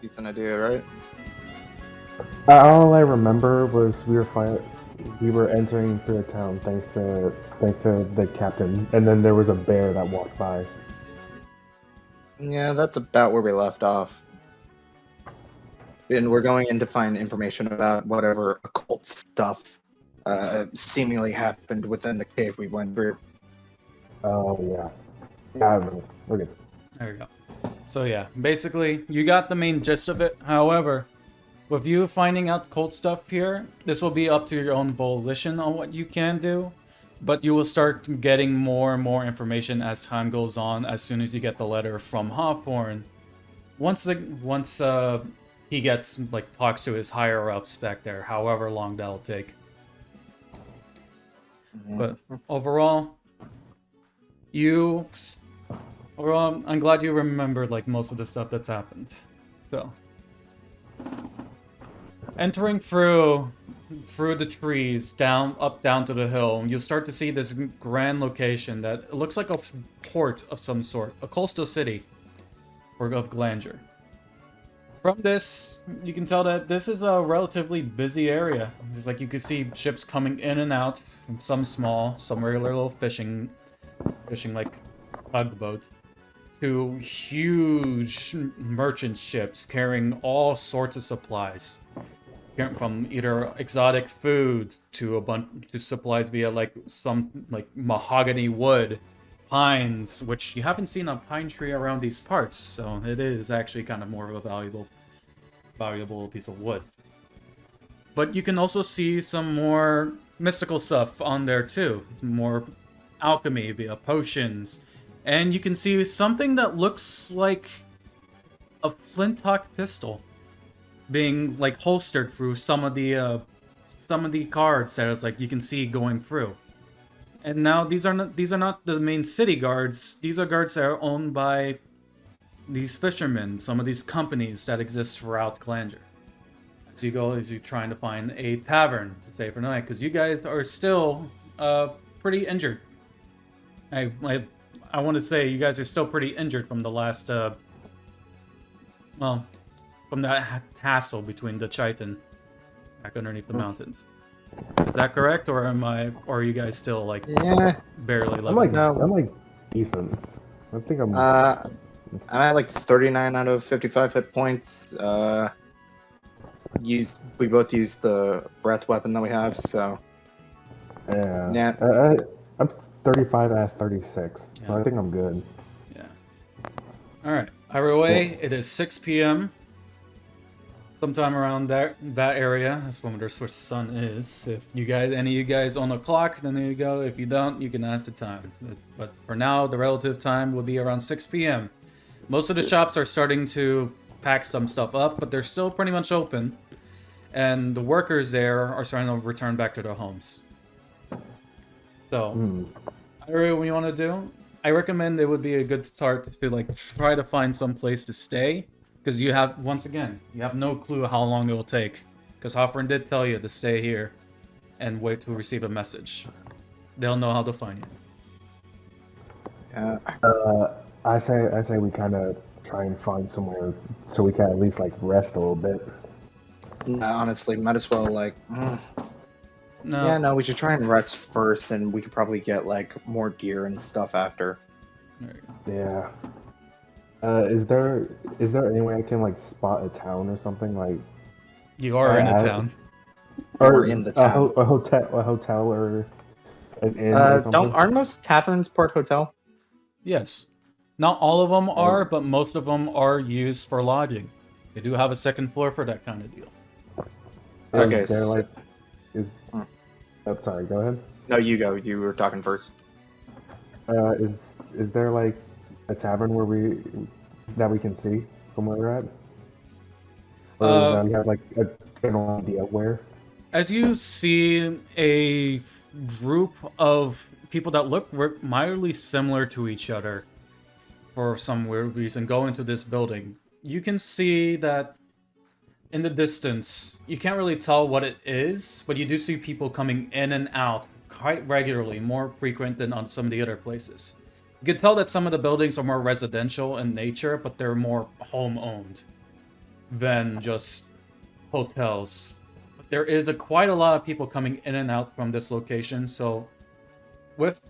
decent idea, right? All I remember was we were entering through the town thanks to the captain, and then there was a bear that walked by. Yeah, that's about where we left off. And we're going in to find information about whatever occult stuff seemingly happened within the cave we went through. Oh yeah, yeah, I remember. We're good. There you go. So yeah, basically, you got the main gist of it. However, with you finding out cult stuff here, this will be up to your own volition on what you can do. But you will start getting more and more information as time goes on, as soon as you get the letter from Hawthorne. Once he gets, like, talks to his higher-ups back there, however long that'll take. But overall, I'm glad you remembered, like, most of the stuff that's happened. So, entering through the trees, down to the hill, you'll start to see this grand location that looks like a port of some sort, a coastal city of Glandur. From this, you can tell that this is a relatively busy area. It's like you can see ships coming in and out, some small, some regular little fishing like tugboats, to huge merchant ships carrying all sorts of supplies, from either exotic food to supplies via some mahogany wood, pines, which you haven't seen a pine tree around these parts, so it is actually kind of more of a valuable piece of wood. But you can also see some more mystical stuff on there too, more alchemy via potions, and you can see something that looks like a flintlock pistol being holstered through some of the cards that is you can see going through. And now these are not the main city guards. These are guards that are owned by these fishermen, some of these companies that exist throughout Glandur. As you're trying to find a tavern to stay for the night, because you guys are still pretty injured. I want to say you guys are still pretty injured from the last from that hassle between the Chitine back underneath the mountains. Is that correct, or are you guys still barely living? I'm decent. I think I'm. I'm at 39 out of 55 hit points. We both used the breath weapon that we have, so Yeah. I'm 35 out of 36, so I think I'm good. Yeah. All right. Either way, it is 6 p.m. Sometime around that area. That's when the sun is. If any of you guys own a clock, then there you go. If you don't, you can ask the time. But for now, the relative time will be around 6 p.m. Most of the shops are starting to pack some stuff up, but they're still pretty much open. And the workers there are starting to return back to their homes. So, what you want to do? I recommend it would be a good start to try to find some place to stay. Because you have no clue how long it will take. Because Hawthorne did tell you to stay here and wait to receive a message. They'll know how to find you. I say we kind of try and find somewhere so we can at least rest a little bit. Honestly, might as well No. Yeah, no, we should try and rest first, and we could probably get more gear and stuff after. There you go. Yeah. Is there any way I can spot a town or something You are in a town. Or in the town. A hotel or an inn or something? Aren't most taverns part hotel? Yes. Not all of them are, but most of them are used for lodging. They do have a second floor for that kind of deal. Okay. Sorry, go ahead. No, you go. You were talking first. Is there a tavern that we can see from where we're at? Or that we have a general idea of where? As you see a group of people that look mildly similar to each other for some weird reason go into this building, you can see that in the distance, you can't really tell what it is, but you do see people coming in and out quite regularly, more frequent than on some of the other places. You can tell that some of the buildings are more residential in nature, but they're more home-owned. than just hotels. But there is quite a lot of people coming in and out from this location, so with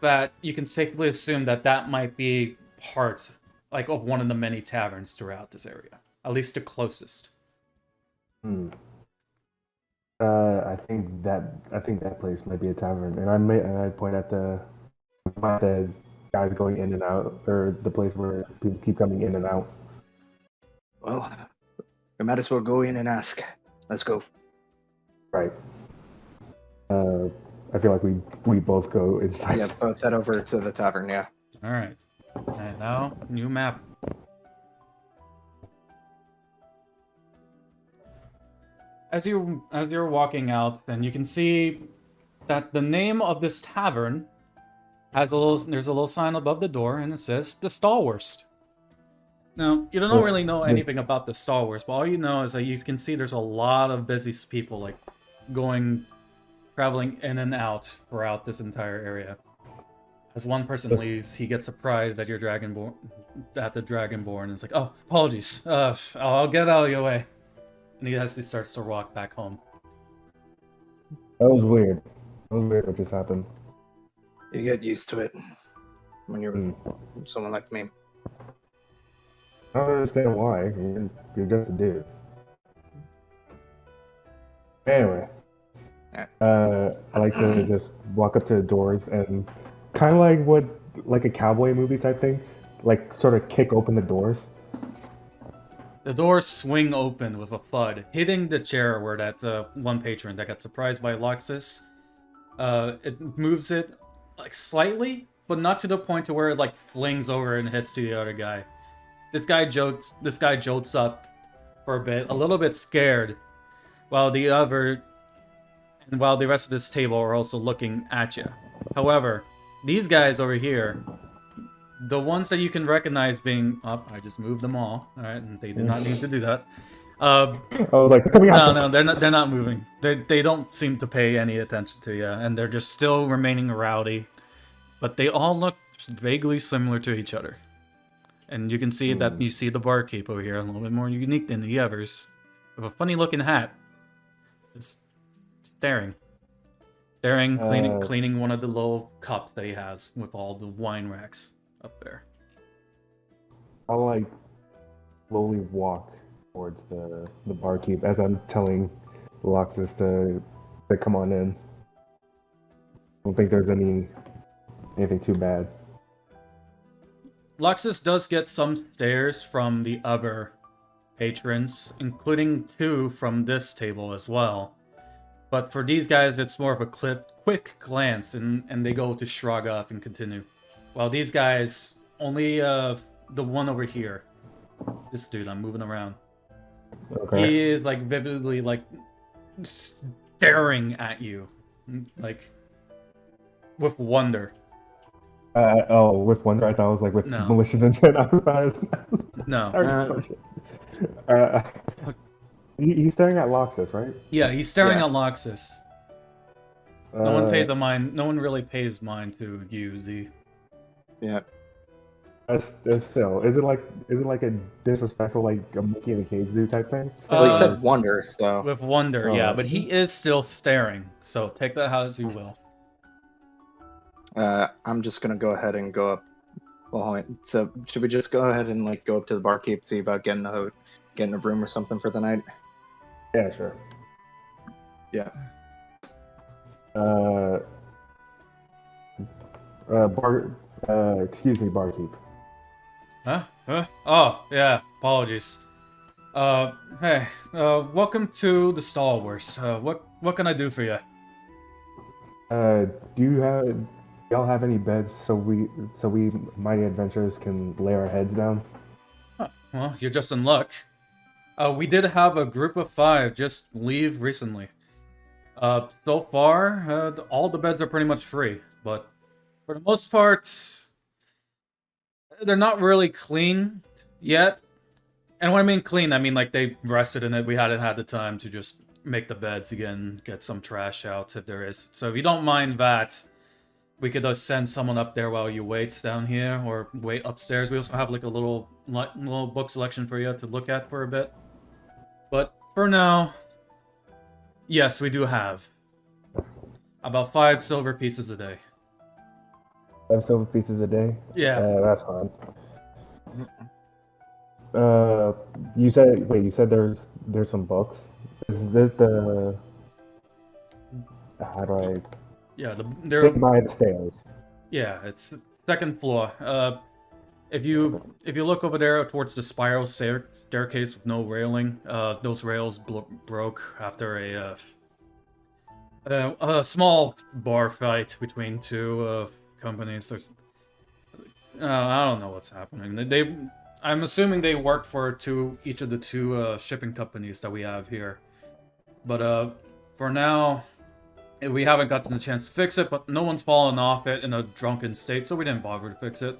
that, you can safely assume that that might be part of one of the many taverns throughout this area, at least the closest. I think that place might be a tavern, and I point at the guys going in and out, or the place where people keep coming in and out. Well, we might as well go in and ask. Let's go. Right. I feel like we both go inside. Yeah, both head over to the tavern. Yeah. All right. And now, new map. As you're walking out, then you can see that the name of this tavern there's a little sign above the door, and it says the Stalwart. Now, you don't really know anything about the Stalwart, but all you know is that you can see there's a lot of busy people traveling in and out throughout this entire area. As one person leaves, he gets surprised at the Dragonborn, and it's like, oh, apologies. I'll get out of your way. And he starts to walk back home. That was weird. What just happened. You get used to it when you're someone like me. I don't understand why. You're just a dude. Anyway, I like to just walk up to the doors and kind of like a cowboy movie type thing, sort of kick open the doors. The doors swing open with a thud, hitting the chair where that one patron that got surprised by Loxus. It moves it slightly, but not to the point to where it flings over and hits to the other guy. This guy jolts up for a bit, a little bit scared, while the rest of this table are also looking at you. However, these guys over here, the ones that you can recognize being I just moved them all. All right, and they did not need to do that. I was like, coming out. No, they're not moving. They don't seem to pay any attention to you, and they're just still remaining rowdy. But they all look vaguely similar to each other. And you can see that you see the barkeep over here, a little bit more unique than the others, with a funny looking hat. Just staring, cleaning one of the little cups that he has with all the wine racks up there. I'll slowly walk towards the barkeep as I'm telling Loxus to come on in. I don't think there's anything too bad. Loxus does get some stares from the other patrons, including 2 from this table as well. But for these guys, it's more of a quick glance, and they go to shrug off and continue. While these guys, only the one over here, this dude, I'm moving around. Okay. He is vividly staring at you, with wonder. With wonder, I thought it was with malicious intent. No. He's staring at Loxus, right? Yeah, he's staring at Loxus. No one really pays mind to you, Z. Yeah. Still, is it like a disrespectful, a monkey in a cage dude type thing? Well, he said wonder, so. With wonder, yeah, but he is still staring. So take that as you will. I'm just gonna go ahead and go up. Well, so should we just go ahead and go up to the barkeep, see about getting a room or something for the night? Yeah, sure. Yeah. Excuse me, barkeep. Huh? Oh, yeah. Apologies. Hey. Welcome to the Stalwart. What can I do for you? Do y'all have any beds so we mighty adventurers can lay our heads down? Huh. Well, you're just in luck. We did have a group of 5 just leave recently. So far, all the beds are pretty much free, but for the most part, they're not really clean yet. And when I mean clean, I mean they rested in it. We hadn't had the time to just make the beds again, get some trash out if there is. So if you don't mind that, we could just send someone up there while you wait down here, or wait upstairs. We also have like a little book selection for you to look at for a bit. But for now, yes, we do have about 5 silver pieces a day. 5 silver pieces a day? Yeah. That's fine. You said there's some books. Is it the... How do I... Yeah, they're by the stairs. Yeah, it's second floor. If you look over there towards the spiral staircase with no railing, those rails broke after a small bar fight between two companies. There's I don't know what's happening. I'm assuming they work for each of the two shipping companies that we have here. But for now, we haven't gotten the chance to fix it, but no one's fallen off it in a drunken state, so we didn't bother to fix it.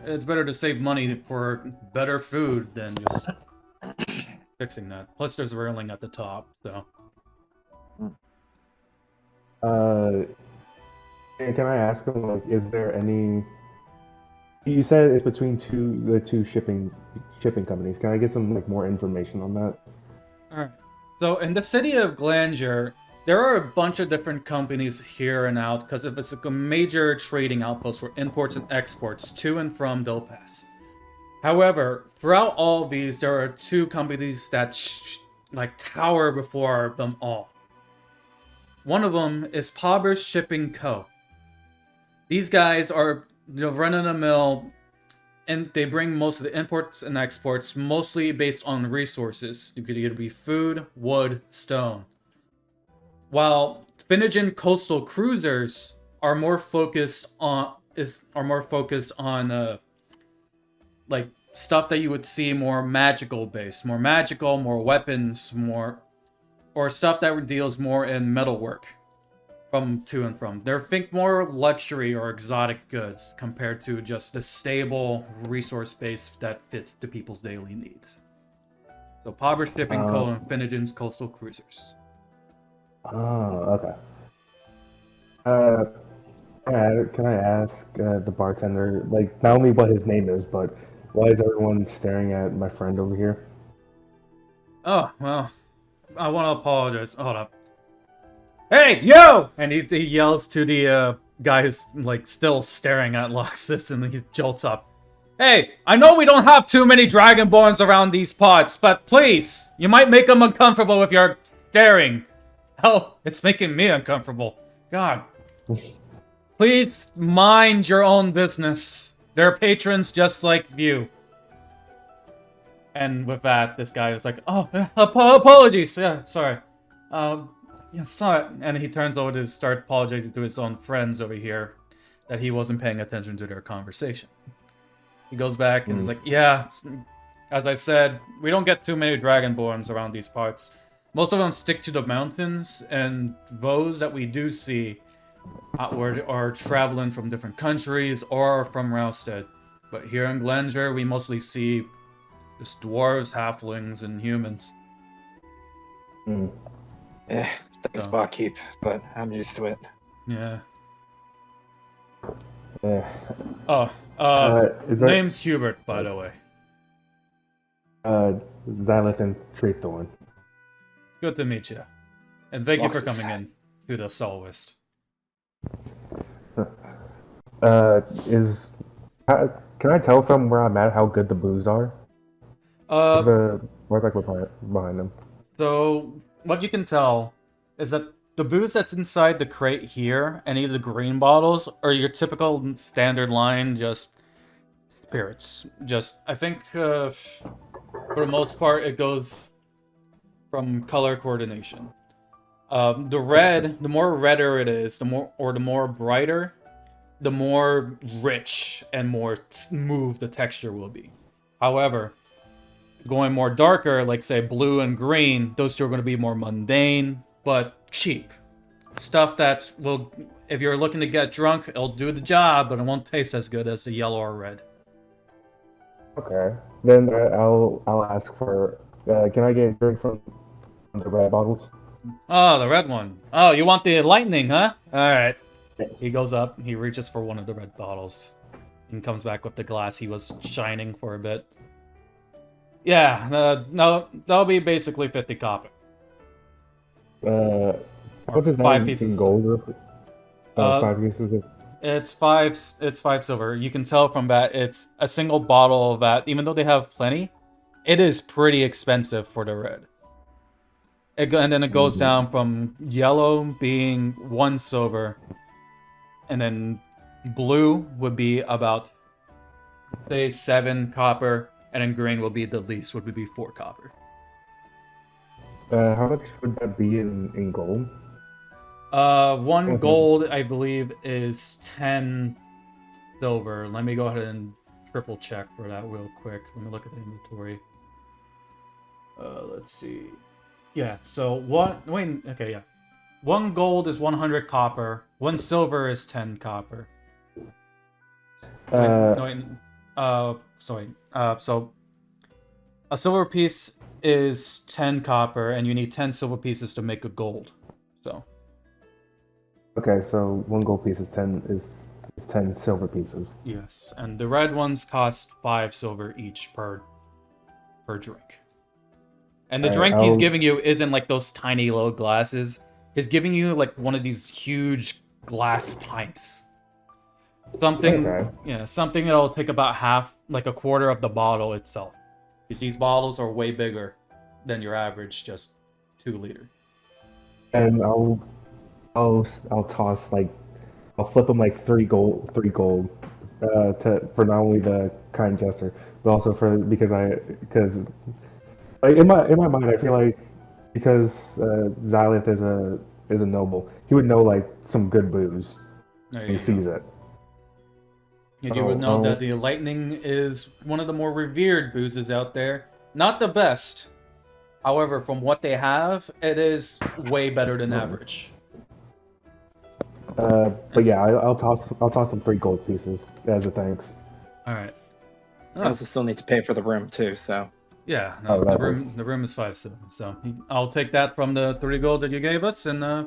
It's better to save money for better food than just fixing that. Plus, there's railing at the top, so. Can I ask him, like, is there any... You said it's between the two shipping companies. Can I get some, like, more information on that? Alright. So, in the city of Glandur, there are a bunch of different companies here and out, because it's like a major trading outpost for imports and exports to and from Delpas. However, throughout all these, there are 2 companies that tower before them all. One of them is Pobber's Shipping Co. These guys are run-of-the-mill, and they bring most of the imports and exports, mostly based on resources. You could either be food, wood, stone. While Finnegan coastal cruisers are more focused on like stuff that you would see more magical based, more weapons, or stuff that deals more in metalwork to and from. They're think more luxury or exotic goods compared to just the stable resource base that fits the people's daily needs. So Pobber's Shipping Co. and Finnegan's Coastal Cruisers. Oh, okay. Can I ask the bartender, like, not only what his name is, but why is everyone staring at my friend over here? Oh, well, I want to apologize. Hold up. Hey, yo! And he yells to the guy who's, like, still staring at Loxus, and he jolts up. Hey, I know we don't have too many Dragonborns around these parts, but please, you might make them uncomfortable if you're staring. Hell, it's making me uncomfortable. God. Please mind your own business. They're patrons just like you. And with that, this guy is like, oh, apologies. Yeah, sorry. Yeah, sorry. And he turns over to start apologizing to his own friends over here that he wasn't paying attention to their conversation. He goes back and is like, yeah, as I said, we don't get too many Dragonborns around these parts. Most of them stick to the mountains, and those that we do see outward are traveling from different countries or from Rousted. But here in Glandur, we mostly see just dwarves, halflings, and humans. Thanks, barkeep, but I'm used to it. Yeah. Yeah. His name's Hubert, by the way. Xylith and Threethrone. Good to meet you. And thank you for Loxus. coming in to the Soloist. Can I tell from where I'm at how good the booze are? What's like behind them? So, what you can tell is that the booze that's inside the crate here, any of the green bottles, are your typical standard line, just spirits. I think, for the most part, it goes from color coordination. The red, the more redder it is, the more brighter, the more rich and more smooth the texture will be. However, going more darker, like say blue and green, those two are going to be more mundane, but cheap. Stuff that will, if you're looking to get drunk, it'll do the job, but it won't taste as good as the yellow or red. Okay, then I'll ask for. Can I get a drink from the red bottles? Oh, the red one. Oh, you want the lightning, huh? Alright. He goes up, he reaches for one of the red bottles, and comes back with the glass he was shining for a bit. Yeah, no, that'll be basically 50 copper. What does that 5 pieces in gold? Uh, 5 pieces of. It's five silver. You can tell from that it's a single bottle of that, even though they have plenty, it is pretty expensive for the red. And then it goes down from yellow being 1 silver, and then blue would be about, say, 7 copper, and then green will be the least, would be 4 copper. How much would that be in gold? 1 gold, I believe, is 10 silver. Let me go ahead and triple check for that real quick. Let me look at the inventory. Let's see. Yeah, so okay, yeah. 1 gold is 100 copper. 1 silver is 10 copper. So a silver piece is 10 copper, and you need 10 silver pieces to make a gold. So. Okay, so 1 gold piece is 10 silver pieces. Yes, and the red ones cost 5 silver each per drink. And the drink he's giving you isn't like those tiny little glasses. He's giving you like one of these huge glass pints. Something that'll take about half, like a quarter of the bottle itself. Because these bottles are way bigger than your average, just 2 liter. And I'll toss I'll flip him like 3 gold, for not only the kind gesture, but also because like in my mind I feel like because Xylith is a noble, he would know like some good booze. He sees it. And you would know that the lightning is one of the more revered boozes out there. Not the best. However, from what they have, it is way better than average. But yeah, I'll toss some 3 gold pieces as a thanks. All right. I also still need to pay for the room too, so. Yeah, no, the room is 5 silver, so I'll take that from the 3 gold that you gave us, and all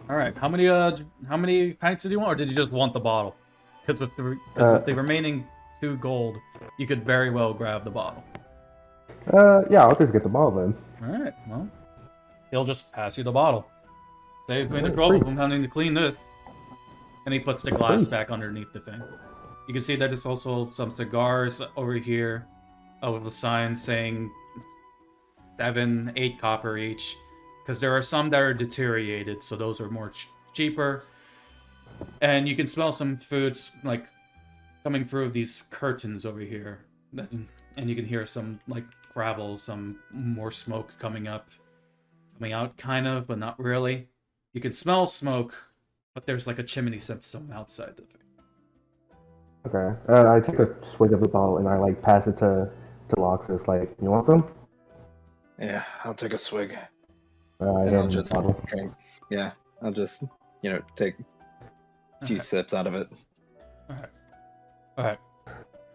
right. How many pints did you want, or did you just want the bottle? Because with the remaining 2 gold, you could very well grab the bottle. Yeah, I'll just get the bottle then. All right. Well, he'll just pass you the bottle. Saves me the trouble from having to clean this. And he puts the glass back underneath the thing. You can see that there's also some cigars over here with the sign saying 7, 8 copper each. Because there are some that are deteriorated, so those are more cheaper. And you can smell some foods like coming through these curtains over here. And you can hear some like gravel, some more smoke coming out kind of, but not really. You can smell smoke, but there's like a chimney system outside the thing. Okay. I take a swig of the bottle and I like pass it to Loxus. Like, you want some? Yeah, I'll take a swig. And I'll just drink. Yeah, I'll just take a few sips out of it. All right.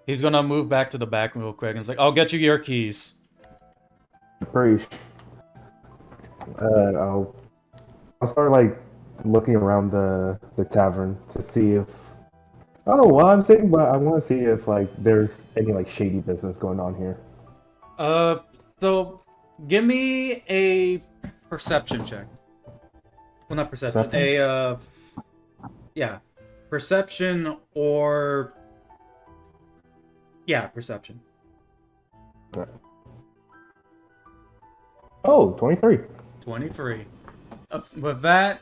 He's gonna move back to the back real quick and he's like, "I'll get you your keys." Preach. I'll start like looking around the tavern to see if I don't know what I'm saying, but I want to see if like there's any like shady business going on here. So give me a perception check. Well, not perception. Perception or perception. Okay. Oh, 23. 23. With that,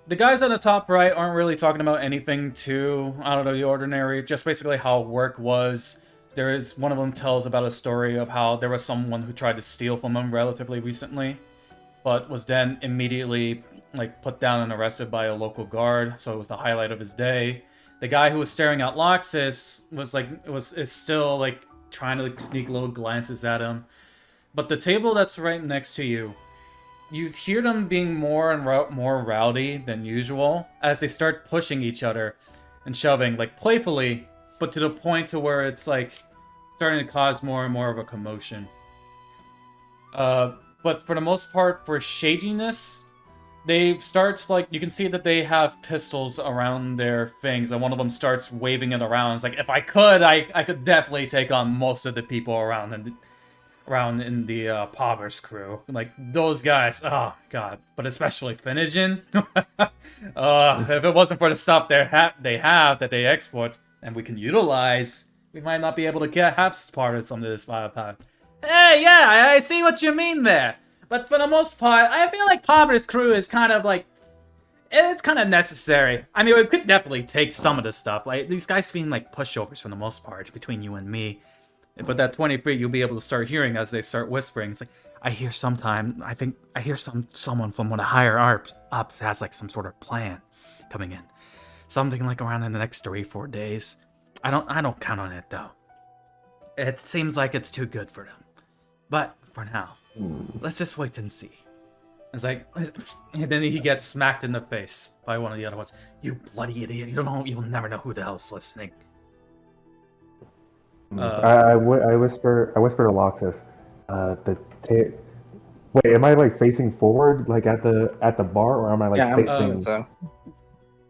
the guys on the top right aren't really talking about anything too out of the ordinary, just basically how work was. One of them tells about a story of how there was someone who tried to steal from him relatively recently, but was then immediately put down and arrested by a local guard, so it was the highlight of his day. The guy who was staring at Loxus is still trying to sneak little glances at him. But the table that's right next to you, you hear them being more and more rowdy than usual as they start pushing each other and shoving, playfully, but to the point to where it's starting to cause more and more of a commotion. But for the most part, for shadiness, they starts like you can see that they have pistols around their things, and one of them starts waving it around. It's like if I could, I could definitely take on most of the people around in the Pauper's crew. Like those guys, oh god! But especially Finnegan. If it wasn't for the stuff they have that they export and we can utilize, we might not be able to have part of some of this firepower. Hey, yeah, I see what you mean there. But for the most part, I feel like Pauper's crew is kind of like, it's kind of necessary. I mean, we could definitely take some of the stuff. Like, these guys seem like pushovers for the most part, between you and me. But that 23, you'll be able to start hearing as they start whispering. It's like, I hear someone from one of the higher ups has like some sort of plan coming in. Something like around in the next 3-4 days. I don't count on it though. It seems like it's too good for them. But for now, let's just wait and see. It's like, and then he gets smacked in the face by one of the other ones. You bloody idiot! You'll never know who the hell's listening. I whisper to Loxus. Wait, am I like facing forward, like at the bar, or am I like facing? So.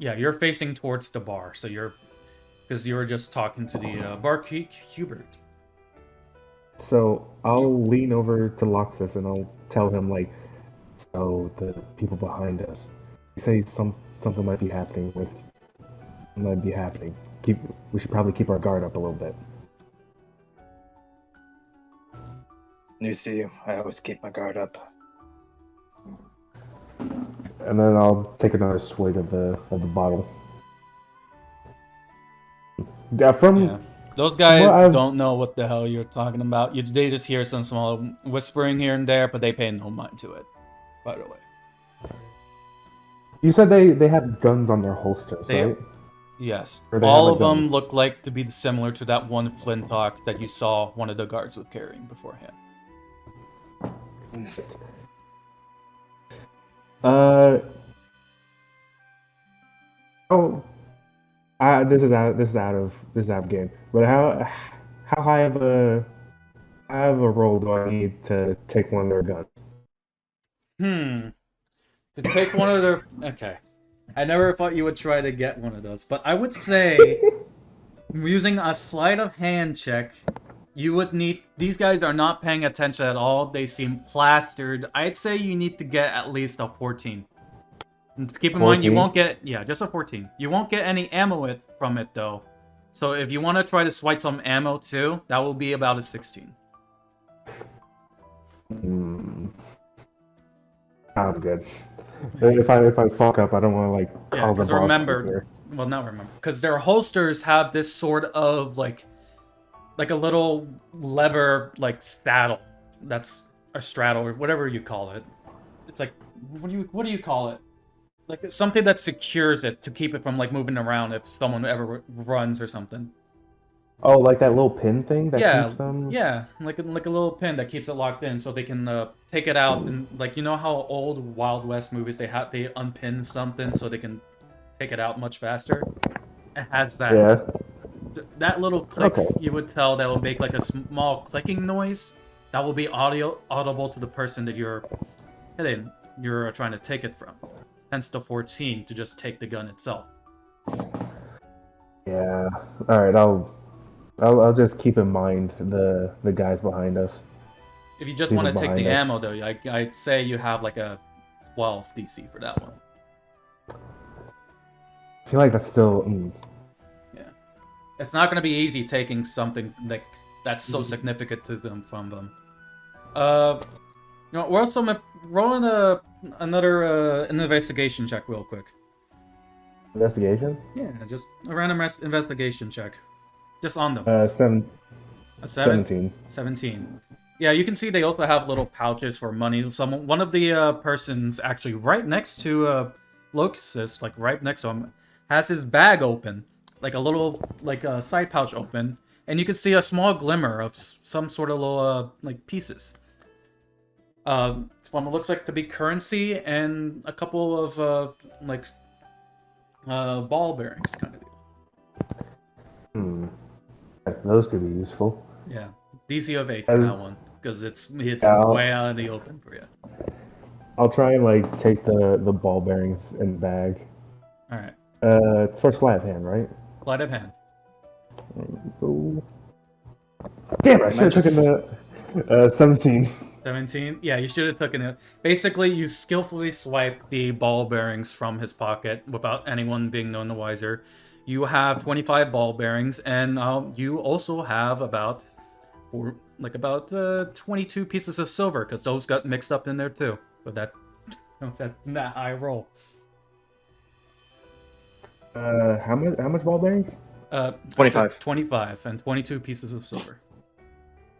Yeah, you're facing towards the bar, so because you were just talking to the barkeep Hubert. So I'll lean over to Loxus and I'll tell him like, so the people behind us, you say something might be happening. We should probably keep our guard up a little bit. News to you. I always keep my guard up. And then I'll take another swig of the bottle. Yeah. Those guys don't know what the hell you're talking about. They just hear some small whispering here and there, but they pay no mind to it. By the way, you said they have guns on their holsters, right? Yes. All of them look like to be similar to that one flintlock that you saw one of the guards was carrying beforehand. This is out of game. But how high of a roll do I need to take one of their guns? To take one of their... Okay. I never thought you would try to get one of those, but I would say, using a sleight of hand check, you would need... These guys are not paying attention at all. They seem plastered. I'd say you need to get at least a 14. And keep in 14? mind, you won't get... Yeah, just a 14. You won't get any ammo from it, though. So if you want to try to swipe some ammo, too, that will be about a 16. I'm good. If I fuck up, I don't want to like. Yeah, because remember, well, not remember, because their holsters have this sort of like a little lever like saddle. That's a straddle or whatever you call it. It's like what do you call it? Like something that secures it to keep it from like moving around if someone ever runs or something. Oh, like that little pin thing that keeps them? Yeah, like a little pin that keeps it locked in so they can take it out and like you know how old Wild West movies they unpin something so they can take it out much faster? It has that. Yeah. That little click you would tell that will make like a small clicking noise that will be audible to the person that you're trying to take it from. Hence the 14 to just take the gun itself. Yeah. Alright, I'll just keep in mind the guys behind us. If you just want to take the ammo, though, I'd say you have like a 12 DC for that one. I feel like that's still... Yeah. It's not going to be easy taking something that's so significant to them from them. We're also rolling another investigation check real quick. Investigation? Yeah, just a random investigation check. Just on them. 17. 17. Yeah, you can see they also have little pouches for money. One of the persons actually right next to Loxus, like right next to him, has his bag open, like a little side pouch open, and you can see a small glimmer of some sort of little like pieces. It's one that looks like to be currency and a couple of ball bearings kind of deal. Those could be useful. Yeah, DC of 8 for that one, because it's way out in the open for you. I'll try and like take the ball bearings in the bag. All right. It's for sleight of hand, right? Sleight of hand. Ooh. Damn it! I should have taken the 17. 17? Yeah, you should have taken it. Basically, you skillfully swipe the ball bearings from his pocket without anyone being none the wiser. You have 25 ball bearings, and you also have about 22 pieces of silver, because those got mixed up in there too. With that high roll. How much ball bearings? 25. 25 and 22 pieces of silver.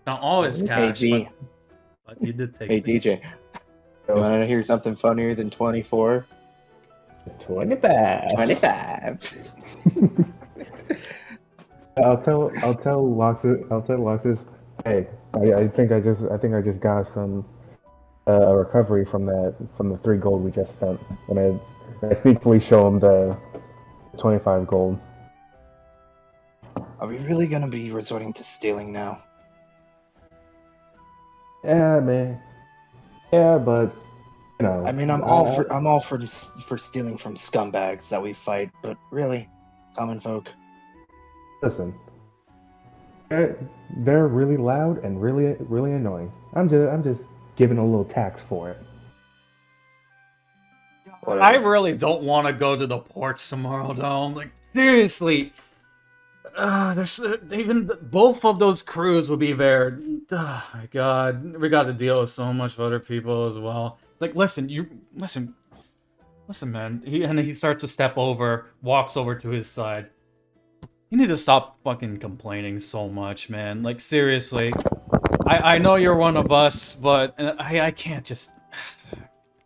Not all is cash, Hey, but you did take Hey, it. DJ. You want to hear something funnier than 24? 25. 25. I'll tell Loxus. Hey, I think I just got some a recovery from the 3 gold we just spent, and I sneakily show him the 25 gold. Are we really gonna be resorting to stealing now? Yeah, man. Yeah, but you know. I mean, I'm all for stealing from scumbags that we fight, but really, common folk. Listen, they're really loud and really annoying. I'm just giving a little tax for it. Whatever. I really don't want to go to the ports tomorrow, though. Like, seriously. There's even both of those crews will be there. Oh my god, we got to deal with so much other people as well. Like, listen, man. He starts to step over, walks over to his side. You need to stop fucking complaining so much, man. Like, seriously. I know you're one of us, but I can't just...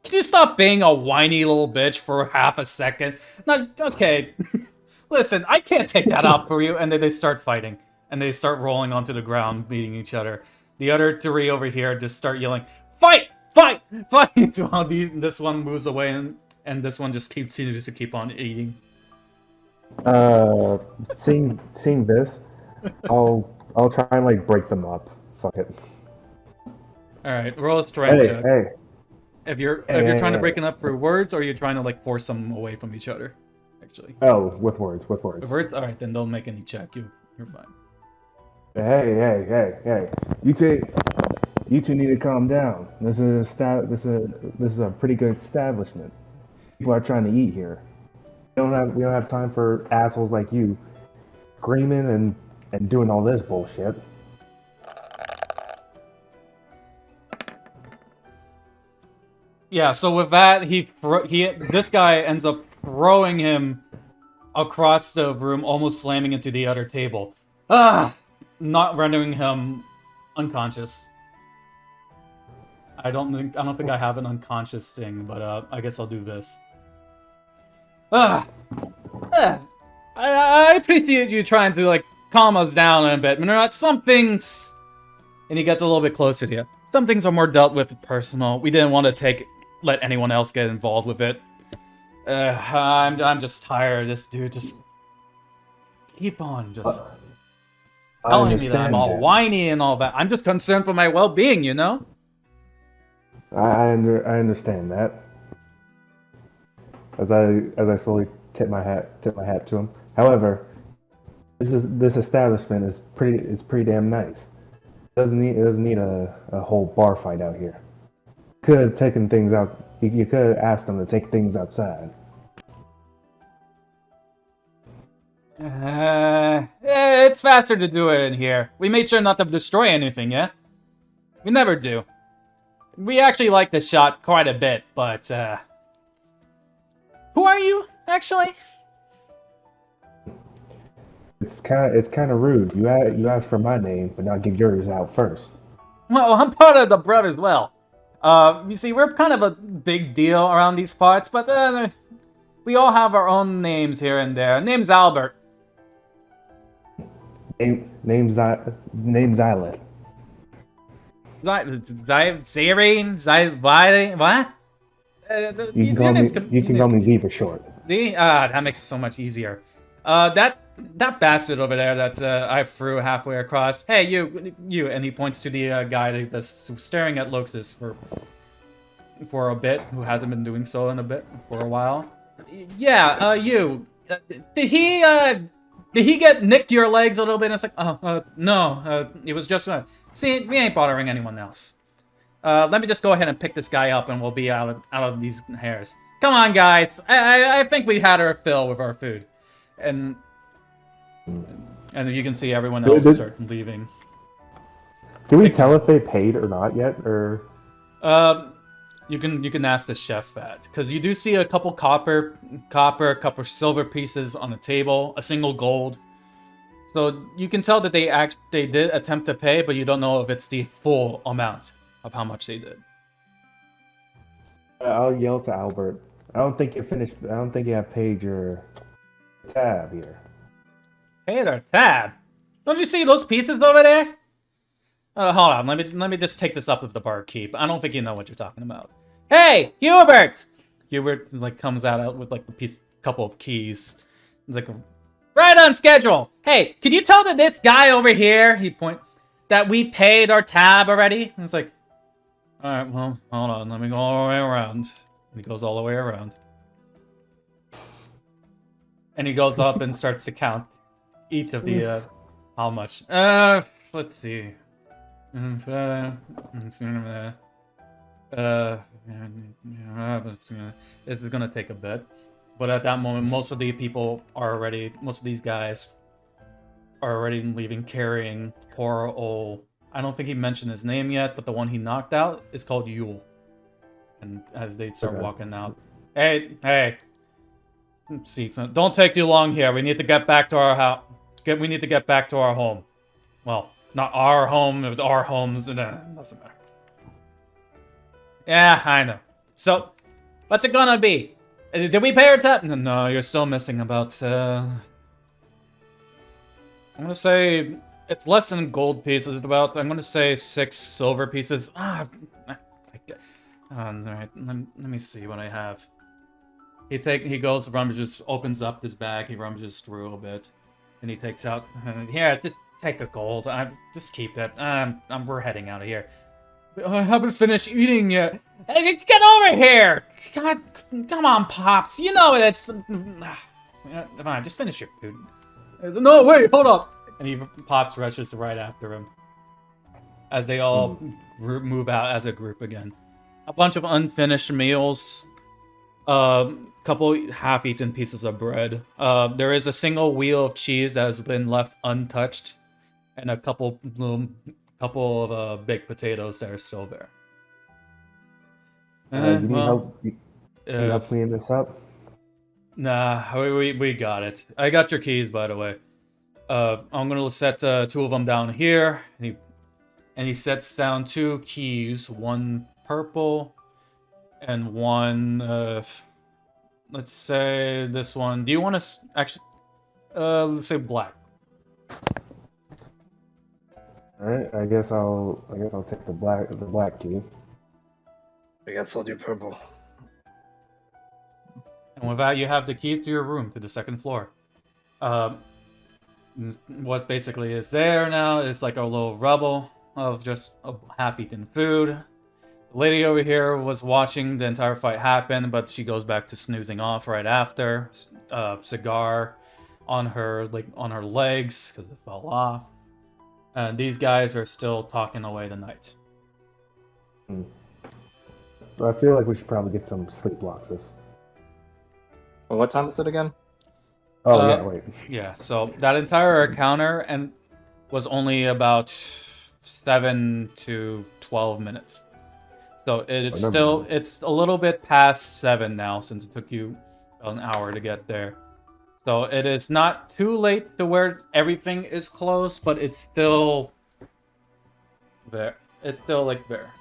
Can you stop being a whiny little bitch for half a second? Not okay. Listen, I can't take that out for you. And then they start fighting. And they start rolling onto the ground, beating each other. The other 3 over here just start yelling, "Fight! Fight! Fight!" While this one moves away and this one just continues to keep on eating. Seeing this, I'll try and like break them up. Fuck it. Alright, roll a strength check. Hey. If you're trying to break it up through words, or you're trying to like force them away from each other, actually. Oh, with words. With words, all right, then don't make any check. You're fine. Hey! You two need to calm down. This is a pretty good establishment. People are trying to eat here. We don't have time for assholes like you screaming and doing all this bullshit. Yeah, so with that, this guy ends up throwing him across the room, almost slamming into the other table. Not rendering him unconscious. I don't think I have an unconscious thing, but I guess I'll do this. I appreciate you trying to like calm us down a bit, but some things. And he gets a little bit closer to you. Some things are more dealt with personal. We didn't want to let anyone else get involved with it. I'm just tired of this dude. Just keep on just telling me that I'm all whiny and all that. I'm just concerned for my well-being, you know? I understand that. As I slowly tip my hat to him. However, this establishment is pretty damn nice. It doesn't need a whole bar fight out here. Could have taken things out. You could have asked them to take things outside. It's faster to do it in here. We made sure not to destroy anything, yeah? We never do. We actually like the shot quite a bit, but, who are you, actually? It's kind of rude. You asked for my name, but not give yours out first. Well, I'm part of the Brothers as well. You see, we're kind of a big deal around these parts, but we all have our own names here and there. Name's Albert. Name's Xylith. Xyrtihne? What? You can call me Z for short. That makes it so much easier. That bastard over there that I threw halfway across. Hey, you, and he points to the guy that's staring at Loxus for for a bit, who hasn't been doing so in a bit for a while. Yeah, you. Did he get nicked your legs a little bit? And it's like, no, it was just, see, we ain't bothering anyone else. Let me just go ahead and pick this guy up and we'll be out of these hairs. Come on, guys. I think we had our fill with our food. And you can see everyone else start leaving. Can we tell if they paid or not yet, or? You can ask the chef that, because you do see a couple copper, a couple silver pieces on the table, a single gold. So you can tell that they did attempt to pay, but you don't know if it's the full amount of how much they did. I'll yell to Albert. I don't think you're finished. I don't think you have paid your tab here. Paid our tab? Don't you see those pieces over there? Hold on, let me just take this up with the barkeep. I don't think you know what you're talking about. Hey, Hubert! Hubert like comes out with like a couple of keys. He's like, right on schedule. Hey, could you tell that this guy over here, that we paid our tab already? And it's like, all right, well, hold on, let me go all the way around. And he goes all the way around. And he goes up and starts to count each of the how much. Let's see. This is gonna take a bit, but at that moment, most of these guys are already leaving, carrying poor old. I don't think he mentioned his name yet, but the one he knocked out is called Yule. And as they start walking out, hey, seats. Don't take too long here. We need to get back to our house. We need to get back to our home. Well, not our home, but our homes. Doesn't matter. Yeah, I know. So, what's it gonna be? Did we pay our tab? No, you're still missing about, I'm gonna say, it's less than gold pieces, I'm gonna say 6 silver pieces. Alright, let me see what I have. He goes, opens up this bag, he rummages through a bit, and he takes out, here, just take a gold, just keep it, we're heading out of here. I haven't finished eating yet. Hey, get over here! God, come on, Pops. You know it's... Come on, just finish your food. No, wait, hold up! And Pops rushes right after him. As they all move out as a group again. A bunch of unfinished meals. Couple half-eaten pieces of bread. There is a single wheel of cheese that has been left untouched. And a couple of baked potatoes that are still there. You need help? You help clean this up? Nah, we got it. I got your keys, by the way. I'm gonna set 2 of them down here, and he sets down 2 keys, one purple, and one. Let's say this one. Do you want to actually? Let's say black. Alright, I guess I'll take the black key. I guess I'll do purple. And with that, you have the keys to your room, to the 2nd floor. What basically is there now is like a little rubble of just a half-eaten food. The lady over here was watching the entire fight happen, but she goes back to snoozing off right after. Cigar on her legs because it fell off. And these guys are still talking away the night. I feel like we should probably get some sleep, Loxus. Well, what time is it again? Oh, yeah, wait. Yeah, so that entire encounter was only about 7 to 12 minutes. So it's a little bit past 7 now, since it took you an hour to get there. So it is not too late to where everything is closed, but it's still there. It's still like there.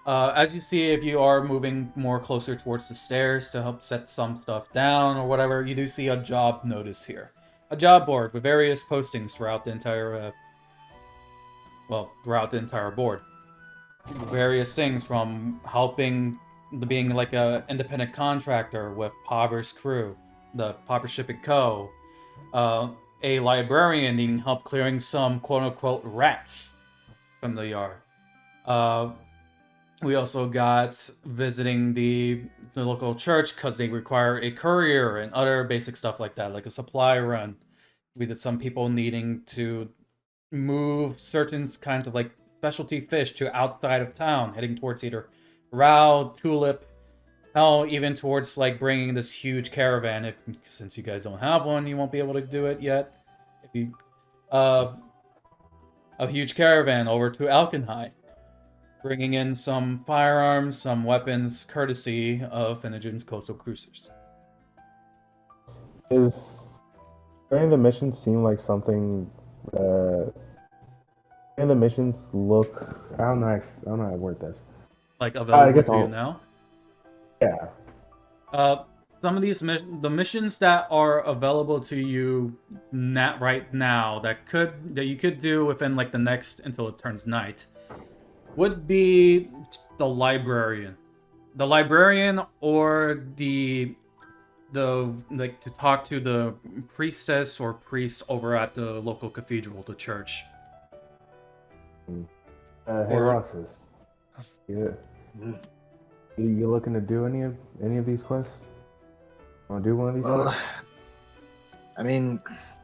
As you see, if you are moving more closer towards the stairs to help set some stuff down or whatever, you do see a job notice here. A job board with various postings throughout the entire, board. Various things from being like a independent contractor with Pauper's crew, the Pauper Ship & Co., a librarian needing help clearing some quote-unquote rats from the yard. We also got visiting the local church because they require a courier and other basic stuff like that, like a supply run. We did some people needing to move certain kinds of like specialty fish to outside of town, heading towards either Rao, Tulip, hell, even towards like bringing this huge caravan. If since you guys don't have one, you won't be able to do it yet. If you, a huge caravan over to Alkenhai, bringing in some firearms, some weapons, courtesy of Finnegan's coastal cruisers. Is any of the missions seem like something? Any of the missions look? I don't know. I don't know how to word this. Like available guess to you I'll- now? Yeah. Some of these the missions that are available to you right now that you could do within like the next until it turns night would be the librarian, or the like to talk to the priestess or priest over at the local cathedral, the church. Hey, Or- Loxus. Yeah. You looking to do any of these quests? Want to do one of these Well, quests? I mean,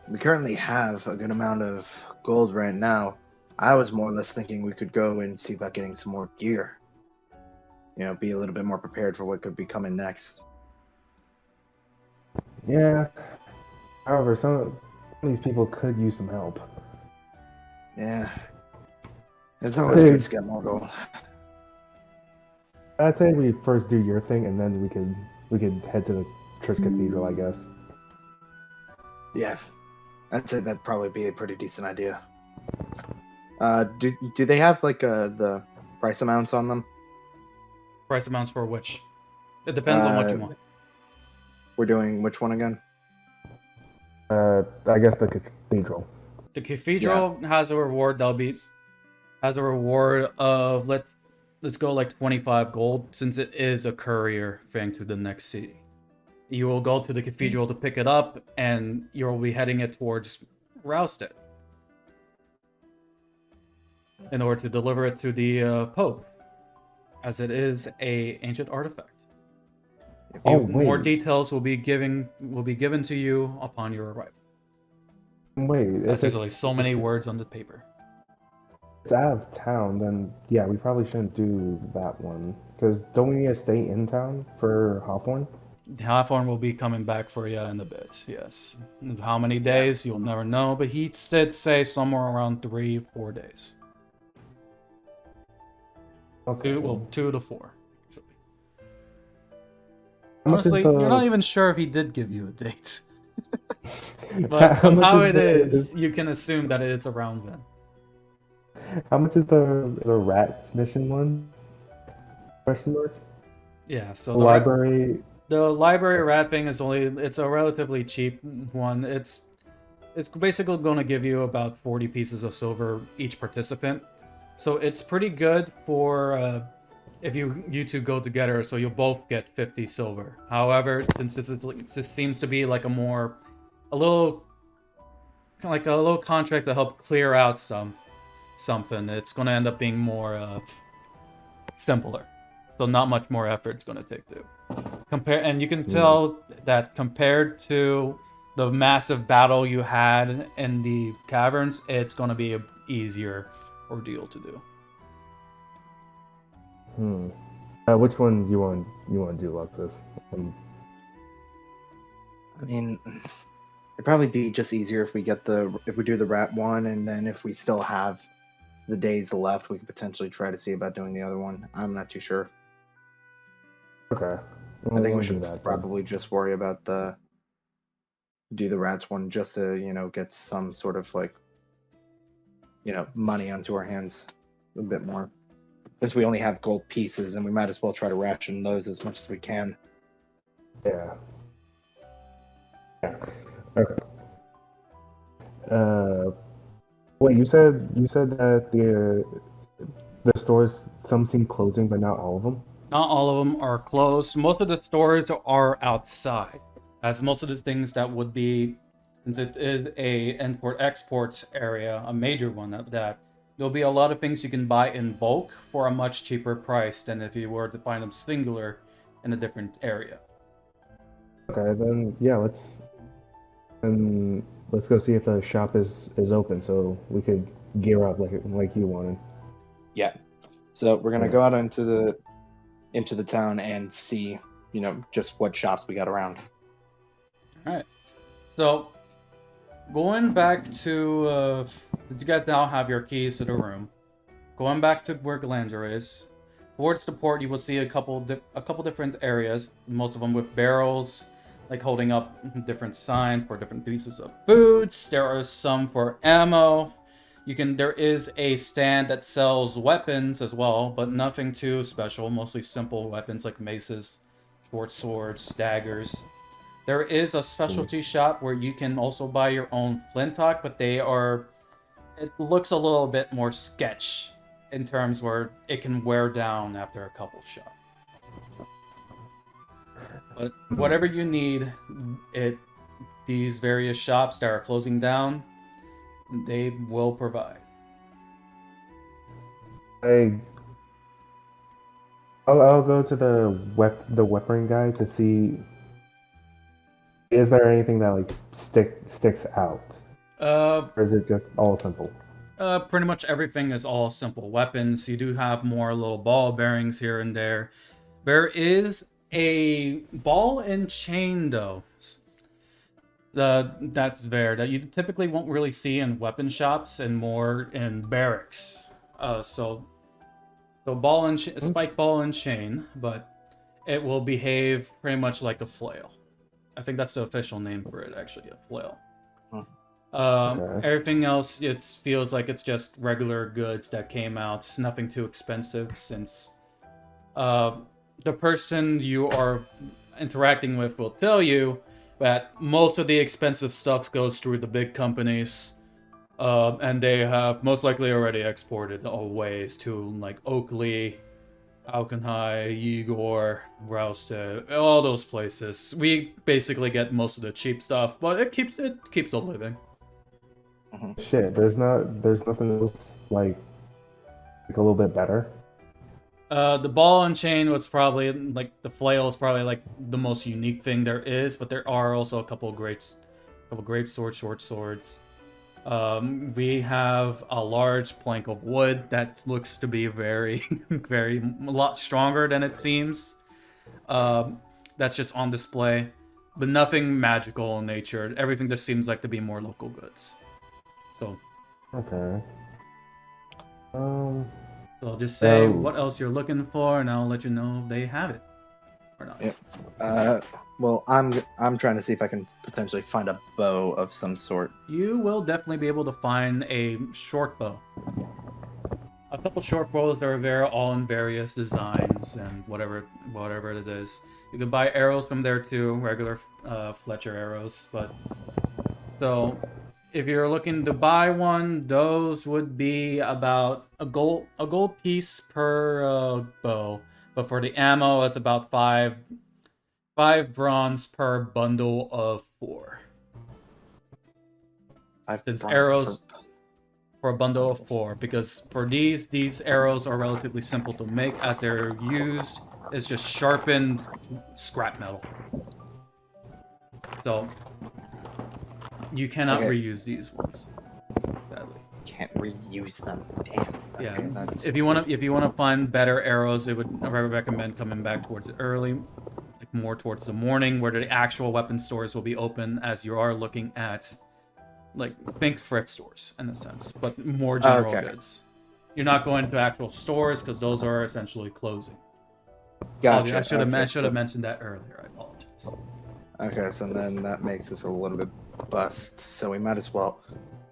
we currently have a good amount of gold right now. I was more or less thinking we could go and see about getting some more gear. You know, be a little bit more prepared for what could be coming next. Yeah. However, some of these people could use some help. Yeah. It's always good to get more gold. I'd say we first do your thing, and then we could head to the church cathedral, I guess. Yeah. I'd say that'd probably be a pretty decent idea. Do they have like the price amounts on them? Price amounts for which? It depends on what you want. We're doing which one again? I guess the cathedral. The cathedral has a reward of let's go like 25 gold, since it is a courier thing to the next city. You will go to the cathedral to pick it up, and you will be heading it towards Rousted in order to deliver it to the Pope, as it is a ancient artifact. More details will be given to you upon your arrival. Wait, That's like so many words on the paper. It's out of town, then yeah, we probably shouldn't do that one. Because don't we need to stay in town for Hawthorne? Hawthorne will be coming back for you in a bit, yes. How many days, you'll never know, but he did say somewhere around 3-4 days. Okay. 2 to 4. Actually. How much is Honestly, the- you're not even sure if he did give you a date. But from much how is it the- is, you can assume that it's around then. How much is the rats mission one? Question mark. Yeah, so The the library. The library rat thing is it's a relatively cheap one. It's basically going to give you about 40 pieces of silver each participant. So it's pretty good for if you two go together, so you'll both get 50 silver. However, since this seems to be like a little contract to help clear out something, it's going to end up being more simpler. So not much more effort it's going to take to compare, and you can tell that compared to the massive battle you had in the caverns, it's going to be a easier ordeal to do. Which one you want to do, Loxus? I mean, it'd probably be just easier if we do the rat one, and then if we still have the days left, we could potentially try to see about doing the other one. I'm not too sure. Okay. I think we We'll should do that, probably just worry about do the rats one just to, get some sort of like, money onto our hands a bit more. Since we only have gold pieces, and we might as well try to ration those as much as we can. Yeah. Okay. Wait, you said that the stores, some seem closing, but not all of them. Not all of them are closed. Most of the stores are outside, as most of the things that would be, since it is a import-export area, a major one at that, there'll be a lot of things you can buy in bulk for a much cheaper price than if you were to find them singular in a different area. Okay, then yeah, let's go see if the shop is open so we could gear up like you wanted. Yeah. So we're gonna Yeah. go out into the town and see, just what shops we got around. Alright. So, going back to, you guys now have your keys to the room. Going back to where Glandur is, towards the port you will see a couple different areas, most of them with barrels, like holding up different signs for different pieces of foods. There are some for ammo. There is a stand that sells weapons as well, but nothing too special, mostly simple weapons like maces, short swords, daggers. There is a specialty shop where you can also buy your own flintock, but it looks a little bit more sketch in terms where it can wear down after a couple shots. But whatever you need, these various shops that are closing down, they will provide. I'll go to the weapon guy to see. Is there anything that like sticks out? Or is it just all simple? Pretty much everything is all simple weapons. You do have more little ball bearings here and there. There is a ball and chain though. That's there that you typically won't really see in weapon shops and more in barracks. So ball and spike ball and chain, but it will behave pretty much like a flail. I think that's the official name for it, actually, a flail. Okay. Everything else, it feels like it's just regular goods that came out. Nothing too expensive, since the person you are interacting with will tell you that most of the expensive stuff goes through the big companies, and they have most likely already exported away to like Oakley, Alkenhai, Igor, Rouse, all those places. We basically get most of the cheap stuff, but it keeps a living. Shit, there's nothing else like a little bit better. The ball and chain was probably like the flail is probably like the most unique thing there is, but there are also a couple great swords, short swords. We have a large plank of wood that looks to be very, a lot stronger than it seems. That's just on display, but nothing magical in nature. Everything just seems like to be more local goods. So. Okay. So I'll just say what else you're looking for, and I'll let you know if they have it or not. Yep. Well, I'm trying to see if I can potentially find a bow of some sort. You will definitely be able to find a short bow. A couple short bows that are there, all in various designs and whatever it is. You can buy arrows from there too, regular Fletcher arrows. But so if you're looking to buy one, those would be about a gold piece per bow. But for the ammo, it's about five bronze per bundle of 4. Since arrows for a bundle of 4, because for these arrows are relatively simple to make, as they're used is just sharpened scrap metal. So you cannot reuse these ones, sadly. Can't reuse them. Damn. Yeah. Okay, that's... If you want to find better arrows, I would recommend coming back towards it early, like more towards the morning, where the actual weapon stores will be open, as you are looking at, like, think thrift stores in a sense, but more general goods. You're not going to actual stores because those are essentially closing. Gotcha. I should have mentioned that earlier. I apologize. Okay, so then that makes us a little bit bust. So we might as well.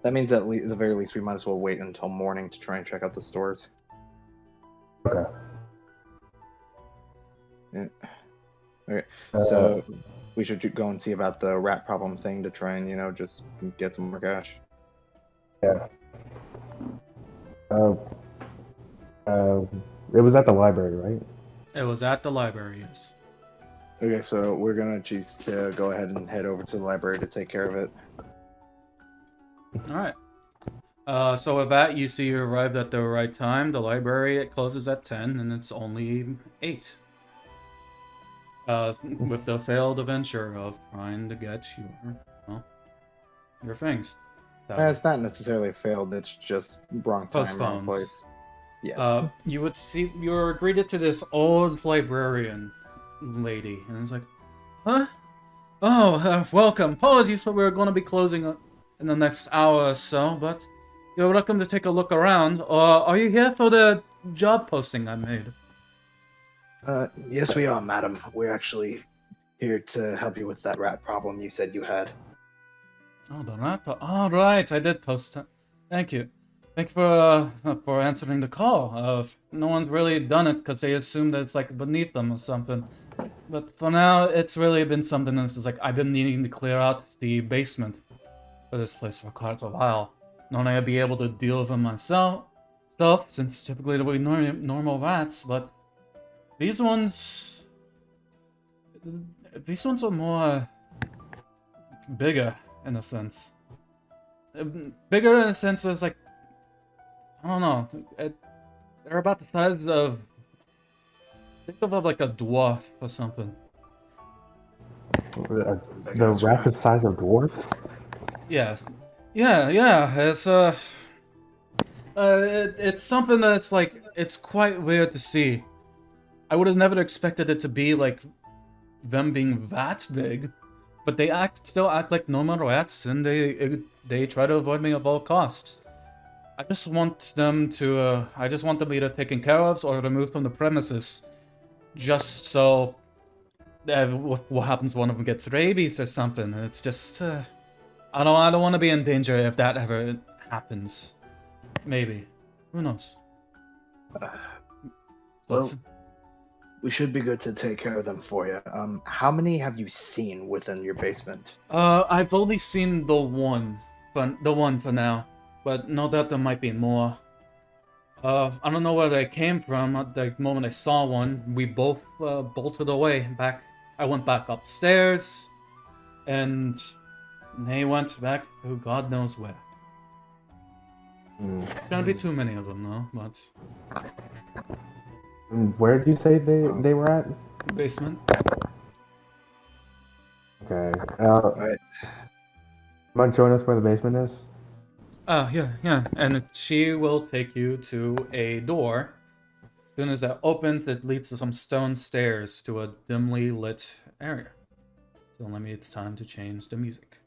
That means at the very least we might as well wait until morning to try and check out the stores. Okay. Yeah. Okay. So we should go and see about the rat problem thing to try and just get some more cash. Yeah. It was at the library, right? It was at the library, yes. Okay, so we're gonna choose to go ahead and head over to the library to take care of it. All right. So with that, you see you arrived at the right time. The library, it closes at 10, and it's only 8. With the failed adventure of trying to get your things. It's not necessarily failed, it's just wrong time, wrong Postponed. place. Yes. You would see, you're greeted to this old librarian lady, and it's like, huh? Oh, welcome. Apologies, but we're going to be closing in the next hour or so, but you're welcome to take a look around. Are you here for the job posting I made? Yes, we are, madam. We're actually here to help you with that rat problem you said you had. Oh, the rat. All right, I did post it. Thank you. Thank you for answering the call. No one's really done it because they assume that it's like beneath them or something. But for now, it's really been something that's just like I've been needing to clear out the basement for this place for quite a while. Normally I'd be able to deal with them myself, since typically they're normal rats, but these ones are more bigger in a sense. Bigger in a sense it's like, I don't know, they're about the size of, think of like a dwarf or something. The rats the size of dwarfs? Yes. Yeah, it's something that's like, it's quite weird to see. I would have never expected it to be like them being that big, but they still act like normal rats, and they try to avoid me at all costs. I just want them to either taken care of or removed from the premises, just so what happens when one of them gets rabies or something. It's just I don't want to be in danger if that ever happens. Maybe. Who knows? Well, we should be good to take care of them for you. How many have you seen within your basement? I've only seen the one for now, but no doubt there might be more. I don't know where they came from. At the moment I saw one, we both bolted away back. I went back upstairs, and they went back to God knows where. Gonna be too many of them, though, but... Where did you say they were at? Basement. Okay. Right. Mind showing us where the basement is? Yeah. And she will take you to a door. As soon as that opens, it leads to some stone stairs to a dimly lit area. So let me, it's time to change the music.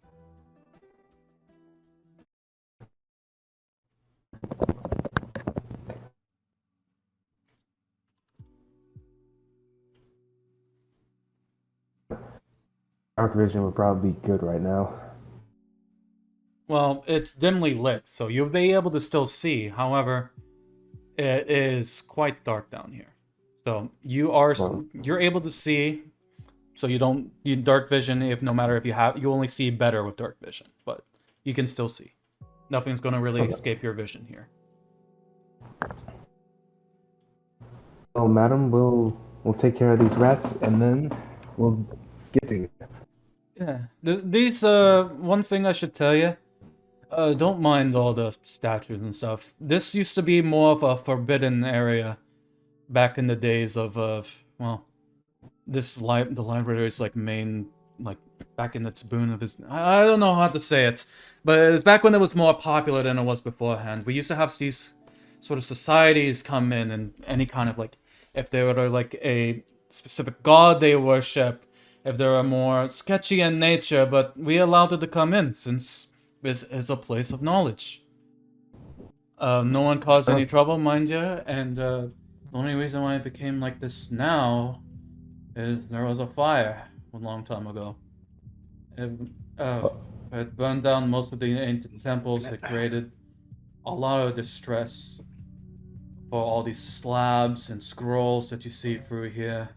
Dark vision would probably be good right now. Well, it's dimly lit, so you'll be able to still see. However, it is quite dark down here. So you're able to see. So you dark vision. If no matter if you only see better with dark vision, but you can still see. Nothing's gonna really escape your vision here. Well, madam, we'll take care of these rats, and then we'll get to you. Yeah. These one thing I should tell you. Don't mind all the statues and stuff. This used to be more of a forbidden area back in the days of well, the library's like main, like back in its boon of its, I don't know how to say it, but it was back when it was more popular than it was beforehand. We used to have these sort of societies come in, and any kind of like, if they were like a specific god they worship, if they were more sketchy in nature, but we allowed it to come in since this is a place of knowledge. No one caused any trouble, mind you, and the only reason why it became like this now is there was a fire a long time ago. It burned down most of the ancient temples. It created a lot of distress for all these slabs and scrolls that you see through here.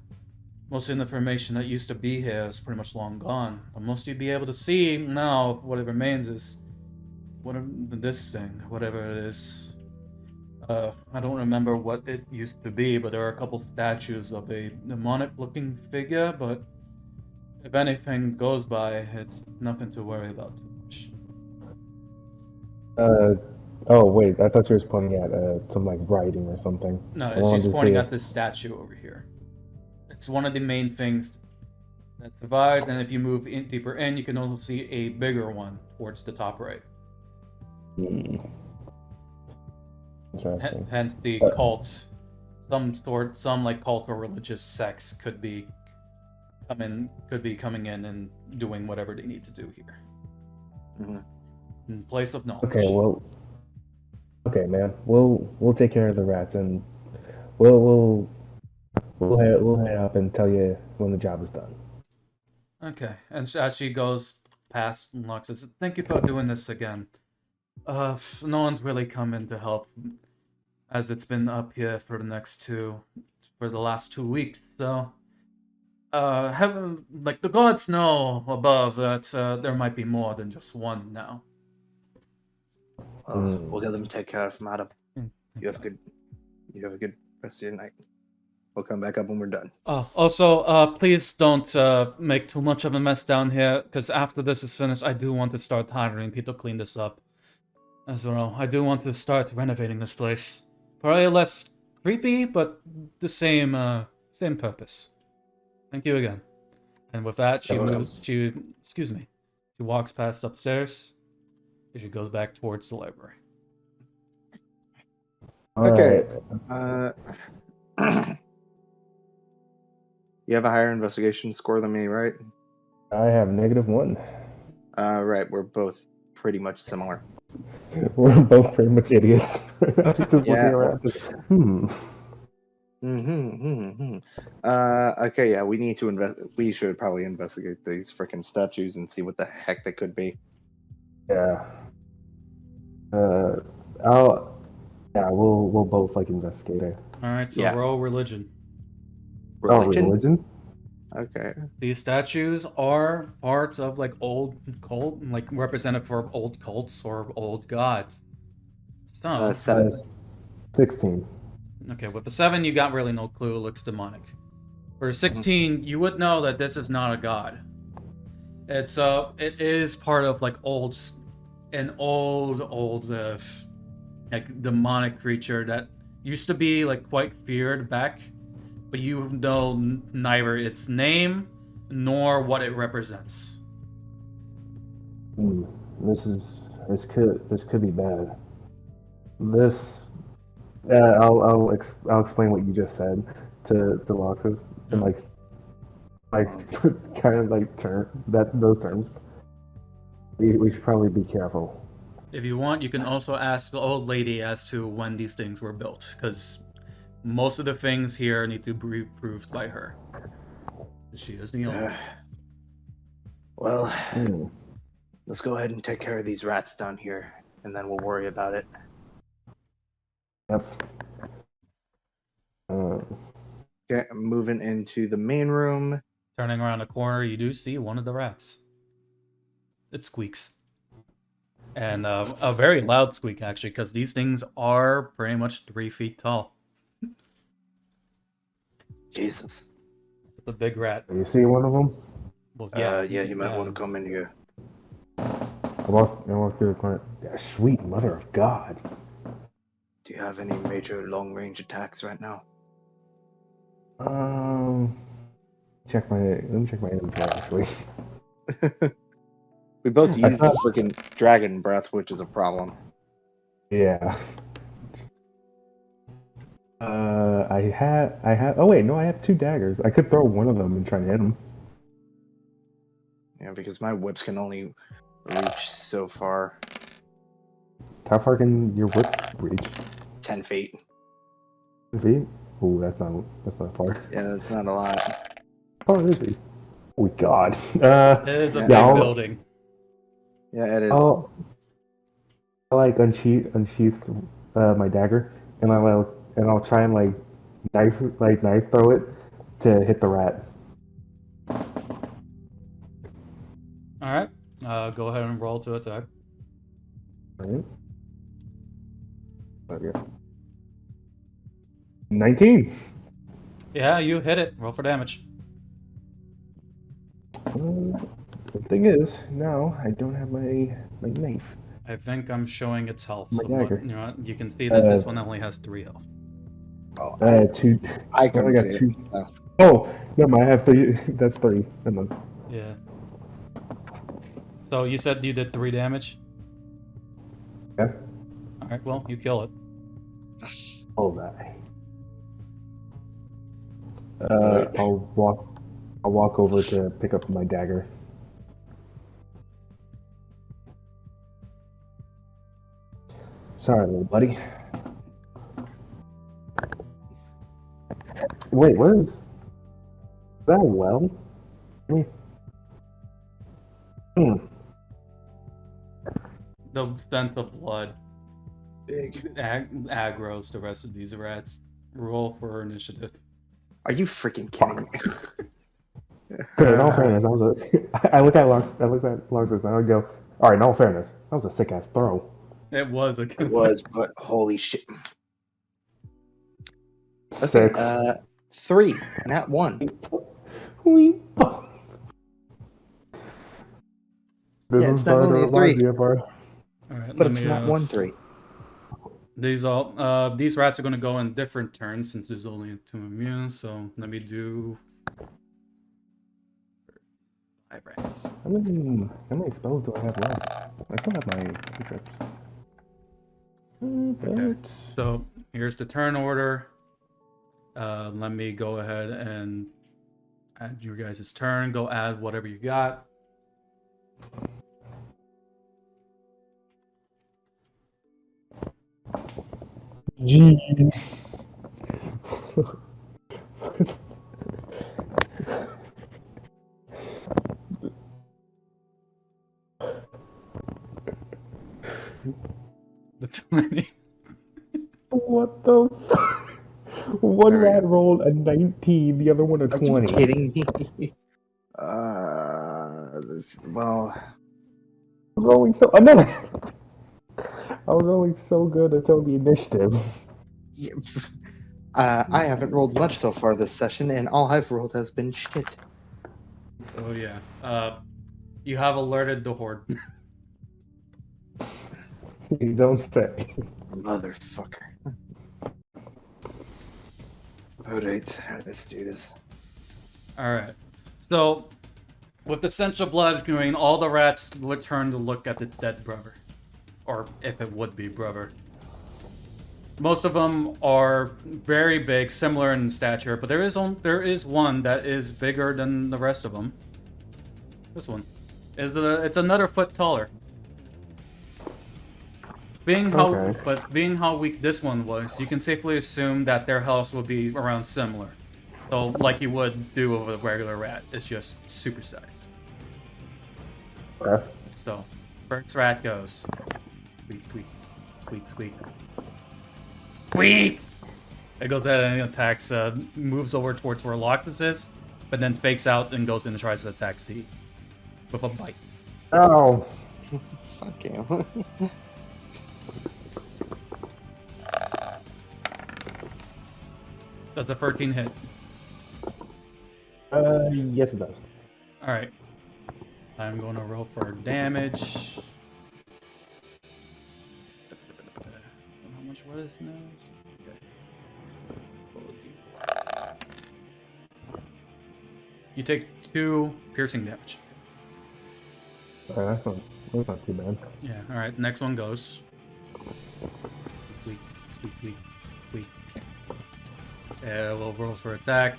Most of the information that used to be here is pretty much long gone. But most you'd be able to see now, what it remains is this thing, whatever it is. I don't remember what it used to be, but there are a couple statues of a demonic-looking figure, but if anything goes by, it's nothing to worry about too much. Oh wait, I thought you was pointing at some like writing or something. I No, wanted she's to pointing see at this statue over here. It's one of the main things that survived, and if you move deeper in, you can also see a bigger one towards the top right. Interesting. Hence the cult, some like cult or religious sects could be coming in and doing whatever they need to do here. Mm-hmm. In place of knowledge. Okay, well, okay, man. We'll take care of the rats, and we'll head up and tell you when the job is done. Okay, and as she goes past Loxus, thank you for doing this again. No one's really come in to help, as it's been up here for the last 2 weeks. So, the gods know above that there might be more than just one now. We'll get them to take care of madam. Mm, You have a good rest of your night. We'll come back up when we're done. Also, please don't make too much of a mess down here, because after this is finished, I do want to start hiring people to clean this up. As well, I do want to start renovating this place. Probably less creepy, but the same purpose. Thank you again. And with that, she walks past upstairs, and she goes back towards the library. Okay. You have a higher investigation score than me, right? I have -1. Right. We're both pretty much similar. We're both pretty much idiots. Just looking Yeah. around. Okay. Yeah. We need to We should probably investigate these freaking statues and see what the heck they could be. Yeah. We'll both like investigate it. All right, so Yeah. roll religion. Religion? Okay. These statues are part of like old cult, like representative for old cults or old gods. So 7. 16. okay, with the 7, you got really no clue. It looks demonic. For 16, you would know that this is not a god. It is part of like an old like demonic creature that used to be like quite feared back, but you know neither its name nor what it represents. This could be bad. I'll explain what you just said to Loxus and like kind of like those terms. We should probably be careful. If you want, you can also ask the old lady as to when these things were built, because most of the things here need to be proved by her. She is the only. Well, let's go ahead and take care of these rats down here, and then we'll worry about it. Yep. Okay, I'm moving into the main room. Turning around the corner, you do see one of the rats. It squeaks. And a very loud squeak, actually, because these things are pretty much 3 feet tall. Jesus. It's a big rat. You see one of them? Well, Yeah, you might want to come in here. I walk through the corner. Sweet mother of God. Do you have any major long-range attacks right now? Let me check my inventory actually. We both use the freaking dragon breath, which is a problem. Yeah. I have. Oh wait, no, I have 2 daggers. I could throw one of them and try to hit him. Yeah, because my whips can only reach so far. How far can your whip reach? 10 feet. 10 feet? Ooh, that's not far. Yeah, that's not a lot. How far is he? Oh God. It is a big building. Yeah, it is. I like unsheath my dagger, and I'll try and like knife throw it to hit the rat. All right. Go ahead and roll to attack. Right. Okay. 19. Yeah, you hit it. Roll for damage. The thing is, now I don't have my knife. I think I'm showing its health. My So dagger. you know, you can see that this one only has 3 health. Oh, Two. I I only couldn't got see two. it. So. Oh, no, I have 3. That's 3. Never mind. Yeah. So you said you did 3 damage? Yeah. Alright, well, you kill it. Bullseye. Right. I'll walk over to pick up my dagger. Sorry, little buddy. Wait, what is that? A well? Hmm. The sense of blood Big. aggroes the rest of these rats. Roll for initiative. Are you freaking kidding me? Okay, in all fairness, that was a. I look at Loxus and I go, all right, in all fairness, that was a sick ass throw. It was a It was, but holy shit. Okay, 6. 3, not 1. We. This Yeah, is it's starting to definitely a remind 3. me of our. Alright, But it's not 1-3. These rats are gonna go in different turns since there's only 2 immune, so let me do 5 rats. How many spells do I have left? I still have my trips. Okay, so here's the turn order. Let me go ahead and add your guys' turn. Go add whatever you got. Jeez. The 20. What the? One There we rat go. rolled a 19, the other one a Are 20. you kidding me? Well, I was rolling so another. I was rolling so good until the initiative. yeah, I haven't rolled much so far this session, and all I've rolled has been shit. Oh yeah. You have alerted the horde. You don't say. Motherfucker. Alright, let's do this. Alright. So, with the central blood going, all the rats turn to look at its dead brother. Or if it would be brother. Most of them are very big, similar in stature, but there is one that is bigger than the rest of them. This one. It's another foot taller. Being how weak this one was, you can safely assume that their health will be around similar. So, like you would do with a regular rat, it's just supersized. Okay. So, first rat goes. Squeak, squeak, squeak, squeak. Squeak! It goes ahead and attacks, moves over towards where Loxus is, but then fakes out and goes in and tries to attack C. With a bite. Oh. Fuck you. Does the 13 hit? Yes it does. Alright. I'm going to roll for damage. How much was now? Okay. You take 2 piercing damage. Okay, that's not too bad. Yeah, alright. Next one goes. Squeak, squeak, squeak, squeak. We'll roll for attack.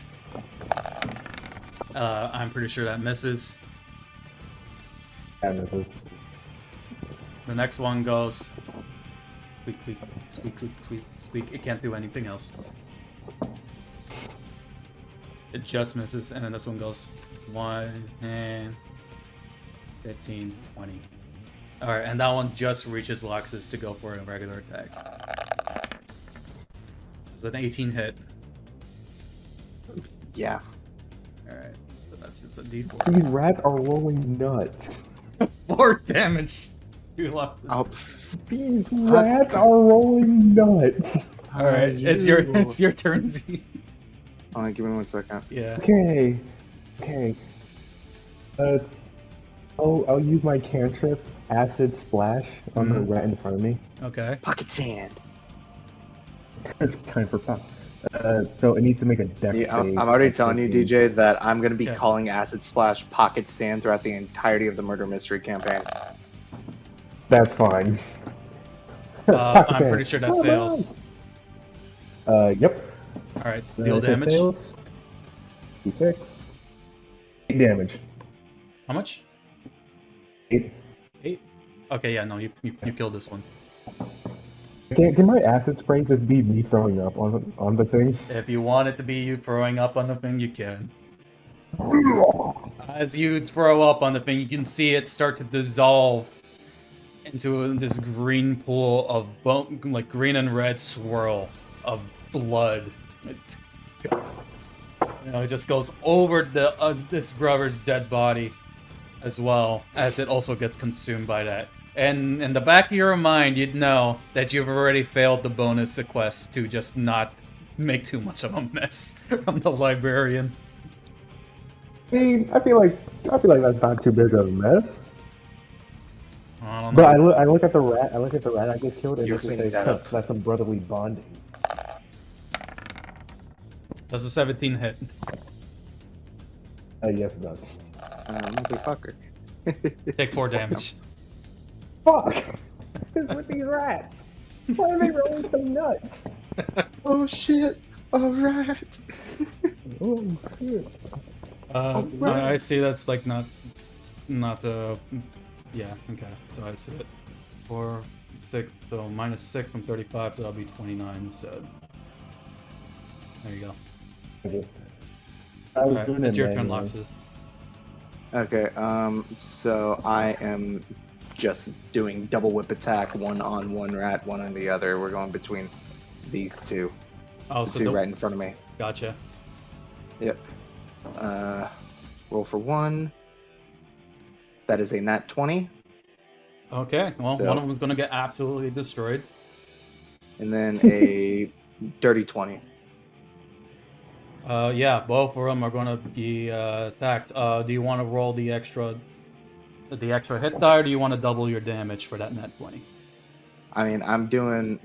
I'm pretty sure that misses. Yeah, misses. The next one goes. Squeak, squeak, squeak, squeak, squeak, squeak. It can't do anything else. It just misses, and then this one goes 1 and 15, 20. Alright, and that one just reaches Loxus to go for a regular attack. It's an 18 hit. Yeah. Alright, so that's just a d4. These rats are rolling nuts. 4 damage to Loxus. Oh, These rats are rolling nuts. Alright, it's your turn, Z. Hold on, give me 1 second. Yeah. Okay. Let's I'll use my cantrip, Acid Splash, on the rat in front of me. Okay. Pocket sand. Time for pop. So it needs to make a dex Yeah, save. I'm already at telling you, 15. DJ, that I'm going to be Yeah. calling Acid Splash Pocket Sand throughout the entirety of the Murder Mystery campaign. That's fine. I'm pretty sure that fails. Yep. All right, deal If it damage. fails, D6. 8 damage. How much? 8. 8. Okay, yeah, no, you killed this one. Can my acid spray just be me throwing up on the thing? If you want it to be you throwing up on the thing, you can. As you throw up on the thing, you can see it start to dissolve into this green pool of bone, like green and red swirl of blood. It just goes over its brother's dead body as well, as it also gets consumed by that. And in the back of your mind, you'd know that you've already failed the bonus quest to just not make too much of a mess from the librarian. I mean, I feel like that's not too big of a mess. I don't know. But I look at the rat. I just killed, and You're just cleaning say, that up. that's some brotherly bonding. Does a 17 hit? Yes, it does. Motherfucker. Take 4 damage. Fuck! With these rats. Why are they rolling so nuts? Oh shit! Alright! Oh shit! I see that's like not yeah, okay, so I see it. 4, 6, so minus 6 from 35, so that'll be 29 instead. There you go. Okay. I was Alright, doing it's it your turn, manually. Loxus. Okay, so I am just doing double whip attack, one on one rat, one on the other. We're going between these two. Oh, The so two the, right in front of me. gotcha. Yep. Roll for 1. That is a nat 20. Okay, well, So- one of them's gonna get absolutely destroyed. And then a dirty 20. Yeah, both of them are gonna be attacked. Do you want to roll the extra hit die, or do you want to double your damage for that nat 20? I mean, I'm doing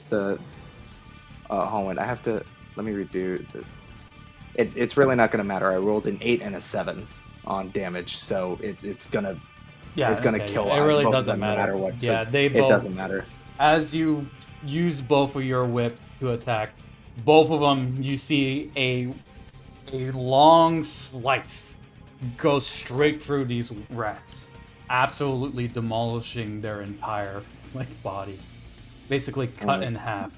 the. Hold on, I have to. Let me redo. It's really not going to matter. I rolled an 8 and a 7 on damage, so it's gonna Yeah, it's gonna okay, kill. yeah. It really both of doesn't them matter. no matter what. So Yeah, they it both. doesn't matter. As you use both of your whip to attack, both of them, you see a long slice go straight through these rats, absolutely demolishing their entire body, basically cut in half.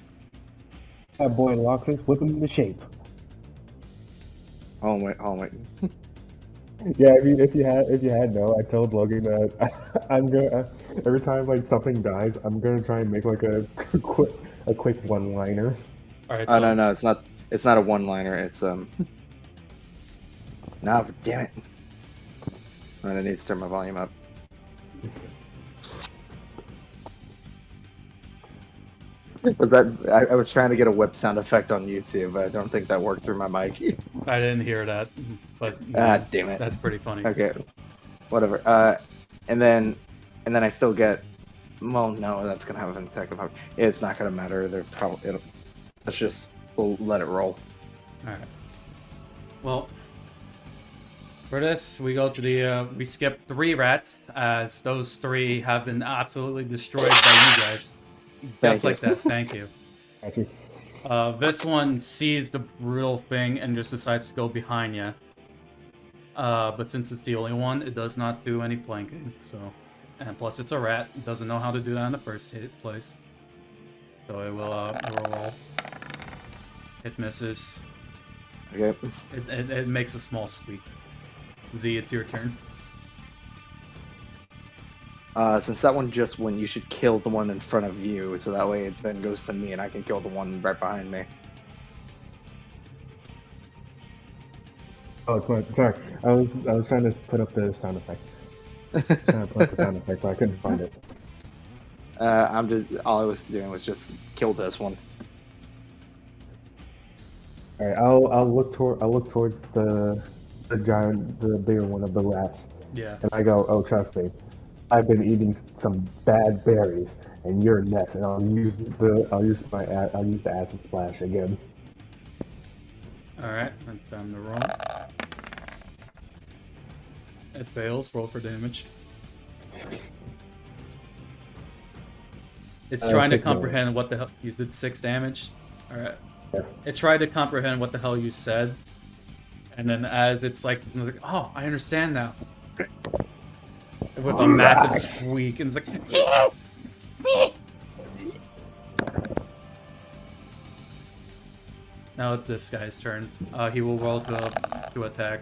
That boy Loxus, whip him into shape. Hold on, wait. Yeah, I mean, if you had no, I told Logan that I'm gonna every time like something dies, I'm gonna try and make like a quick one-liner. All right, Oh so no, it's not. It's not a one-liner. It's No, damn it. I need to turn my volume up. Was that? I was trying to get a whip sound effect on YouTube, but I don't think that worked through my mic. I didn't hear that, but Damn it. that's pretty funny. Okay, whatever. And then I still get. Well, no, that's gonna have an attack of. It's not gonna matter. They're probably. We'll let it roll. All right. Well, for this, we go to the we skip 3 rats, as those 3 have been absolutely destroyed by you guys. Just like that. Thank you. Actually, This one sees the brutal thing and just decides to go behind you. But since it's the only one, it does not do any flanking. So, and plus it's a rat. It doesn't know how to do that in the first place. So it will roll. It misses. Okay. It makes a small squeak. Z, it's your turn. Since that one just went, you should kill the one in front of you, so that way it then goes to me, and I can kill the one right behind me. oh, sorry. I was trying to put up the sound effect. Trying to put up the sound effect, but I couldn't find it. All I was doing was just kill this one. All right, I'll look towards the the bigger one of the rats. Yeah. And I go, oh, trust me, I've been eating some bad berries, and you're next. And I'll use the acid splash again. All right, that's time to roll. It fails. Roll for damage. It's trying to 6 damage. comprehend what the hell you did. 6 damage. All right. Yeah. It tried to comprehend what the hell you said, and then as it's like, oh, I understand now. With a massive squeak, and it's like. Now it's this guy's turn. He will roll to attack.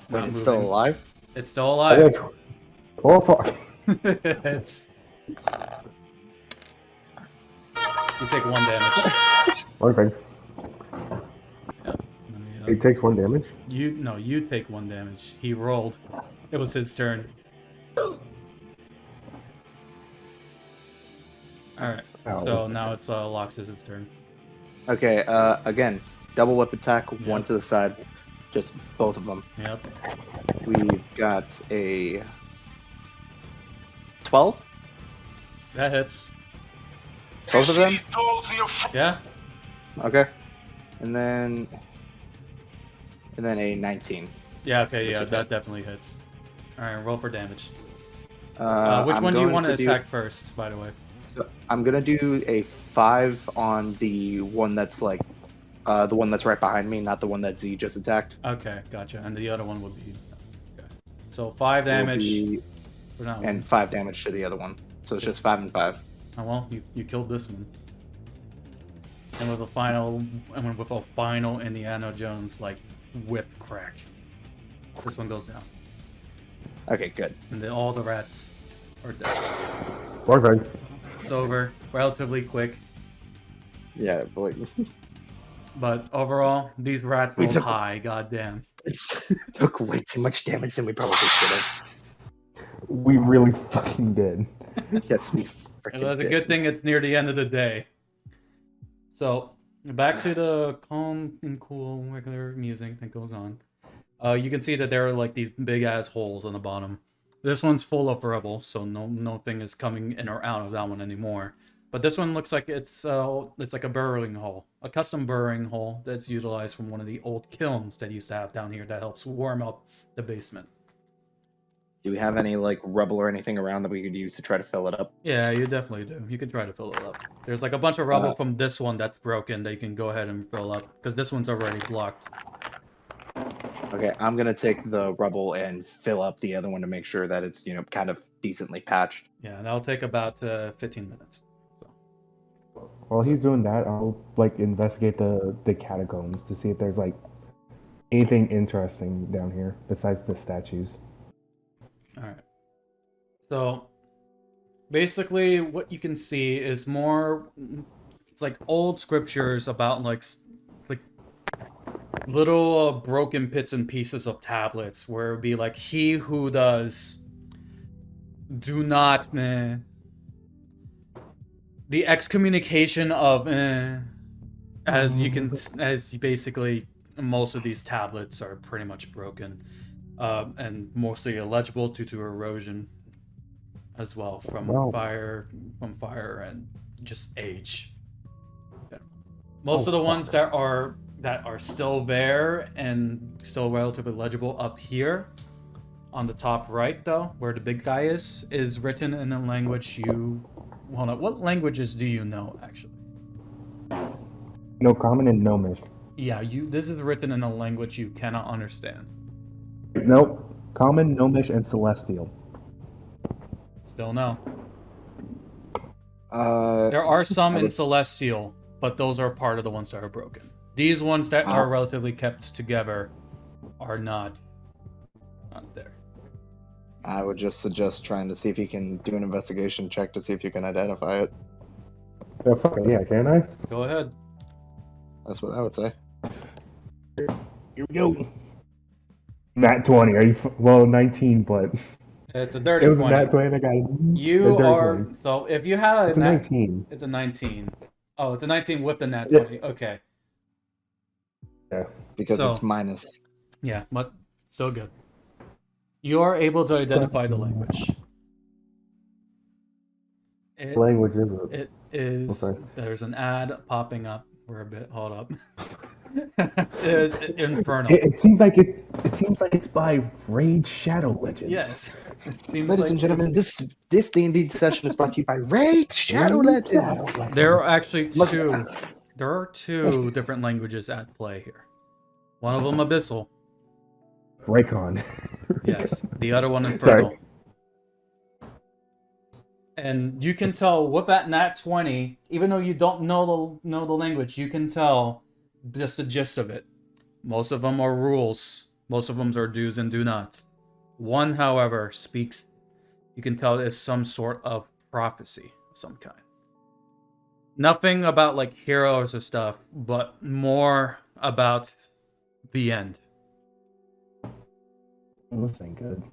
Wait, Not it's still moving. alive? It's still alive. Oh fuck! It's. You take 1 damage. Okay. Yep. It takes 1 damage. You take 1 damage. He rolled. It was his turn. Alright. Ow. So now it's Loxus' turn. Okay, again, double whip attack, one to the side. Just both of them. Yep. We've got a 12? That hits. Both of them? Yeah? Okay. And then a 19. Yeah, okay, yeah, should that hit. definitely hits. Alright, roll for damage. Which I'm one do you going want to do- attack first, by the way? So I'm gonna do a 5 on the one that's like, the one that's right behind me, not the one that Z just attacked. Okay, gotcha. And the other one would be... Okay. So 5 Will damage be- for that one. and 5 damage to the other one. So it's just 5 and 5. Oh well, you killed this one. And with a final Indiana Jones like whip crack, this one goes down, Okay, good. and then all the rats are dead. Okay. It's over relatively quick, Yeah, but but overall, these rats We rolled took- high. Goddamn. it took way too much damage than we probably should have. We really fucking did. Yes, we And freaking that's a did. good thing it's near the end of the day. So back to the calm and cool regular music that goes on. You can see that there are like these big ass holes on the bottom. This one's full of rubble, so nothing is coming in or out of that one anymore. But this one looks like it's like a burrowing hole, a custom burrowing hole that's utilized from one of the old kilns that used to have down here that helps warm up the basement. Do we have any like rubble or anything around that we could use to try to fill it up? Yeah, you definitely do. You can try to fill it up. There's like a bunch of rubble from this one that's broken that you can go ahead and fill up, because this one's already blocked. Okay, I'm gonna take the rubble and fill up the other one to make sure that it's, you know, kind of decently patched. Yeah, that'll take about 15 minutes. So. While he's doing that, I'll like investigate the catacombs to see if there's like anything interesting down here besides the statues. Alright. So, basically, what you can see is more... It's like old scriptures about, like little broken bits and pieces of tablets, where it would be like, he who does... Do not... The excommunication of... As you can... As basically, most of these tablets are pretty much broken. And mostly illegible due to erosion as well from fire and just age. Yeah. Most of the ones that are still there and still relatively legible up here on the top right, though, where the big guy is written in a language you... Hold on, what languages do you know, actually? No common and gnomish. Yeah, this is written in a language you cannot understand. Nope. Common, gnomish, and celestial. Still no. Uh, There are some I in would- Celestial, but those are part of the ones that are broken. These ones that are relatively kept together are not there. I would just suggest trying to see if you can do an investigation check to see if you can identify it. Oh, fucking yeah, can I? Go ahead. That's what I would say. Here we go. Nat 20. Are you? Well, 19, but It's a dirty it was a 20. nat 20. And I got You a dirty are 20. so if you had It's a 19. it's a 19. Oh, it's a 19 with the nat Yeah. 20. Okay. Because So- it's minus. Yeah, but Still good. You are able to identify the language. It, Language is it? it is. Okay. There's an ad popping up for a bit. Hold up. It is Infernal. It seems like it's by Raid Shadow Legends. Yes. It seems Ladies like and gentlemen, it's- this D&D session is brought to you by Raid Shadow Legends. There are actually Look- two. There are two different languages at play here. One of them Abyssal. Raycon. Yes. The other one Infernal. Sorry. And you can tell with that nat 20, even though you don't know the language, you can tell just the gist of it. Most of them are rules. Most of them are do's and do nots. One, however, speaks, you can tell is some sort of prophecy of some kind. Nothing about like heroes or stuff, but more about the end. This ain't good.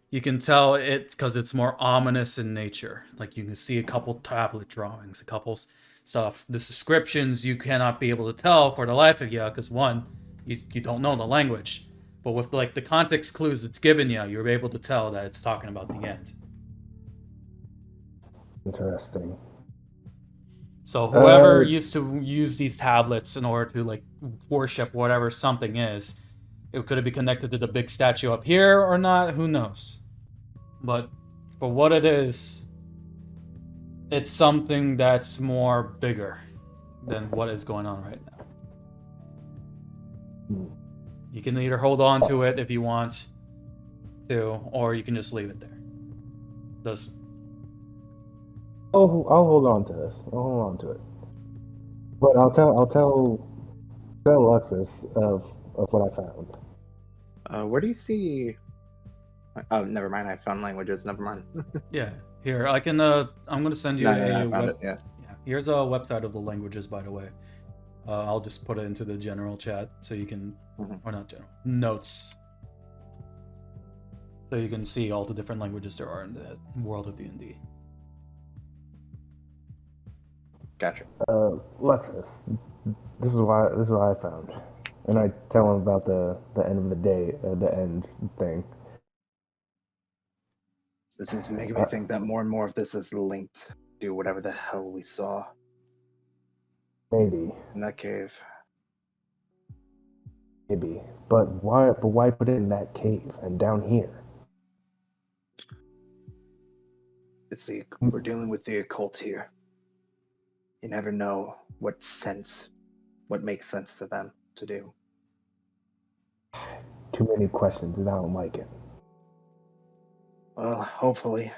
You can tell it's because it's more ominous in nature. Like you can see a couple tablet drawings, a couple stuff. The descriptions you cannot be able to tell for the life of you because one, you don't know the language. But with like the context clues it's given you, you're able to tell that it's talking about the end. Interesting. So whoever used to use these tablets in order to like worship whatever something is, it could be connected to the big statue up here or not, who knows. But for what it is, it's something that's more bigger than what is going on right now. You can either hold on to it if you want to, or you can just leave it there. I'll hold on to this. I'll hold on to it. But I'll tell Loxus of what I found. Where do you see? Oh, never mind. I found languages. Never mind. Yeah, here I can. I'm gonna send you No, a. I found it. Yeah. Yeah, here's a website of the languages, by the way. I'll just put it into the general chat so you can, or not general, notes. So you can see all the different languages there are in the world of D&D. Gotcha. Loxus, this is what I found, and I tell him about the end of the day, the end thing. This seems to make me think that more and more of this is linked to whatever the hell we saw Maybe, in that cave. but why put it in that cave and down here? We're dealing with the occult here. You never know what makes sense to them to do. Too many questions, and I don't like it. Well, hopefully,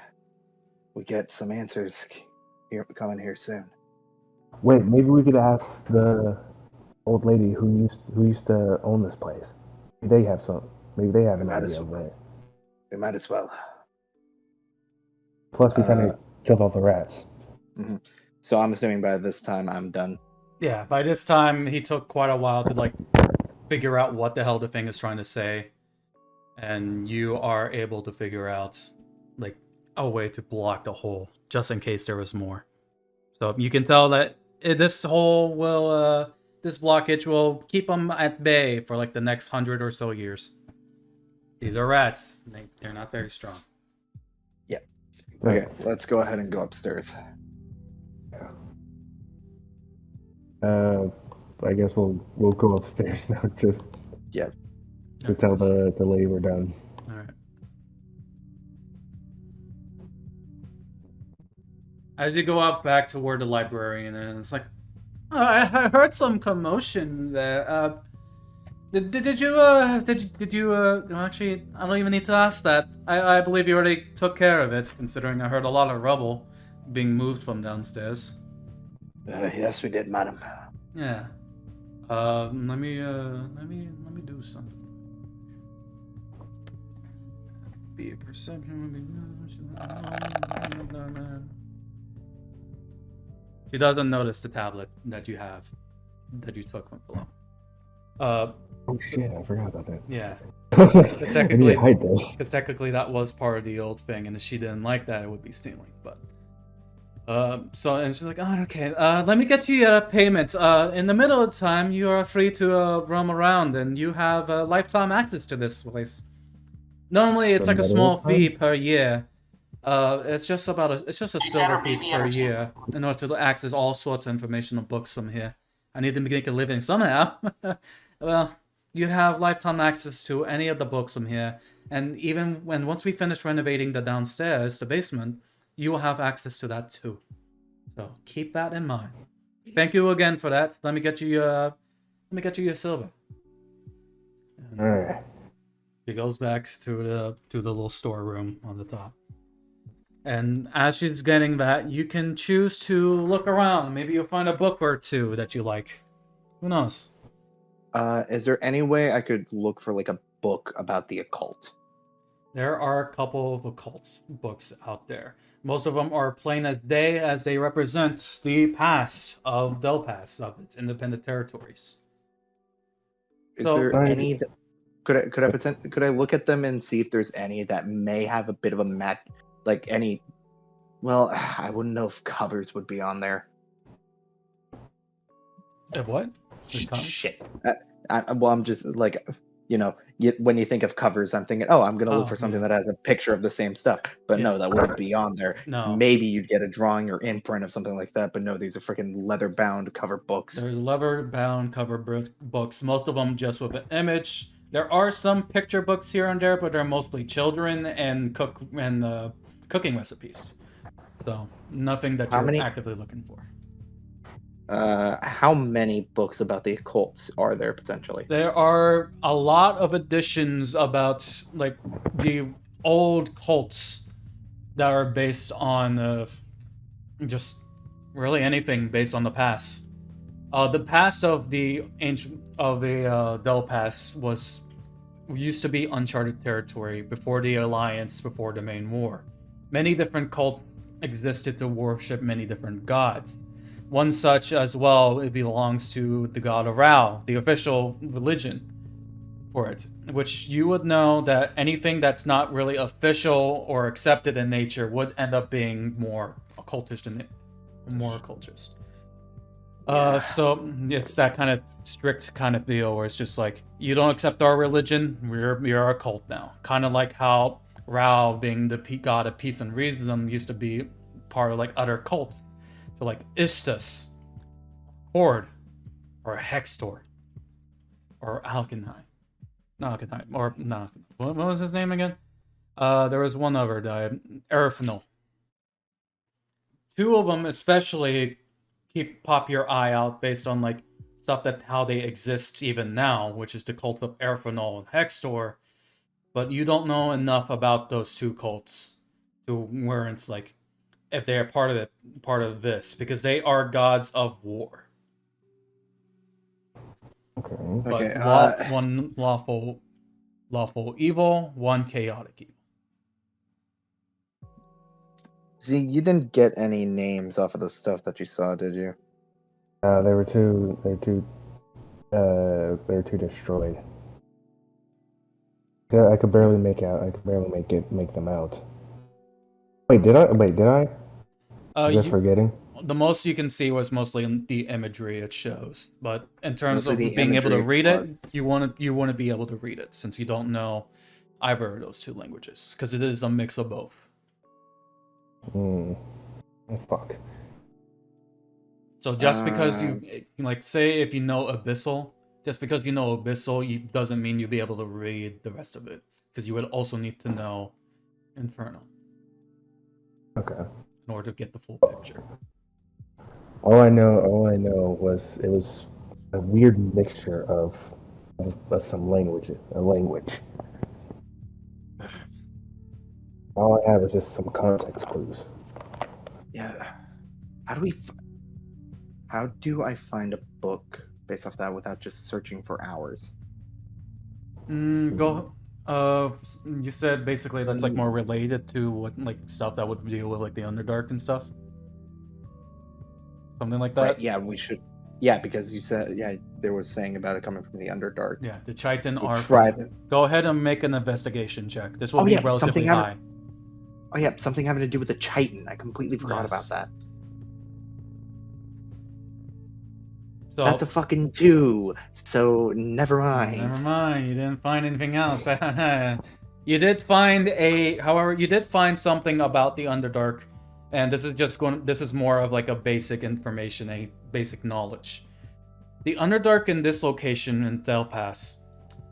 we get some answers coming here soon. Wait, maybe we could ask the old lady who used to own this place. Maybe they have an idea of where. We might as well. Plus, we kind of killed all the rats. Mm-hmm. So I'm assuming by this time I'm done. Yeah, by this time he took quite a while to like figure out what the hell the thing is trying to say, and you are able to figure out like a way to block the hole just in case there was more. So you can tell that this hole will, this blockage will keep them at bay for like the next 100 or so years. These are rats. They're not very strong. Yeah. Okay, let's go ahead and go upstairs. I guess we'll go upstairs now, just to tell the lady we're done. All right. As you go up back toward the librarian, and it's like, oh, I heard some commotion there. Did you actually, I don't even need to ask that. I believe you already took care of it, considering I heard a lot of rubble being moved from downstairs. Yes, we did, madam. Yeah. Let me do something. Be a perception. She doesn't notice the tablet that you have, that you took from below. Oh shit! I forgot about that. Yeah. I need to hide this. Because technically that was part of the old thing, and if she didn't like that, it would be stealing. But And she's like, oh, okay, let me get you a payment. In the middle of the time, you are free to roam around, and you have lifetime access to this place. Normally, it's The like a middle small of time? fee per year. It's just a silver piece per year in order to access all sorts of informational books from here. I need to make a living somehow. Well, you have lifetime access to any of the books from here, and even once we finish renovating the downstairs, the basement, you will have access to that too. So keep that in mind. Thank you again for that. Let me get you your silver. And Alright. she goes back to the little storeroom on the top. And as she's getting that, you can choose to look around. Maybe you'll find a book or two that you like. Who knows? Is there any way I could look for like a book about the occult? There are a couple of occult books out there. Most of them are plain as day, as they represent the past of Delpas, of its independent territories. Is So- there any that could I look at them and see if there's any that may have a bit of a match, like any? Well, I wouldn't know if covers would be on there. What? The con- Shit. I'm just like, when you think of covers, I'm thinking, oh, I'm gonna look Oh, for something yeah. that has a picture of the same stuff. But Yeah. no, that wouldn't be on there. No. Maybe you'd get a drawing or imprint of something like that. But no, these are freaking leather-bound cover books. There's leather-bound cover books, most of them just with an image. There are some picture books here and there, but they're mostly children and cooking recipes. So nothing that How you're many- actively looking for. How many books about the occult are there potentially? There are a lot of editions about like the old cults that are based on just really anything based on the past. The past of the Delpas used to be uncharted territory before the Alliance, before the main war. Many different cults existed to worship many different gods. One such as well, it belongs to the god of Rao, the official religion for it, which you would know that anything that's not really official or accepted in nature would end up being more occultist. So it's that kind of strict kind of deal where it's just like, you don't accept our religion, we're a cult now. Kind of like how Rao, being the god of peace and reason, used to be part of like other cults. So like Istus, Horde, or Hextor, or Alkenheim. What was his name again? There was one other guy, Erfnil. Two of them especially pop your eye out based on like stuff that how they exist even now, which is the cult of Erfnil and Hextor. But you don't know enough about those two cults to where it's like if they are part of this, because they are gods of war. Okay. But Okay, one lawful evil, one chaotic evil. See, you didn't get any names off of the stuff that you saw, did you? They were too destroyed. Yeah, I could barely make them out. Wait, did I? I'm just forgetting. The most you can see was mostly in the imagery it shows, but in terms Mostly of the being able to imagery read it, was- you want to be able to read it since you don't know either of those two languages, because it is a mix of both. Oh, fuck. So just because you like say if you know Abyssal, just because you know Abyssal, doesn't mean you'll be able to read the rest of it, because you would also need to know Infernal Okay. in order to get the full picture. All I know was it was a weird mixture of some language. All I have is just some context clues. Yeah. How do I find a book based off that without just searching for hours? Go. You said basically that's like more related to what like stuff that would deal with like the Underdark and stuff. Something like that. Right, yeah, we should. Yeah, because you said they were saying about it coming from the Underdark. Yeah, the Chitine are. tried- Go ahead and make an investigation check. This will Oh, be yeah, relatively something high. Oh yeah, something having to do with the Chitine. I completely forgot Yes. about that. So That's a fucking 2. So never mind. never mind. You didn't find anything else. You did find however, you did find something about the Underdark, and this is more of like a basic information, a basic knowledge. The Underdark in this location in Delpas,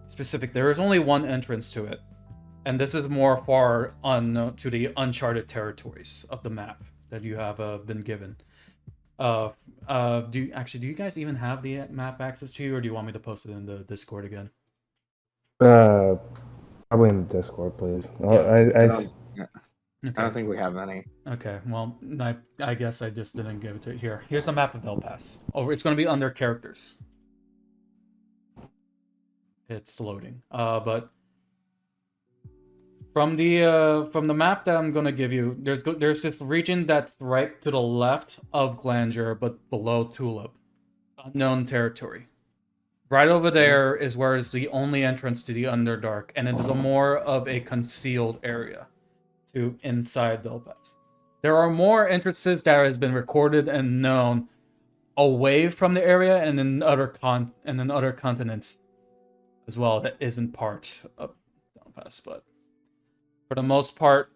specific, there is only one entrance to it, and this is more far unknown to the uncharted territories of the map that you have been given. Do you guys even have the map access to you, or do you want me to post it in the Discord again? Probably in the Discord, please. I don't think we have any. Okay, well, I guess I just didn't give it to you. Here. Here's the map of Delpas. It's going to be under characters. It's loading. But from the map that I'm going to give you, there's this region that's right to the left of Glandur, but below Tulip. Unknown territory. Right over there is where is the only entrance to the Underdark, and it is more of a concealed area to inside Delpas. There are more entrances that has been recorded and known away from the area and in other continents as well that isn't part of Delpas, but for the most part,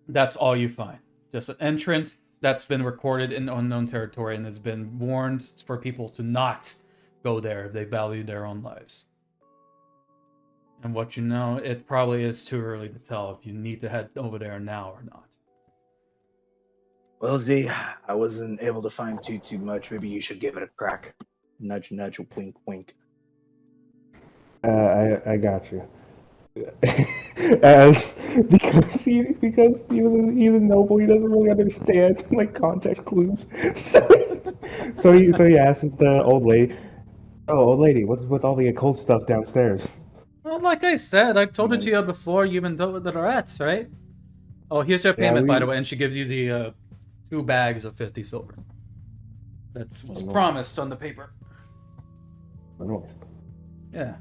that's all you find. Just an entrance that's been recorded in unknown territory and has been warned for people to not go there if they value their own lives. And what you know, it probably is too early to tell if you need to head over there now or not. Well, Z, I wasn't able to find too much. Maybe you should give it a crack. Nudge, nudge, wink, wink. I got you. Because he's a noble, he doesn't really understand like context clues. So he asks the old lady, "Oh, old lady, what's with all the occult stuff downstairs?" Well, like I said, I told it to you before you even dealt with the rats, right? Oh, here's your payment, by the way, and she gives you the 2 bags of 50 silver. That's what's promised on the paper. Yeah.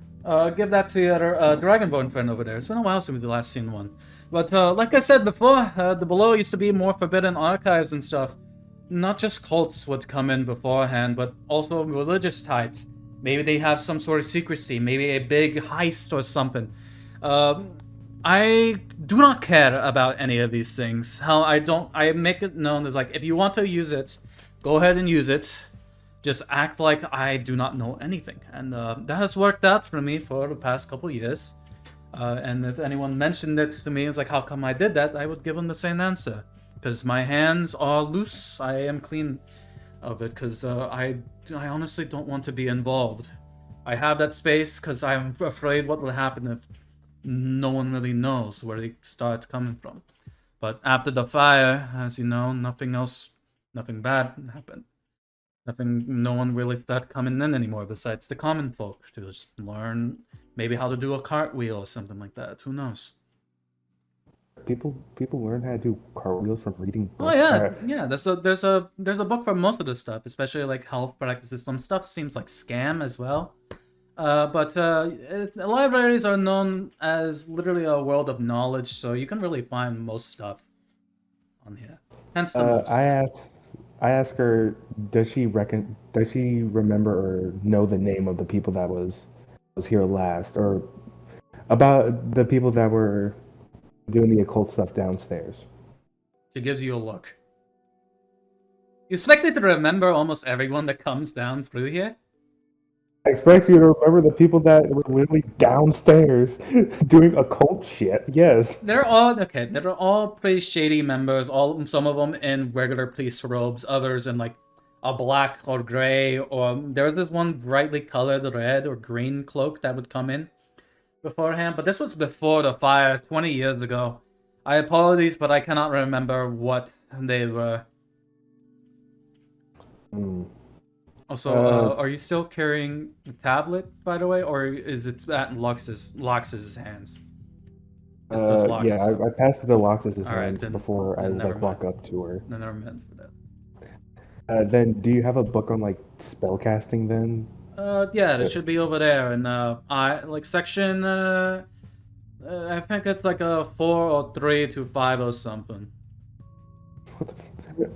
Give that to your Dragonborn friend over there. It's been a while since we last seen one. But like I said before, the below used to be more forbidden archives and stuff. Not just cults would come in beforehand, but also religious types. Maybe they have some sort of secrecy, maybe a big heist or something. I do not care about any of these things. I make it known as like, if you want to use it, go ahead and use it. Just act like I do not know anything. And that has worked out for me for the past couple years. And if anyone mentioned it to me, it's like, how come I did that? I would give them the same answer. Because my hands are loose, I am clean of it, because I honestly don't want to be involved. I have that space because I'm afraid what will happen if no one really knows where they start coming from. But after the fire, as you know, nothing bad happened. No one really started coming in anymore besides the common folk to just learn maybe how to do a cartwheel or something like that. Who knows? People learn how to do cartwheels from reading books. Oh yeah. There's a book for most of this stuff, especially like health practices. Some stuff seems like scam as well. But libraries are known as literally a world of knowledge, so you can really find most stuff on here. Hence the most. I ask her, does she remember or know the name of the people that was here last, or about the people that were doing the occult stuff downstairs? She gives you a look. You expect it to remember almost everyone that comes down through here? I expect you to remember the people that were literally downstairs doing occult shit. Yes. They're all pretty shady members. Some of them in regular police robes, others in like a black or gray, or there's this one brightly colored red or green cloak that would come in beforehand. But this was before the fire, 20 years ago. I apologize, but I cannot remember what they were. Also, are you still carrying the tablet, by the way, or is it at Loxus's hands? It's just Loxus. Yeah, I passed it to Loxus's hands then, before I walk up to her. Then never meant for that. Then, do you have a book on like spellcasting? Then. Yeah, it should be over there, and section. I think it's like a 4 or 3 to 5 or something.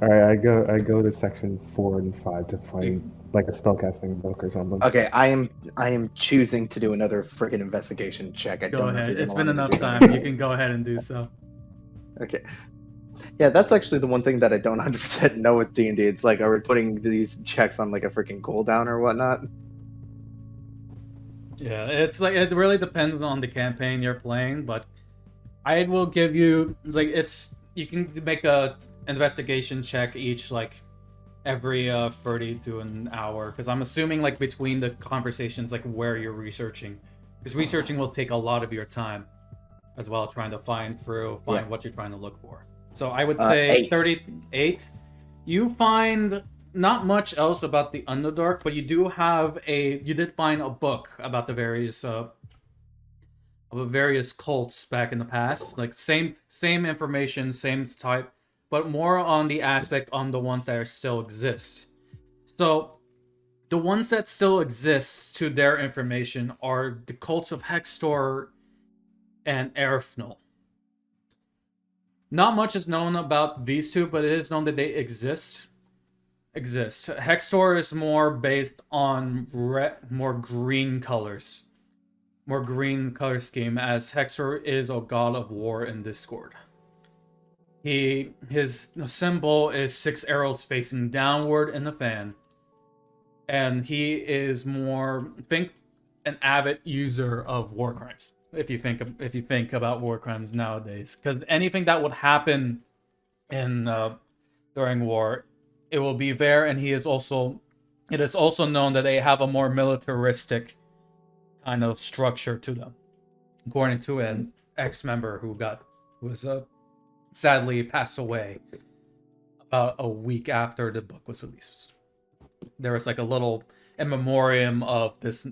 All right, I go to section 4 and 5 to find like a spellcasting book or something. Okay, I am choosing to do another freaking investigation check. I Go don't know if ahead. you're It's gonna been allow me to enough do time. You that. can go ahead and do so. Okay. Yeah, that's actually the one thing that I don't 100% know with D&D. It's like, are we putting these checks on like a freaking cooldown or whatnot? Yeah, it's like it really depends on the campaign you're playing, but I will give you like it's you can make a investigation check each like every 30 to an hour because I'm assuming like between the conversations like where you're researching because researching will take a lot of your time as well trying to find Yeah. what you're trying to look for. So I would say 8. 38. You find not much else about the Underdark, but you did find a book about the various cults back in the past. Like same information, same type, but more on the aspect on the ones that are still exist. So the ones that still exist to their information are the cults of Hextor and Erfnul. Not much is known about these two, but it is known that they exist. Hextor is more based on more green colors. More green color scheme, as Hextor is a god of war and discord. His symbol is 6 arrows facing downward in the fan. And he is more an avid user of war crimes. If you think about war crimes nowadays, because anything that would happen in during war, it will be there, and it is also known that they have a more militaristic kind of structure to them, according to an ex-member who was sadly passed away about a week after the book was released. There was like a little in memoriam of this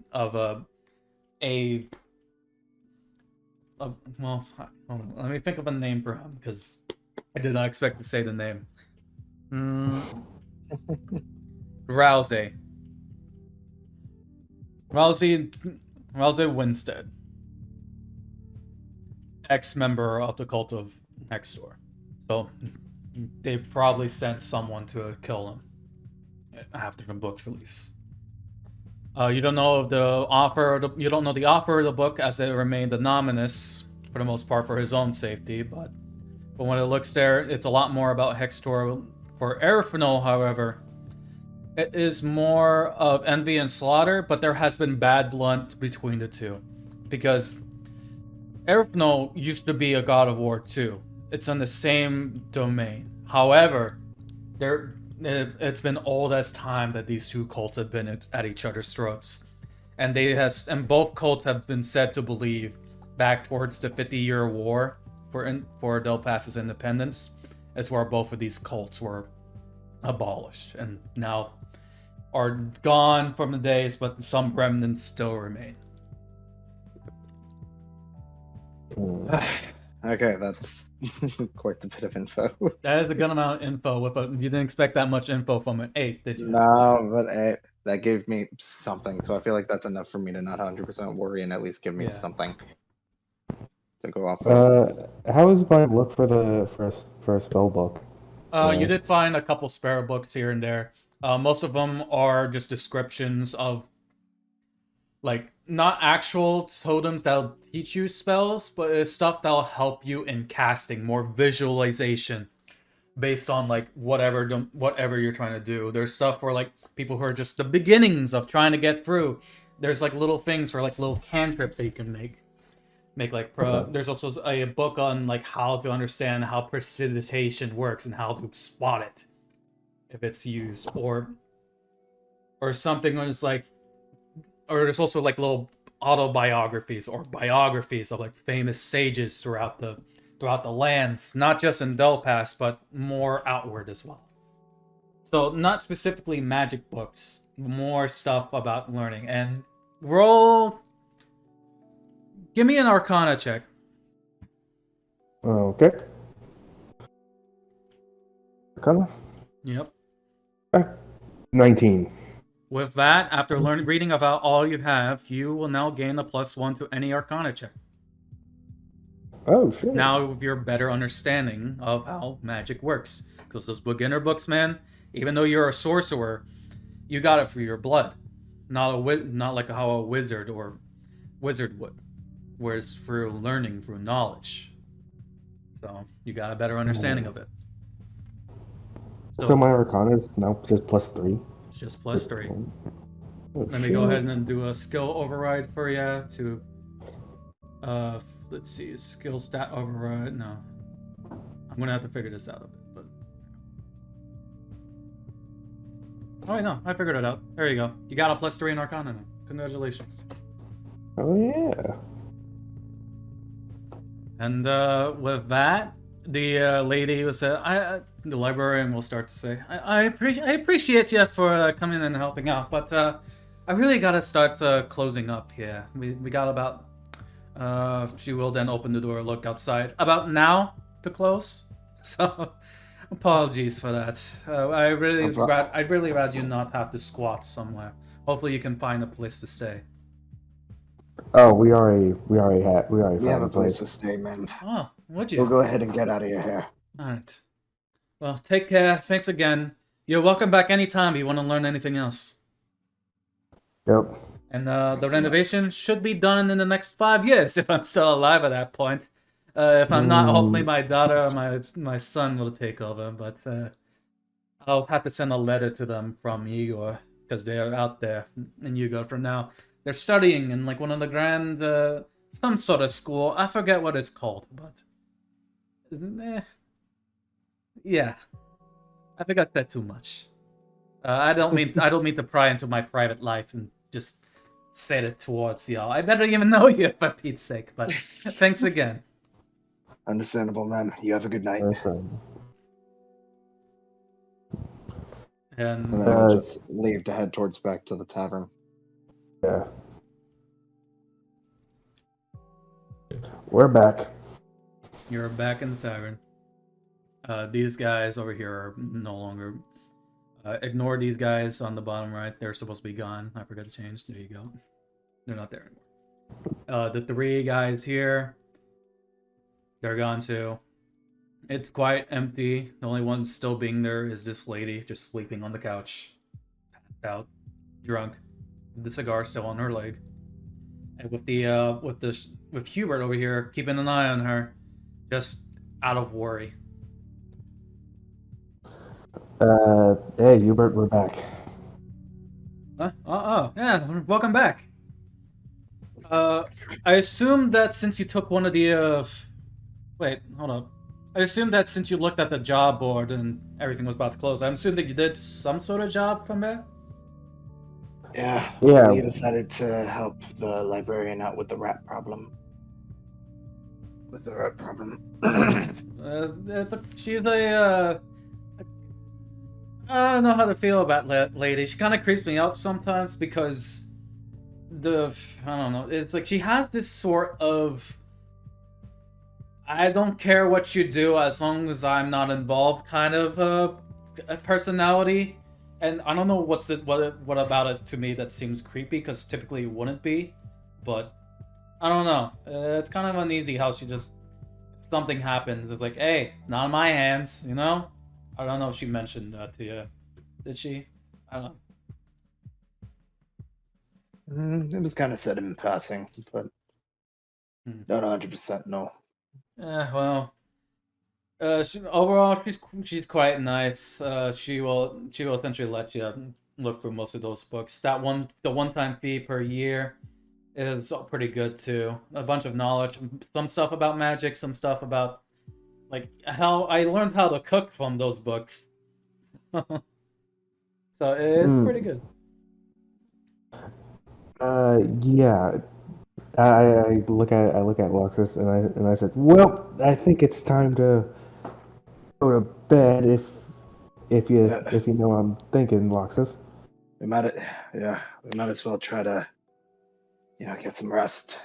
well, hold on. Let me think of a name for him because I did not expect to say the name. Rousey Winstead, ex-member of the cult of Hextor. So they probably sent someone to kill him after the book's release. You don't know the author. You don't know the author of the book, as it remained anonymous for the most part for his own safety. But when it looks there, it's a lot more about Hextor. For Erfnul, however, it is more of envy and slaughter, but there has been bad blood between the two, because Erfnul used to be a god of war too. It's on the same domain. However, it's been old as time that these two cults have been at each other's throats, and both cults have been said to believe back towards the 50-year war for Delpas' independence, is where both of these cults were abolished and now are gone from the days, but some remnants still remain. Okay, that's quite a bit of info. That is a good amount of info. You didn't expect that much info from an 8, did you? No, but that gave me something, so I feel like that's enough for me to not 100% worry and at least give me something to go off of. How is my look for a spell book? You did find a couple spare books here and there. Most of them are just descriptions of, like, not actual totems that'll teach you spells, but it's stuff that'll help you in casting, more visualization based on like whatever you're trying to do. There's stuff for like people who are just the beginnings of trying to get through. There's like little things for like little cantrips that you can make like there's also a book on like how to understand how precipitation works and how to spot it if it's used, or something when it's like, or there's also like little autobiographies or biographies of like famous sages throughout the lands, not just in Delpas, but more outward as well. So not specifically magic books, more stuff about learning. And give me an Arcana check. Okay. Arcana? Yep. 19. With that, after reading about all you have, you will now gain a +1 to any Arcana check. Oh, sure. Now with your better understanding of how magic works. Because those beginner books, man, even though you're a sorcerer, You got it through your blood, not like how a wizard would, where it's through learning, through knowledge. So you got a better understanding of it. So my Arcana is now just +3. It's just +3. Oh, Let me go ahead and do a skill override for you to, let's see, skill stat override. No, I'm gonna have to figure this out a bit. But oh wait, no, I figured it out. There you go. You got a +3 in Arcana now. Congratulations. Oh yeah. And with that, the lady was the librarian will start to say, I appreciate you for coming and helping out, but I really gotta start closing up here. We got about she will then open the door, look outside. About now to close. So apologies for that. I'd really rather you not have to squat somewhere. Hopefully you can find a place to stay. Oh, we already have a place to stay, man. Oh, would you? We'll go ahead and get out of your hair. Alright. Well, take care. Thanks again. You're welcome back anytime if you want to learn anything else. Yep. And the renovation should be done in the next 5 years if I'm still alive at that point. If I'm not, hopefully my daughter or my son will take over. But I'll have to send a letter to them from Igor because they're out there in Igor for now. They're studying in like one of the grand, some sort of school. I forget what it's called, but yeah. I think I said too much. I don't mean to pry into my private life and just say it towards y'all. I better even know you for Pete's sake. But thanks again. Understandable, man. You have a good night. And then we'll just leave to head towards back to the tavern. Yeah. We're back. You're back in the tavern. These guys over here are no longer. Ignore these guys on the bottom right. They're supposed to be gone. I forgot to change. There you go. They're not there anymore. The 3 guys here, they're gone too. It's quite empty. The only one still being there is this lady just sleeping on the couch, passed out, drunk, with the cigar still on her leg, and with Hubert over here keeping an eye on her, just out of worry. Hey, Hubert, we're back. Yeah, welcome back. I assume that since you took one of the, wait, hold up. I assume that since you looked at the job board and everything was about to close, I'm assuming that you did some sort of job from there? Yeah. We decided to help the librarian out with the rat problem. I don't know how to feel about that lady. She kind of creeps me out sometimes because I don't know. It's like she has this sort of I don't care what you do as long as I'm not involved kind of a personality. And I don't know what about it to me that seems creepy because typically it wouldn't be. But I don't know. It's kind of uneasy how she just something happens. It's like, hey, not in my hands, you know? I don't know if she mentioned that to you. Did she? I don't know. It was kind of said in passing, but not 100% no. Well, overall, she's quite nice. She will essentially let you look through most of those books. The one-time fee per year is pretty good too. A bunch of knowledge, some stuff about magic, some stuff about like how I learned how to cook from those books. So it's pretty good. Yeah. I look at Loxus and I said, well, I think it's time to go to bed if you know what I'm thinking, Loxus. We might as well try to get some rest.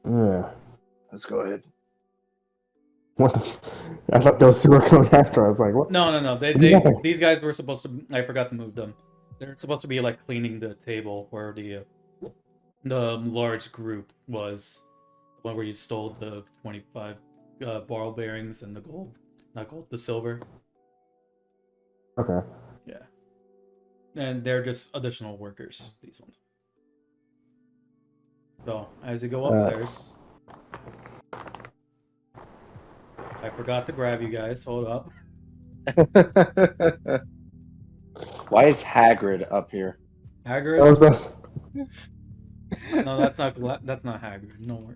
Yeah. Let's go ahead. What I thought those 2 were coming after. I was like, what? No. These guys were supposed to. I forgot to move them. They're supposed to be like cleaning the table where the large group was. The one where you stole the 25 Barbarians and the silver. Okay. Yeah. And they're just additional workers, these ones. So, as you go upstairs... I forgot to grab you guys. Hold up. Why is Hagrid up here? Hagrid? Best. No, that's not Hagrid. No worry.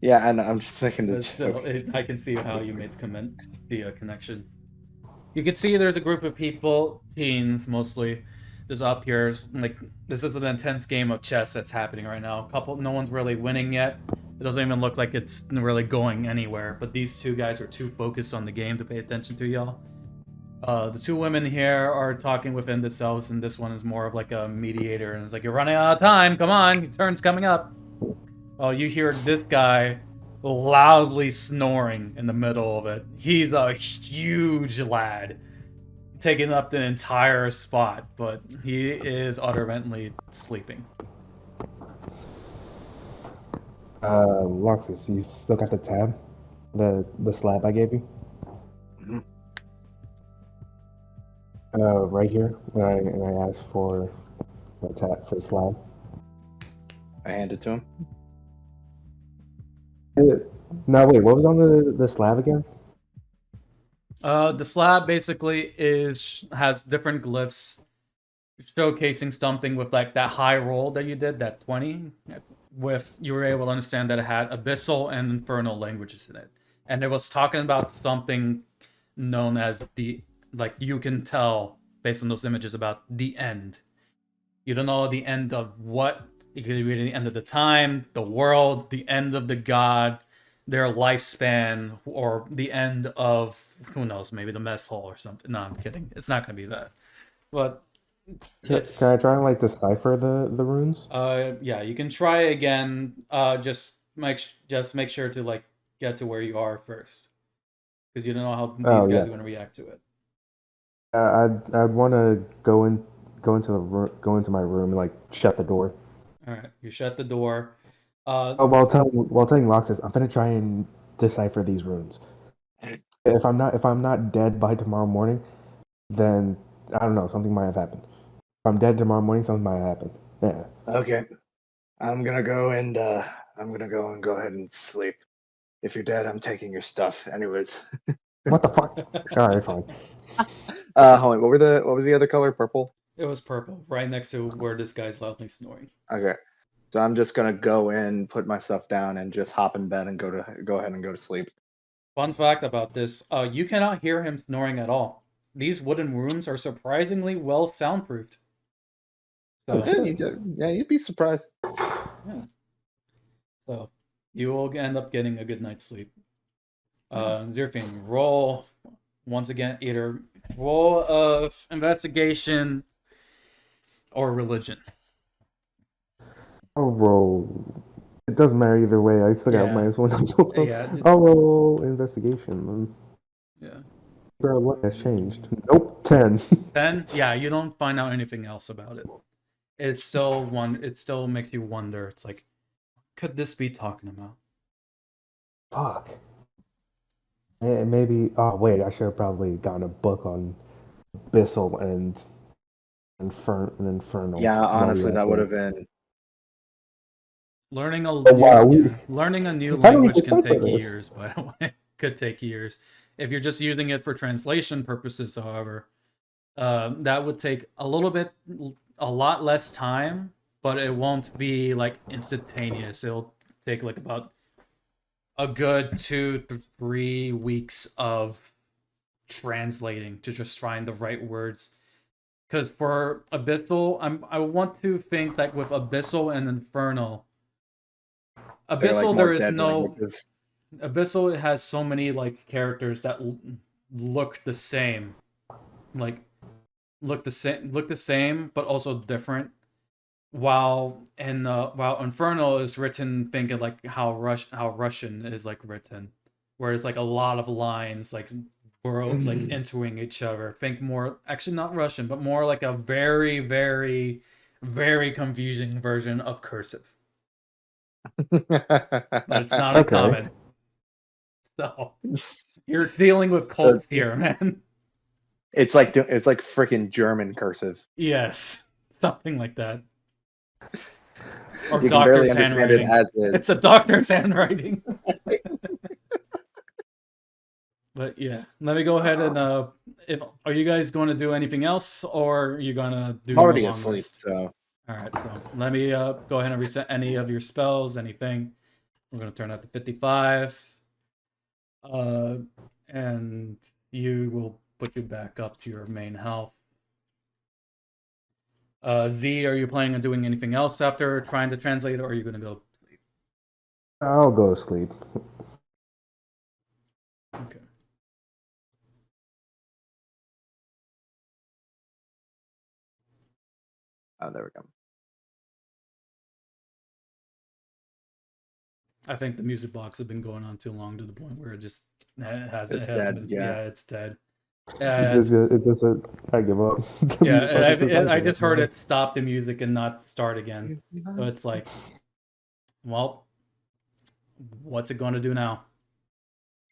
Yeah, and I'm just making the But still, joke. I can see how you made the connection. You can see there's a group of people, teens mostly, just up here. Like, this is an intense game of chess that's happening right now. No one's really winning yet. It doesn't even look like it's really going anywhere. But these two guys are too focused on the game to pay attention to y'all. The two women here are talking within themselves, and this one is more of like a mediator, and it's like, you're running out of time, come on, your turn's coming up. Oh, you hear this guy loudly snoring in the middle of it. He's a huge lad, taking up the entire spot, but he is utterly sleeping. Loxus, you still got the tab? The slab I gave you? Mm-hmm. Right here, and I asked for the tab for the slab. I hand it to him. No, wait, what was on the slab again? The slab basically has different glyphs showcasing something with like that high roll that you did, that 20, with you were able to understand that it had abyssal and infernal languages in it. And it was talking about something known as you can tell based on those images about the end. You don't know the end of what. It could be the end of the time, the world, the end of the god, their lifespan, or the end of, who knows, maybe the mess hall or something. No, I'm kidding. It's not going to be that. But Can I try and like decipher the runes? Yeah, you can try again. Just make sure to like get to where you are first, because you don't know how these guys are going to react to it. I'd want to go into my room and like shut the door. All right, you shut the door. While telling Loxus, I'm gonna try and decipher these runes. If I'm not dead by tomorrow morning, then I don't know, something might have happened. If I'm dead tomorrow morning, something might happen. Yeah. Okay. I'm gonna go and go ahead and sleep. If you're dead, I'm taking your stuff. Anyways. What the fuck? All right, fine. Hold on. What was the other color? Purple? It was purple, right next to where this guy's loudly snoring. Okay. So I'm just gonna go in, put my stuff down, and just hop in bed and go ahead and go to sleep. Fun fact about this: you cannot hear him snoring at all. These wooden rooms are surprisingly well soundproofed. So, you'd be surprised. Yeah. So you will end up getting a good night's sleep. Xyrtihne, roll once again either roll of investigation or religion. I'll roll. It doesn't matter either way. I still got -1. Yeah. I'll roll investigation. Yeah. What has changed? Nope, 10. 10? Yeah, you don't find out anything else about it. It still makes you wonder. It's like, could this be talking about? Fuck. Maybe. Oh wait, I should have probably gotten a book on abyssal and infernal. Yeah, honestly, that would have been. Learning a new How do we language can decipher take this? years, by the way. Could take years. If you're just using it for translation purposes, however, that would take a lot less time, but it won't be like instantaneous. It'll take like about a good 2 to 3 weeks of translating to just find the right words. Because for abyssal, I want to think that with abyssal and infernal, abyssal there is no languages. abyssal. It has so many like characters that look the same, look the same, but also different. While infernal is written thinking like how Russian is like written, where it's like a lot of lines like like entering each other. Think more, actually not Russian, but more like a very, very, very confusing version of cursive. But it's not uncommon. So you're dealing with cults here, man. It's like freaking German cursive. Yes, something like that. Or You can barely doctor's understand it handwriting. as is. It's a doctor's handwriting. But yeah, let me go ahead and are you guys going to do anything else, or are you gonna do I'm already a long asleep, rest? so All right, so let me go ahead and reset any of your spells, anything. We're gonna turn that to 55, and you will put you back up to your main health. Z, are you planning on doing anything else after trying to translate, or are you gonna go sleep? I'll go to sleep. Okay. oh, there we go. I think the music box has been going on too long to the point where it just It's hasn't dead, been. yeah. It's dead. It's just a, I give up. Yeah, I just heard it stop the music and not start again. So it's like, well, what's it going to do now?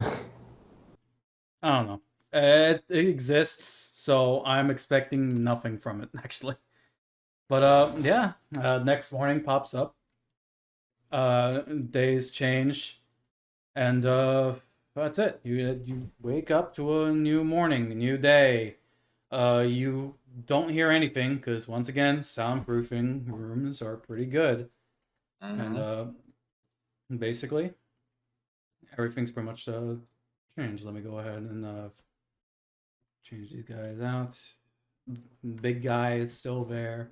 I don't know. It exists, so I'm expecting nothing from it, actually. But yeah, next morning pops up. Days change, and that's it. You wake up to a new morning, a new day. You don't hear anything because once again, soundproofing rooms are pretty good, and basically everything's pretty much changed. Let me go ahead and change these guys out. Big guy is still there.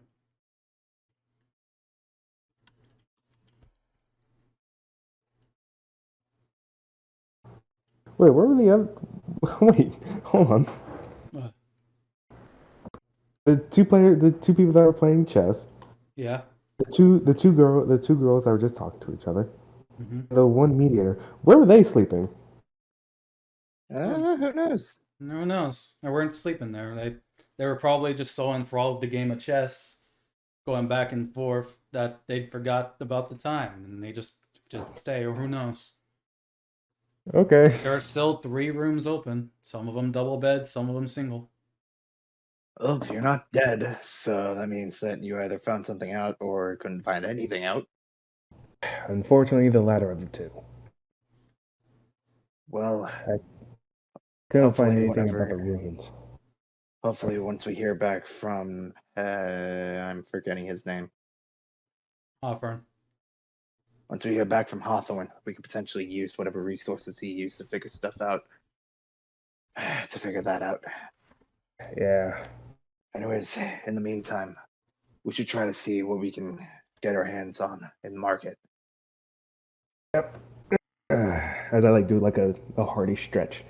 Wait, where were the other? Wait, hold on. What? The two people that were playing chess. Yeah. The two girls that were just talking to each other. Mm-hmm. The one mediator. Where were they sleeping? Who knows? No one knows. They weren't sleeping there. They were probably just so enthralled with the game of chess, going back and forth, that they forgot about the time and they just stay, or who knows. Okay. There are still 3 rooms open. Some of them double bed, some of them single. Well, you're not dead, so that means that you either found something out or couldn't find anything out. Unfortunately, the latter of the two. Well, Couldn't find hopefully anything about the ruins. Hopefully, once we hear back from, I'm forgetting his name. Hawthorne. Once we hear back from Hawthorne, we could potentially use whatever resources he used to figure stuff out. To figure that out. Yeah. Anyways, in the meantime, we should try to see what we can get our hands on in the market. Yep. As I do a hearty stretch.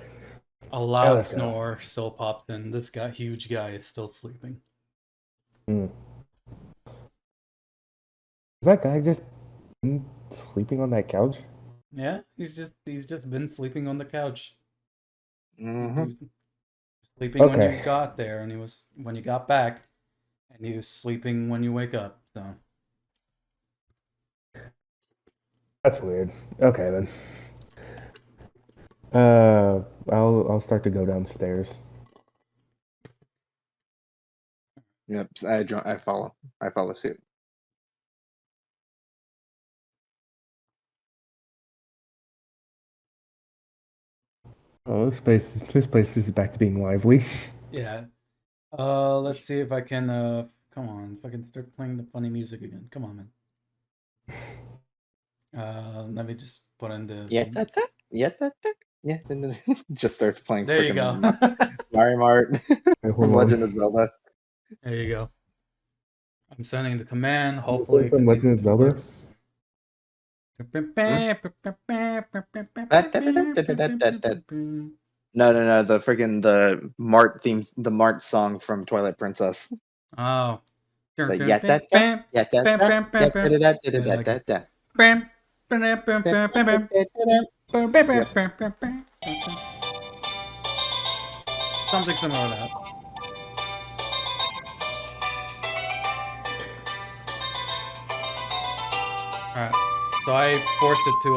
A loud snore still pops in. This huge guy is still sleeping. Is that guy just sleeping on that couch? Yeah, he's just been sleeping on the couch. Mm-hmm. Sleeping when you got there, and he was when you got back, and he was sleeping when you wake up. So that's weird. Okay then. I'll start to go downstairs. Yep, I follow suit. Oh, this place is back to being lively. yeah. Let's see if I can. Come on, if I can start playing the funny music again. Come on, man. Let me just put in the. Yeah. Just starts playing. There you go. Mario Mart. Legend of Zelda. There you go. I'm sending the command. Hopefully, some Legend of Zelda. Works. No. The Mart themes, the Mart song from Twilight Princess. Oh. Something similar to that. Alright. So I forced it to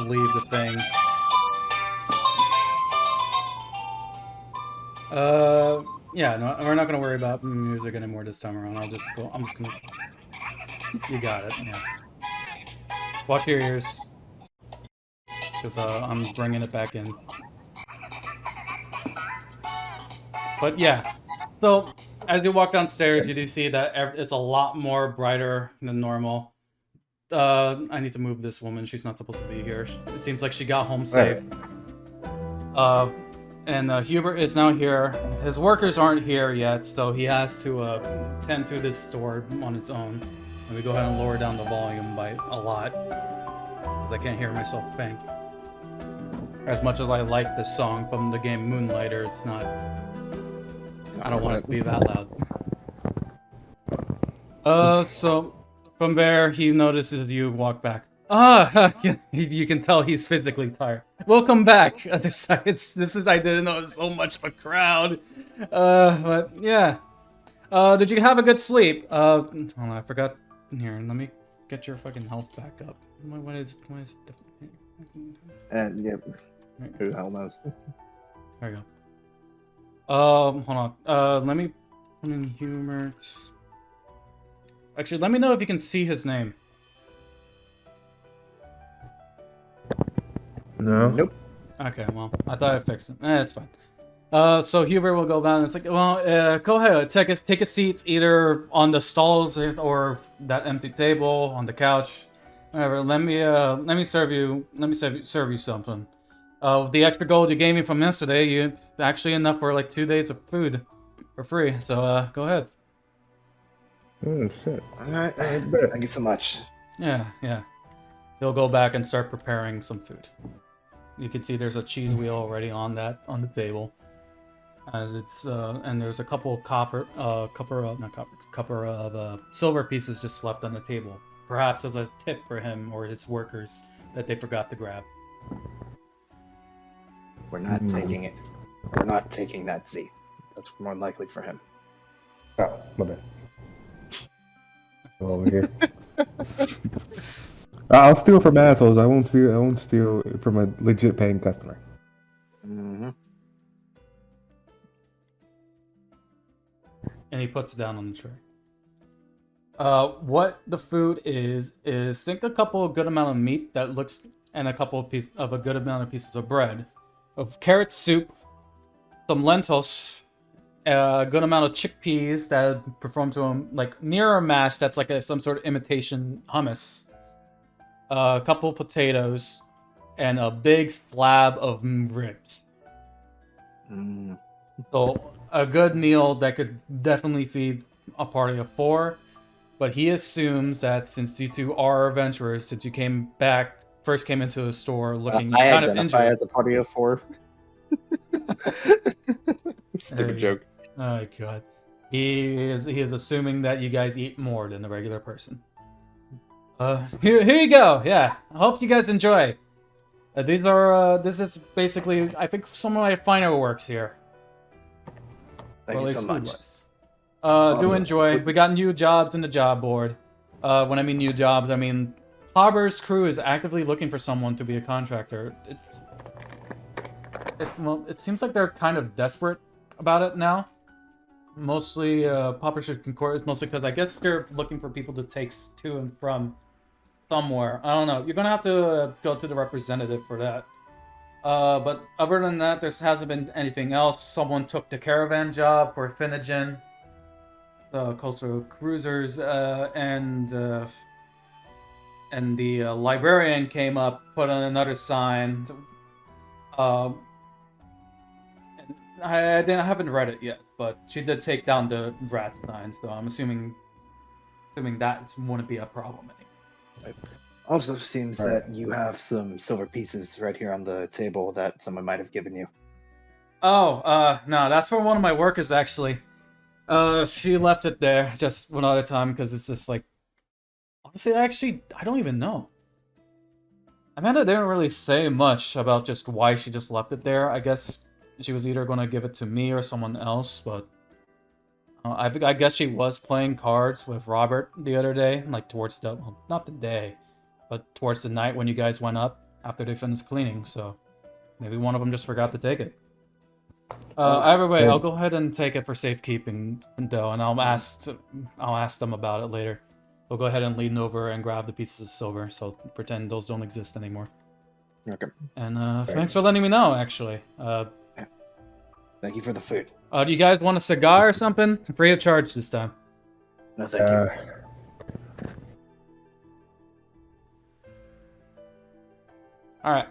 leave the thing. Yeah, no, we're not gonna worry about music anymore this time around. I'll just go. I'm just gonna. You got it. Yeah. Watch your ears, because I'm bringing it back in. But yeah, so as you walk downstairs, you do see that it's a lot more brighter than normal. I need to move this woman. She's not supposed to be here. It seems like she got home safe. And Hubert is now here. His workers aren't here yet, so he has to tend to this store on its own. Let me go ahead and lower down the volume by a lot, because I can't hear myself think. As much as I like this song from the game Moonlighter, it's not... I don't want it to be that loud. So from there, he notices you walk back. You can tell he's physically tired. Welcome back. Other sides. I didn't know it was so much of a crowd. But yeah. Did you have a good sleep? Hold on, I forgot. Here, let me get your fucking health back up. What is it? Yep. Who the hell knows? There you go. Hold on. Let me put in humor. Actually, let me know if you can see his name. No. Nope. Okay, well, I thought I fixed it. It's fine. So Hubert will go down and it's like, well, go ahead, take a seat either on the stalls or that empty table on the couch. Whatever. Let me serve you something. The extra gold you gave me from yesterday, it's actually enough for like 2 days of food for free. So go ahead. Oh shit. All right. Thank you so much. Yeah. He'll go back and start preparing some food. You can see there's a cheese wheel already on the table, as it's and there's a couple of silver pieces just left on the table, perhaps as a tip for him or his workers that they forgot to grab. We're not taking it. We're not taking that seat. That's more likely for him. Oh, my bad. Go over here. I'll steal from assholes. I won't steal from a legit paying customer. Mm-hmm. And he puts it down on the tray. What the food is think a couple of good amount of meat that looks, and a couple of a good amount of pieces of bread, of carrot soup, some lentils, a good amount of chickpeas that perform to him like near a mash that's like some sort of imitation hummus. A couple potatoes, and a big slab of ribs. Mm. So a good meal that could definitely feed a party of 4. But he assumes that since you two are adventurers, since you first came into the store looking I kind of identify injured. as a party of 4. Stupid joke. Oh god. He is assuming that you guys eat more than the regular person. Here you go. Yeah, I hope you guys enjoy. This is basically, I think, some of my finer works here. Thank you so much. Do Awesome. enjoy. We got new jobs in the job board. When I mean new jobs, I mean Harbor's crew is actively looking for someone to be a contractor. It seems like they're kind of desperate about it now. Mostly, Popper should concord, mostly because I guess they're looking for people to take to and from somewhere. I don't know. You're gonna have to go to the representative for that. But other than that, there hasn't been anything else. Someone took the caravan job for Finnegan, the coastal cruisers, and the librarian came up, put on another sign. I haven't read it yet, but she did take down the rat sign, so I'm assuming that wouldn't be a problem anymore. Also seems that you have some silver pieces right here on the table that someone might have given you. Oh, no, that's for one of my workers, actually. She left it there just one other time, because it's just like... Honestly, I don't even know. Amanda didn't really say much about just why she just left it there. I guess she was either going to give it to me or someone else, but... I guess she was playing cards with Robert the other day, like towards the... Well, not the day, but towards the night when you guys went up after they finished cleaning, so... Maybe one of them just forgot to take it. Either way, and- I'll go ahead and take it for safekeeping, though, and I'll ask them about it later. We'll go ahead and lean over and grab the pieces of silver, so pretend those don't exist anymore. Okay. And thanks for letting me know, actually. Thank you for the food. Do you guys want a cigar or something? Free of charge this time. No, thank you. Alright.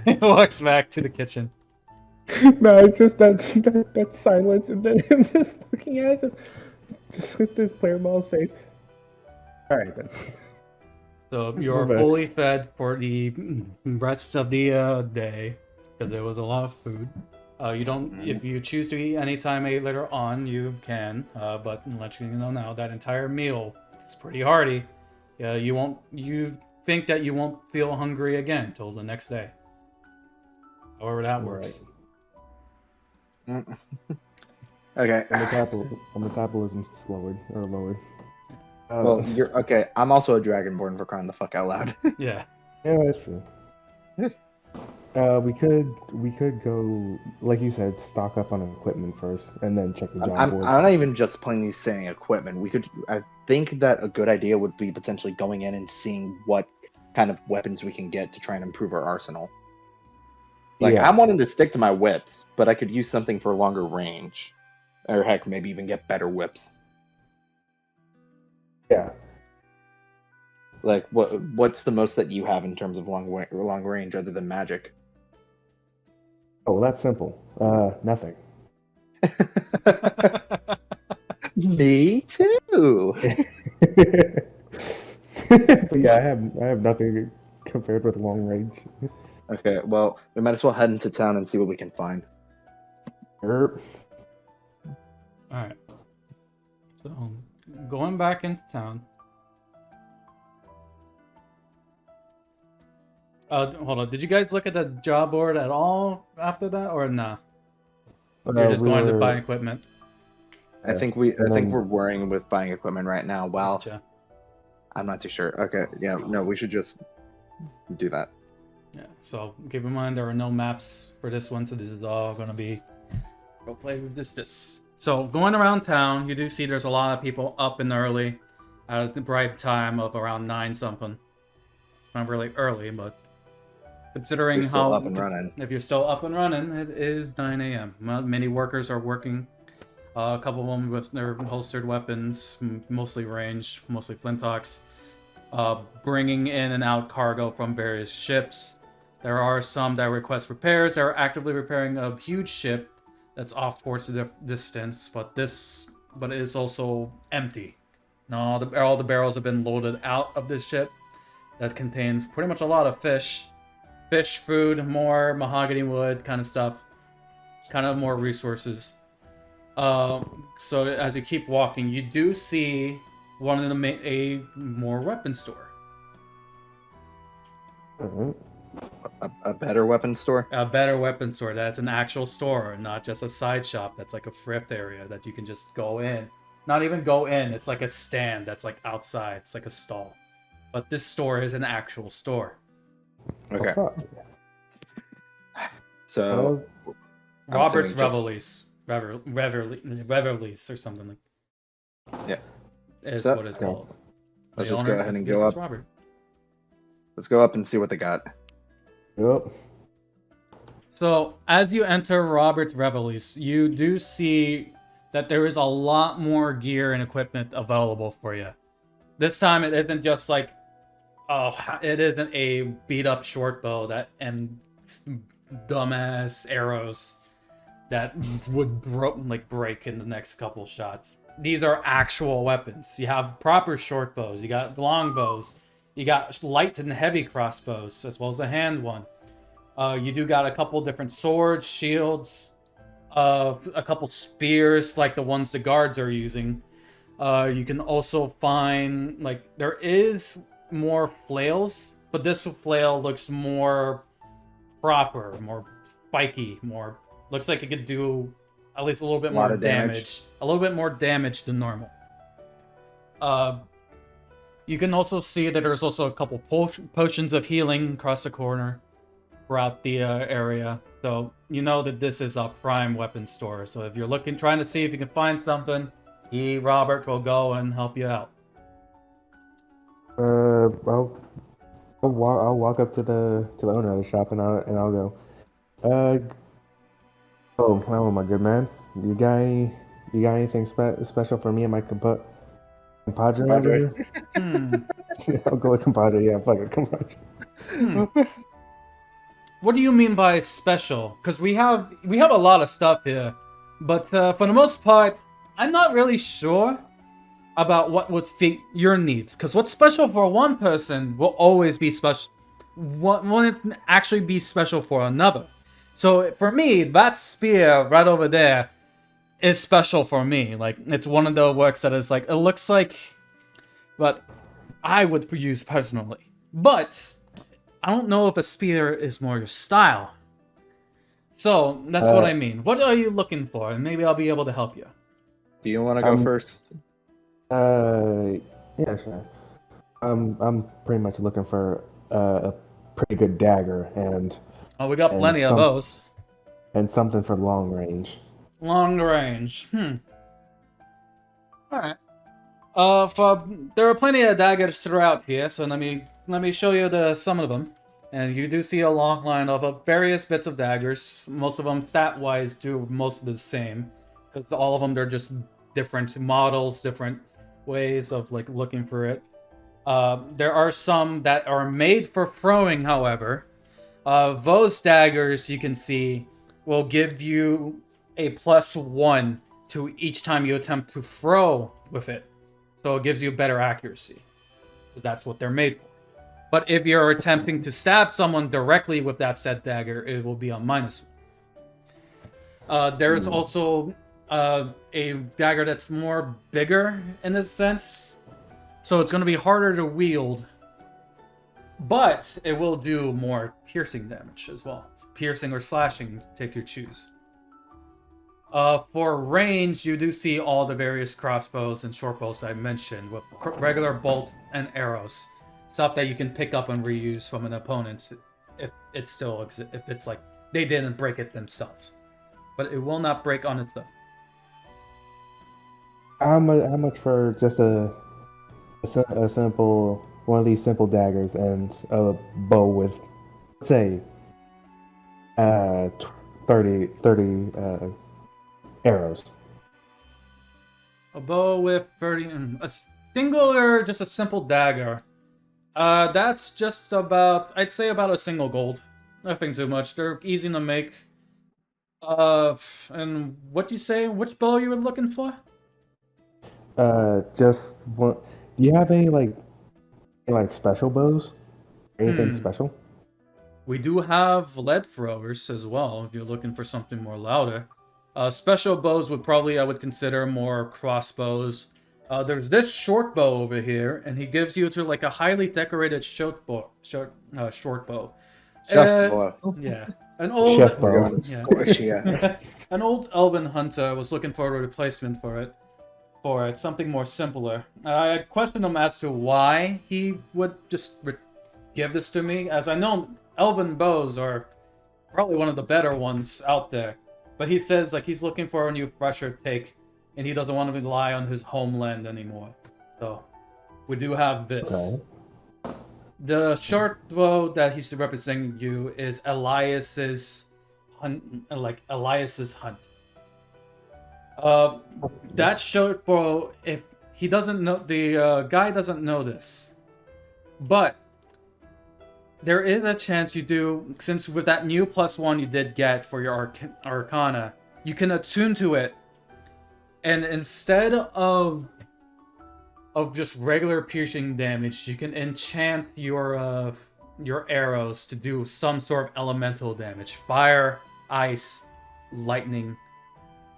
He walks back to the kitchen. No, it's just that silence, and then him just looking at it, just with this player ball's face. All right then. So you're Okay. fully fed for the rest of the day, because it was a lot of food. You don't, if you choose to eat anytime later on, you can. But I'll let you know now that entire meal is pretty hearty. You think that you won't feel hungry again till the next day. However that works. Okay. The metabolism's lowered or lowered. Well, you're okay. I'm also a dragonborn for crying the fuck out loud. Yeah. Yeah, that's true. We could go, like you said, stock up on equipment first, and then check the job I'm board. not even just plainly saying equipment. I think that a good idea would be potentially going in and seeing what kind of weapons we can get to try and improve our arsenal. Like, Yeah. I'm wanting to stick to my whips, but I could use something for longer range. Or heck, maybe even get better whips. Yeah. Like, what's the most that you have in terms of long range other than magic? Oh, that's simple. Nothing. Me too. But yeah, I have nothing compared with long range. Okay, well, we might as well head into town and see what we can find. Erp. Alright. So, going back into town. Hold on. Did you guys look at the job board at all after that, or nah? You're just going to buy equipment. I think we're worrying with buying equipment right now. Well, Gotcha. I'm not too sure. Okay, yeah, no, we should just do that. Yeah, so keep in mind there are no maps for this one, so this is all gonna be go play with this. So going around town, you do see there's a lot of people up and early at the bright time of around 9 something. It's not really early, but considering You're still how up and running. if you're still up and running, it is 9 a.m. Many workers are working. A couple of them with their holstered weapons, mostly ranged, mostly flintlocks, bringing in and out cargo from various ships. There are some that request repairs. They're actively repairing a huge ship that's off towards the distance, but it is also empty. Now all the barrels have been loaded out of this ship that contains pretty much a lot of fish, food, more mahogany wood kind of stuff, kind of more resources. So as you keep walking, you do see one of a more weapon store. Mhm. A better weapon store? A better weapon store that's an actual store, not just a side shop that's like a thrift area that you can just go in. Not even go in, it's like a stand that's like outside, it's like a stall. But this store is an actual store. Okay. Oh, fuck. So I'm Robert's assuming just- Reveille's or something like Yeah. is So- what it's called. Let's The just go owner ahead and is go Mrs. up. Robert. Let's go up and see what they got. Yep. So, as you enter Robert's Reveille's, you do see that there is a lot more gear and equipment available for you. This time, it isn't just like, it isn't a beat-up short bow and dumbass arrows that would break in the next couple shots. These are actual weapons. You have proper short bows, you got long bows, you got light and heavy crossbows, as well as a hand one. You do got a couple different swords, shields, a couple spears like the ones the guards are using. You can also find, like, there is more flails, but this flail looks more proper, more spiky, looks like it could do at least a little bit more damage. A little bit more damage than normal. You can also see that there's also a couple potions of healing across the corner. throughout the area. So you know that this is a prime weapon store. So if you're trying to see if you can find something, Robert will go and help you out. Well, I'll walk up to the owner of the shop and I'll go. Oh my good man, you got anything special for me and my compadre over here? I'll go with compadre. Yeah, fuck it, compadre. What do you mean by special? Because we have a lot of stuff here, but for the most part, I'm not really sure about what would fit your needs. Because what's special for one person will always be special. Won't actually be special for another. So for me, that spear right over there is special for me. Like, it's one of the works that is like, it looks like what I would use personally. But I don't know if a spear is more your style. So that's what I mean. What are you looking for? And maybe I'll be able to help you. Do you want to go first? Yeah, sure. I'm pretty much looking for a pretty good dagger and. Oh, we got plenty of those. And something for long range. Long range. Alright. There are plenty of daggers throughout here, so let me show you some of them. And you do see a long line of various bits of daggers. Most of them, stat-wise, do most of the same. Because all of them, they're just different models, different ways of like looking for it. There are some that are made for throwing, however. Those daggers, you can see, will give you a +1 to each time you attempt to throw with it. So it gives you better accuracy. Because that's what they're made for. But if you're attempting to stab someone directly with that said dagger, it will be a -1. There's also a dagger that's more bigger in this sense. So it's going to be harder to wield. But it will do more piercing damage as well. Piercing or slashing, take your choose. For range, you do see all the various crossbows and short bows I mentioned, with regular bolt and arrows. Stuff that you can pick up and reuse from an opponent if it still exists. If it's like they didn't break it themselves. But it will not break on its own. How much for just a simple... one of these simple daggers and a bow with, let's say, 30 arrows. A bow with 30... a single just a simple dagger. That's just about... I'd say about a single gold. Nothing too much. They're easy to make. And what do you say? Which bow you were looking for? Just one... Do you have any, like special bows? Anything special? We do have lead throwers as well, if you're looking for something more louder. Special bows would probably, I would consider, more crossbows. There's this short bow over here, and he gives you to like a highly decorated short bow. Yeah. An old... An old elven hunter was looking for a replacement for it. Something more simpler. I questioned him as to why he would just give this to me, as I know elven bows are probably one of the better ones out there. But he says like he's looking for a new fresher take, and he doesn't want to rely on his homeland anymore. So we do have this. Okay. The short bow that he's representing you is Elias's hunt. That short bow, if he doesn't know, the guy doesn't know this, but there is a chance you do, since with that new +1 you did get for your Arcana, you can attune to it, and instead of just regular piercing damage, you can enchant your arrows to do some sort of elemental damage, fire, ice, lightning,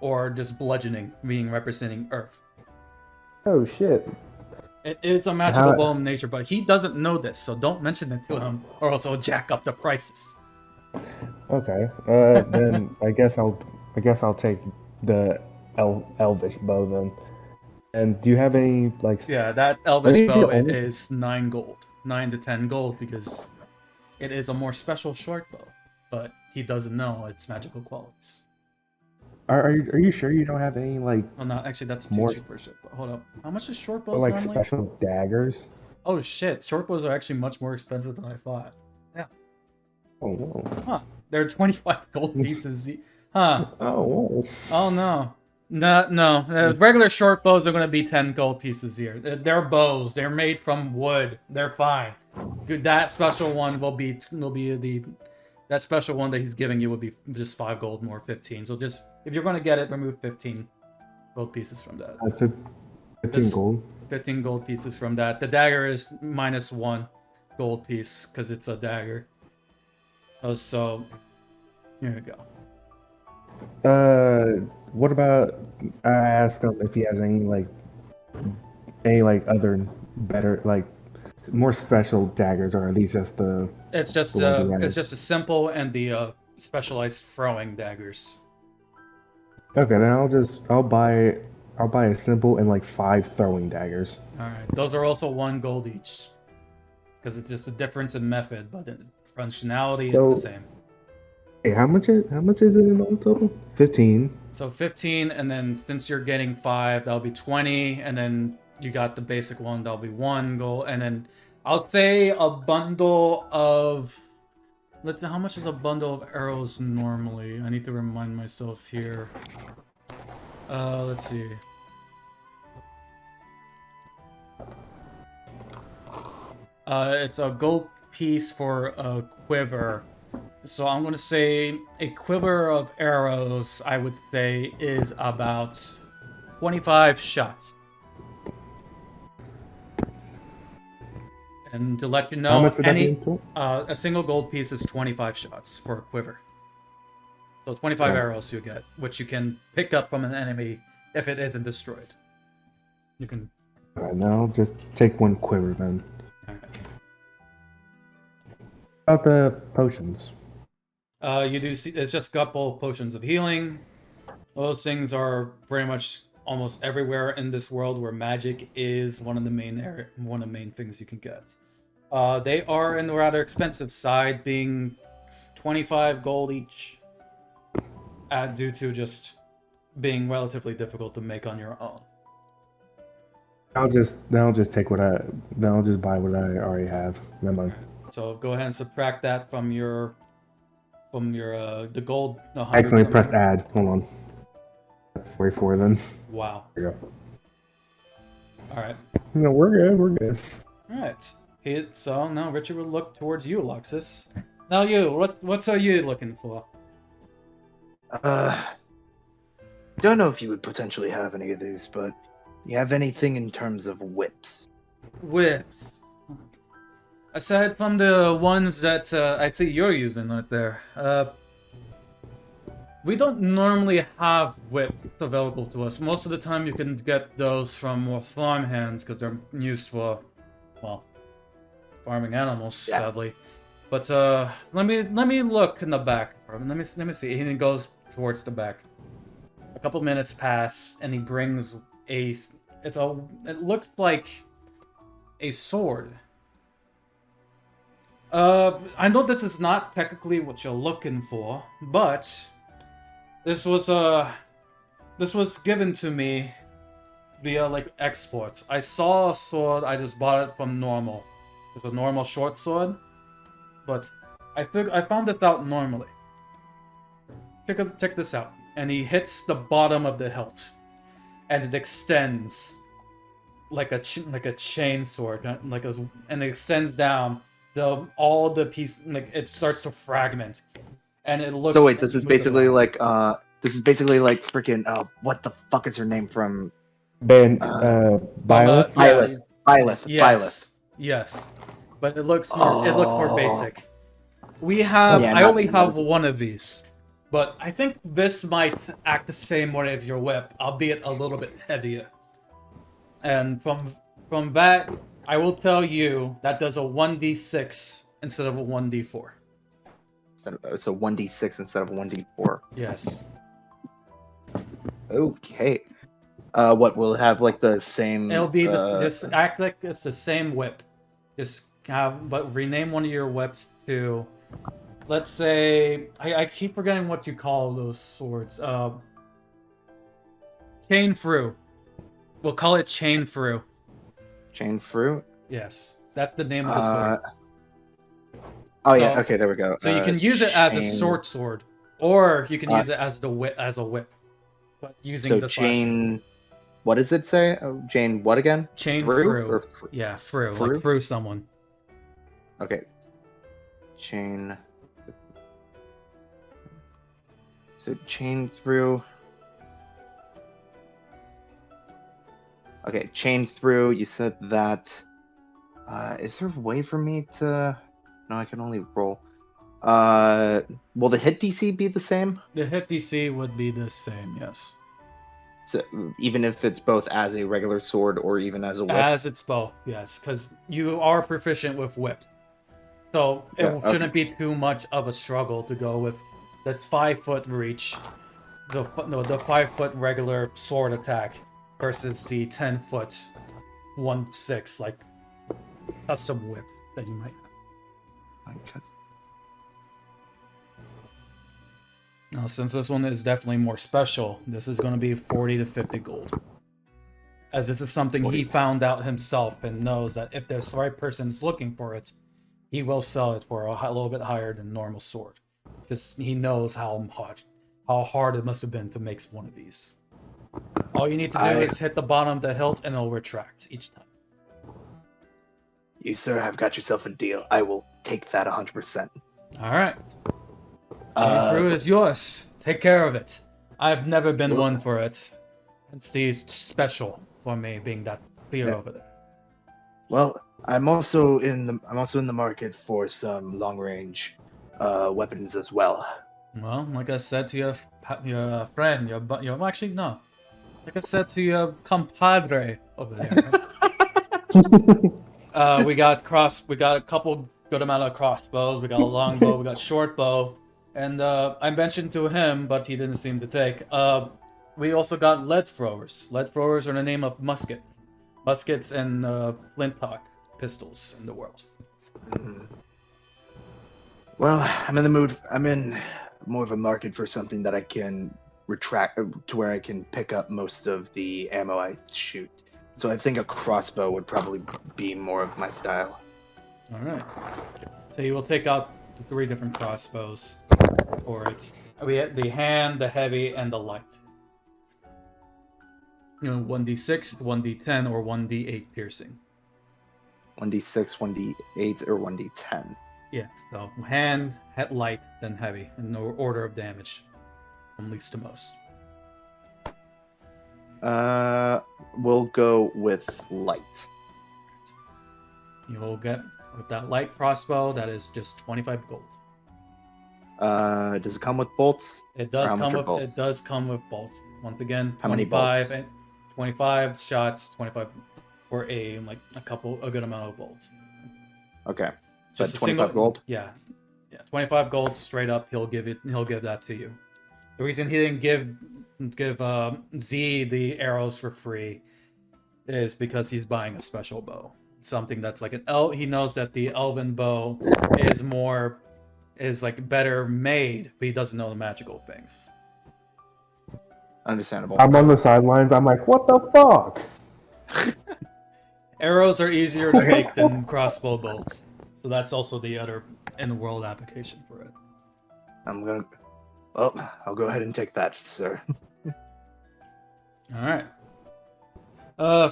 or just bludgeoning, being representing Earth. Oh shit. It is a magical bow in nature, but he doesn't know this, so don't mention it to him, or else he'll jack up the prices. Okay. Then I guess I'll take the elvish bow then. And do you have any like? Yeah, that elvish bow is 9 gold, 9 to 10 gold, because it is a more special short bow. but he doesn't know its magical qualities. Are you sure you don't have any like Oh no, actually that's too More- cheap for a short bow. Hold up. How much is short bows like normally? special daggers? Oh shit, short bows are actually much more expensive than I thought. Oh no. Huh. They're 25 gold pieces. Huh. Oh. Oh no. No. Regular short bows are gonna be 10 gold pieces here. They're bows. They're made from wood. They're fine. Good. That special one will be that special one that he's giving you will be just 5 gold more, 15. So just if you're gonna get it, remove 15 gold pieces from that. 15 gold. 15 gold pieces from that. The dagger is -1 gold piece because it's a dagger. Oh, so here we go. What about I ask him if he has any other better more special daggers, or at least just the. It's just the ones he has? it's just a simple and the specialized throwing daggers. Okay, then I'll buy a simple and like 5 throwing daggers. All right, those are also 1 gold each, because it's just a difference in method, but in functionality it's the same. Hey, how much is it in all total? 15. So 15, and then since you're getting 5, that'll be 20, and then you got the basic one, that'll be 1 gold, and then I'll say a bundle of. How much is a bundle of arrows normally? I need to remind myself here. Let's see. It's a gold piece for a quiver. So I'm gonna say a quiver of arrows, I would say, is about 25 shots. And to let you How know, much would that be in total? a single gold piece is 25 shots for a quiver. So 25 Okay. arrows you get, which you can pick up from an enemy if it isn't destroyed. You can. Alright, now I'll just take 1 quiver then. Alright. About the potions. You do see it's just a couple potions of healing. Those things are pretty much almost everywhere in this world where magic is one of the main things you can get. They are in the rather expensive side, being 25 gold each, due to just being relatively difficult to make on your own. I'll just buy what I already have. Never mind. So go ahead and subtract that from your the gold. The I accidentally 100 pressed add. Hold on. Wait for it then. Wow. There you go. All right. No, we're good. We're good. All right. So now Richard will look towards you, Loxus. Now you, what are you looking for? Don't know if you would potentially have any of these, but you have anything in terms of whips? Whips. Aside from the ones that I see you're using right there, we don't normally have whips available to us. Most of the time you can get those from more farm hands because they're used for, well, farming animals, sadly. But let me look in the back. Let me see. He goes towards the back. A couple minutes pass, and he brings it looks like a sword. I know this is not technically what you're looking for, but this was given to me via like exports. I saw a sword, I just bought it from normal. It's a normal short sword, but I found this out normally. Check this out. And he hits the bottom of the hilt, and it extends like a chain sword, and it extends down. All the piece, like, it starts to fragment, and it looks. So wait, this is basically like freaking what the fuck is her name from? Byleth? Yes, but it looks more basic. Yeah, I only have one of these, but I think this might act the same way as your whip, albeit a little bit heavier. And from that, I will tell you that does a 1d6 instead of a 1d4. So 1d6 instead of 1d4. Yes. Okay. What will it have like the same? It'll be just act like it's the same whip. But rename one of your whips to let's say I keep forgetting what you call those swords. Chain through. We'll call it chain through. Chain fruit. Yes, that's the name of the sword. Oh yeah. Okay, there we go. So you can use it as a chain- sword, or you can use it as a whip, but using So the slashing. chain. What does it say? Oh, chain. What again? Chain through through. or Yeah, through. through? Like through someone. Okay. Chain. So chain through. Okay, chain through. You said that. Is there a way for me to? No, I can only roll. Will the hit DC be the same? The hit DC would be the same, yes. So even if it's both as a regular sword or even as a whip. As it's both, yes, because you are proficient with whip. So it Yeah, shouldn't be too much of a struggle to go with that's 5-foot reach, the 5-foot regular sword attack versus the 10-foot 1/6 like custom whip that you might have. Now, since this one is definitely more special, this is going to be 40 to 50 gold. As this is something he found out himself and knows that if the right person is looking for it, he will sell it for a little bit higher than normal sword. Because he knows how hard it must have been to make one of these. All you need to do is hit the bottom of the hilt and it'll retract each time. You, sir, have got yourself a deal. I will take that 100%. Alright. Chain through is yours. Take care of it. I've never been one for it. It's the special for me being that clear over there. Well, I'm also in the market for some long range weapons as well. Well, like I said to your friend, your actually no. Like I said to your compadre over there. We got a couple good amount of crossbows. We got a long bow. We got short bow, and I mentioned to him, but he didn't seem to take. We also got lead throwers. Lead throwers are the name of muskets and flintlock pistols in the world. Well, I'm in the mood. I'm in more of a market for something that I can retract to where I can pick up most of the ammo I shoot. So I think a crossbow would probably be more of my style. All right. So you will take out the 3 different crossbows for it. We have the hand, the heavy, and the light. 1d6, 1d10, or 1d8 piercing. 1d6, 1d8, or 1d10. Yeah, so hand, light, then heavy, in no order of damage, from least to most. We'll go with light. You will get, with that light crossbow, that is just 25 gold. Does it come with bolts? It does come with bolts. Once again, How many bolts? 25 shots, 25 for a good amount of bolts. Okay. Just But 25 gold? Yeah. 25 gold straight up. He'll give that to you. The reason he didn't give Z the arrows for free is because he's buying a special bow. Something that's like he knows that the elven bow is better made, but he doesn't know the magical things. Understandable. I'm on the sidelines. I'm like, what the fuck? Arrows are easier to make than crossbow bolts, so that's also the other in-world application for it. I'll go ahead and take that, sir. All right.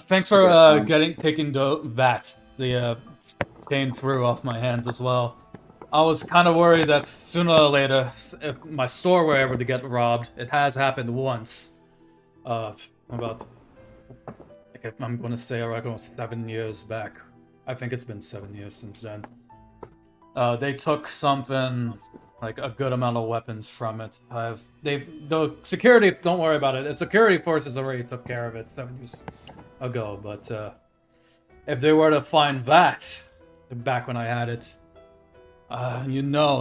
Thanks for taking the chain through off my hands as well. I was kind of worried that sooner or later, if my store were ever to get robbed, it has happened once. About, I'm going to say around 7 years back. I think it's been 7 years since then. They took something, like a good amount of weapons from it. The security, don't worry about it. The security forces already took care of it 7 years ago. But if they were to find that, back when I had it,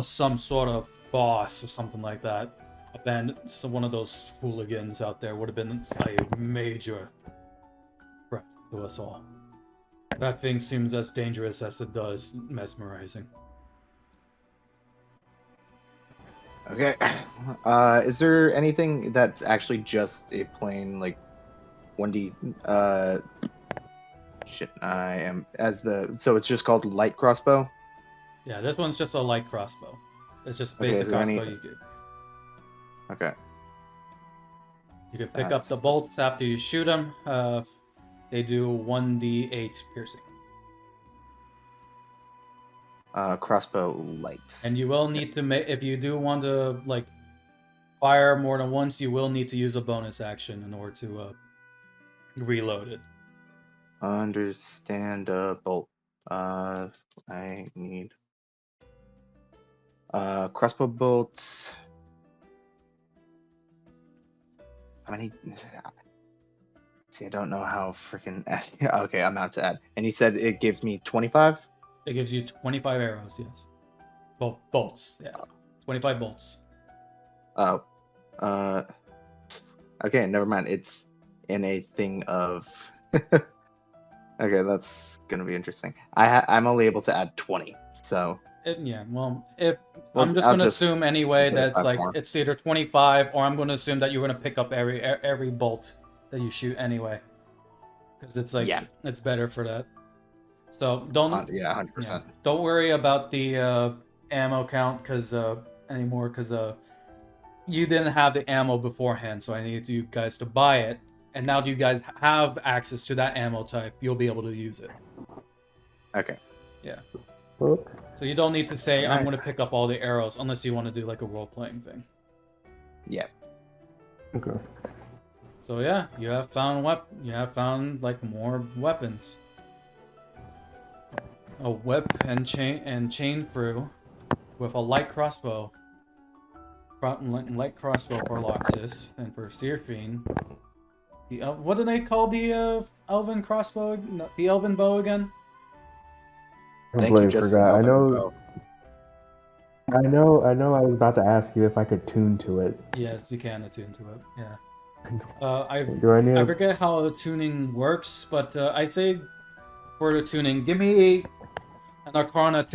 some sort of boss or something like that, one of those hooligans out there would have been a major threat to us all. That thing seems as dangerous as it does mesmerizing. Okay. Is there anything that's actually just a plain like 1D? Shit. I am as the so it's just called light crossbow. Yeah, this one's just a light crossbow. It's just Okay, basic is there crossbow any- you get. Okay. You can pick up the bolts after you shoot them. They do 1d8 piercing. Crossbow light. And you will need to make, if you do want to like fire more than once, you will need to use a bonus action in order to reload it. Understandable. I need crossbow bolts. How many? See, I don't know how freaking. Okay, I'm out to add. And you said it gives me 25. It gives you 25 arrows, yes. Bolts, yeah. 25 bolts. Oh, okay, never mind. It's in a thing of. Okay, that's gonna be interesting. I'm only able to add 20, so. Yeah, well, Well, I'm just I'll gonna just assume anyway consider that it's 5 like more. it's either 25 or I'm gonna assume that you're gonna pick up every bolt that you shoot anyway, because it's like it's better for that. So don't Yeah, 100%. don't worry about the ammo count anymore because you didn't have the ammo beforehand, so I need you guys to buy it. And now you guys have access to that ammo type, you'll be able to use it. Okay. Yeah. Look. So you don't need to say, I'm Alright. going to pick up all the arrows, unless you want to do like a role-playing thing. Yeah. Okay. So yeah, you have found like more weapons. A whip and chain through with a light crossbow. Light crossbow for Loxus and for Xyrtihne. What do they call the elven crossbow? No, the elven bow again? I Thank you, completely just forgot. I enough know. info. I know. I was about to ask you if I could tune to it. Yes, you can attune to it. Yeah. Do I need? I forget how the tuning works, but I'd say for the tuning, give me an Arcana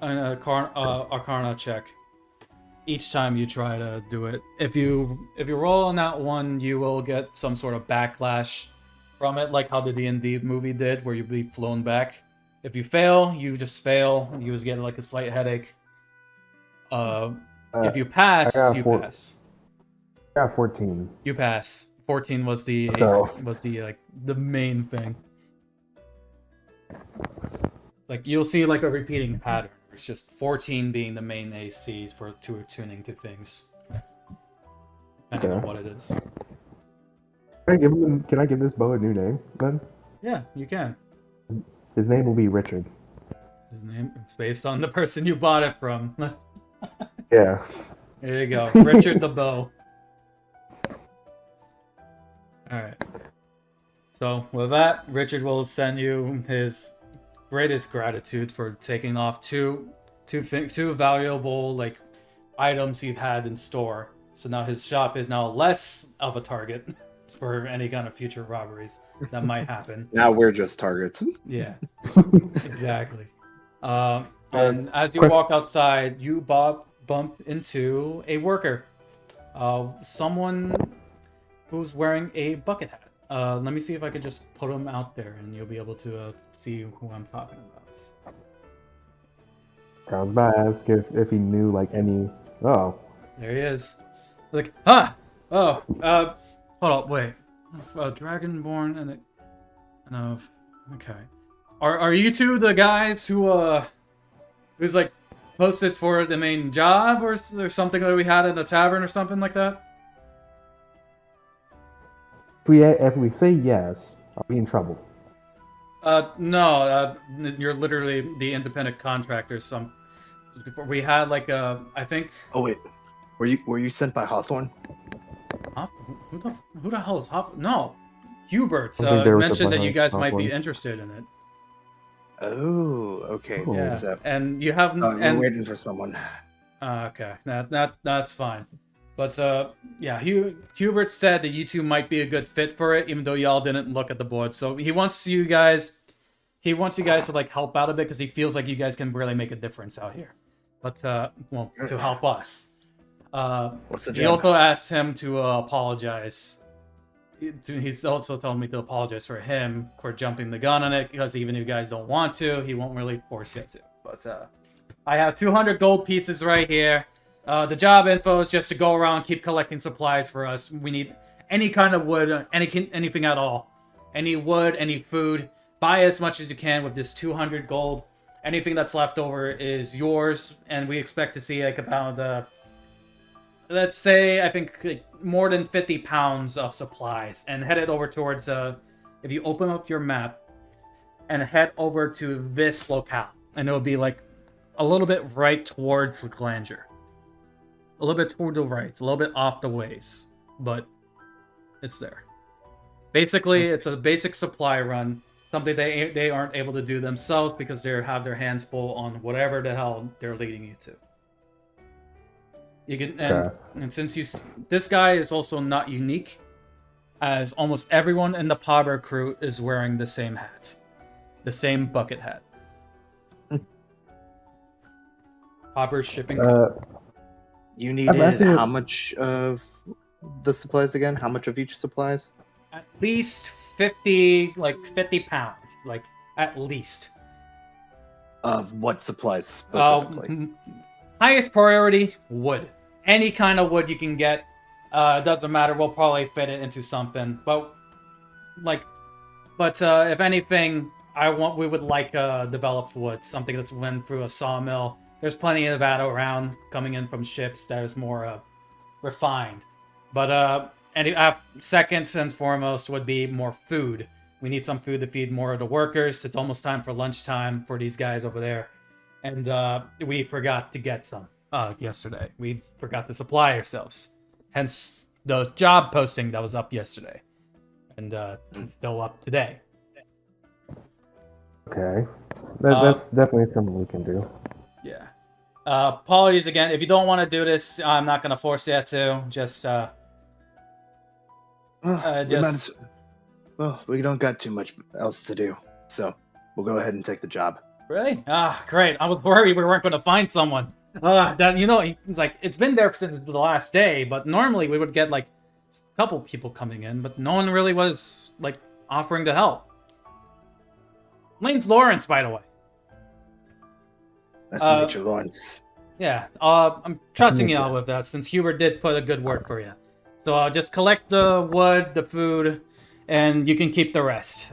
Arcana check each time you try to do it. If you roll on that one, you will get some sort of backlash from it, like how the D&D movie did, where you'll be flown back. If you fail, you just fail. You just get like a slight headache. If you pass, you pass. I got 14. You pass. 14 was the So- like the main thing. Like you'll see like a repeating pattern. It's just 14 being the main ACs for tuning to things. Depending on Okay. what it is. Can I give this bow a new name then? Yeah, you can. His name will be Richard. His name is based on the person you bought it from. Yeah. There you go. Richard the Bow. Alright. So, with that, Richard will send you his greatest gratitude for taking off two valuable, like, items you've had in store. So now his shop is now less of a target for any kind of future robberies that might happen. Now we're just targets. Yeah, exactly. And as you walk outside, you bump into a worker. Someone who's wearing a bucket hat. Let me see if I could just put him out there and you'll be able to see who I'm talking about. I was about to ask if he knew like any. Oh. There he is. Like, hold up, wait. Dragonborn and okay. Are you two the guys who's like posted for the main job or something that we had in the tavern or something like that? If we say yes, are we in trouble? No, you're literally the independent contractors. We had like I think. Oh wait, were you sent by Hawthorne? Who the hell is Hop? No, Hubert I think they were mentioned that you guys might be Hawthorne. interested in it. Oh, okay. Oh. Yeah, So, and you have we're and waiting for someone. okay, that's fine. But yeah, Hubert said that you two might be a good fit for it, even though y'all didn't look at the board. So he wants you guys to like help out a bit because he feels like you guys can really make a difference out here. But well, to help us. What's the He gem? also asked him to apologize. He's also told me to apologize for him for jumping the gun on it, because even if you guys don't want to, he won't really force you to. But I have 200 gold pieces right here. The job info is just to go around, keep collecting supplies for us. We need any kind of wood, anything at all. Any wood, any food. Buy as much as you can with this 200 gold. Anything that's left over is yours, and we expect to see like about, let's say, I think like more than 50 pounds of supplies. And head it over towards, if you open up your map, and head over to this locale. And it'll be like a little bit right towards the Glandur. A little bit toward the right, a little bit off the ways, but it's there. Basically, it's a basic supply run, something they aren't able to do themselves because they have their hands full on whatever the hell they're leading you to. You can and since this guy is also not unique, as almost everyone in the Pauper crew is wearing the same hat, the same bucket hat. Pauper's shipping. You needed how much of the supplies again? How much of each supplies? At least 50 pounds. Like, at least. Of what supplies specifically? Highest priority, wood. Any kind of wood you can get. It doesn't matter, we'll probably fit it into something. But if anything, we would like developed wood. Something that's went through a sawmill. There's plenty of that around coming in from ships that is more refined. But second and foremost would be more food. We need some food to feed more of the workers. It's almost time for lunchtime for these guys over there. And we forgot to get some yesterday. We forgot to supply ourselves. Hence the job posting that was up yesterday. And still up today. Okay. That's definitely something we can do. Yeah. Apologies again. If you don't want to do this, I'm not going to force you to. We don't got too much else to do, so we'll go ahead and take the job. Really? Great. I was worried we weren't going to find someone. It's like, it's been there since the last day, but normally we would get, like, a couple people coming in, but no one really was, like, offering to help. Name's Lawrence, by the way. Nice to meet you, Lawrence. Yeah, I'm trusting y'all with that, since Hubert did put a good word for you. So just collect the wood, the food, and you can keep the rest.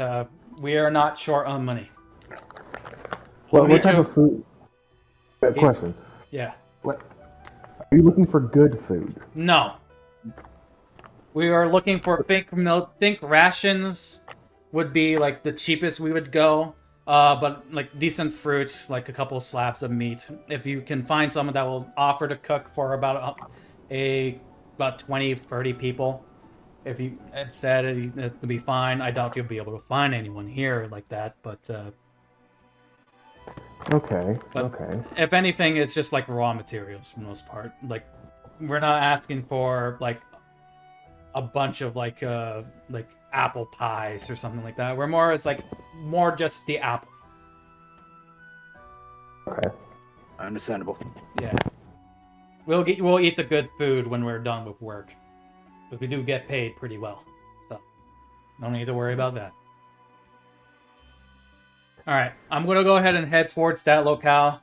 We are not short on money. Well, what type of food? Question. Yeah. What? Are you looking for good food? No. We are looking for think rations would be like the cheapest we would go. But like decent fruit, like a couple slabs of meat. If you can find someone that will offer to cook for about 20, 30 people, if you had said it'd be fine. I doubt you'll be able to find anyone here like that, but okay. If anything, it's just like raw materials for the most part. Like, we're not asking for like a bunch of like apple pies or something like that. It's more just the apple. Okay. Understandable. Yeah. We'll eat the good food when we're done with work. Because we do get paid pretty well. So no need to worry about that. Alright, I'm gonna go ahead and head towards that locale.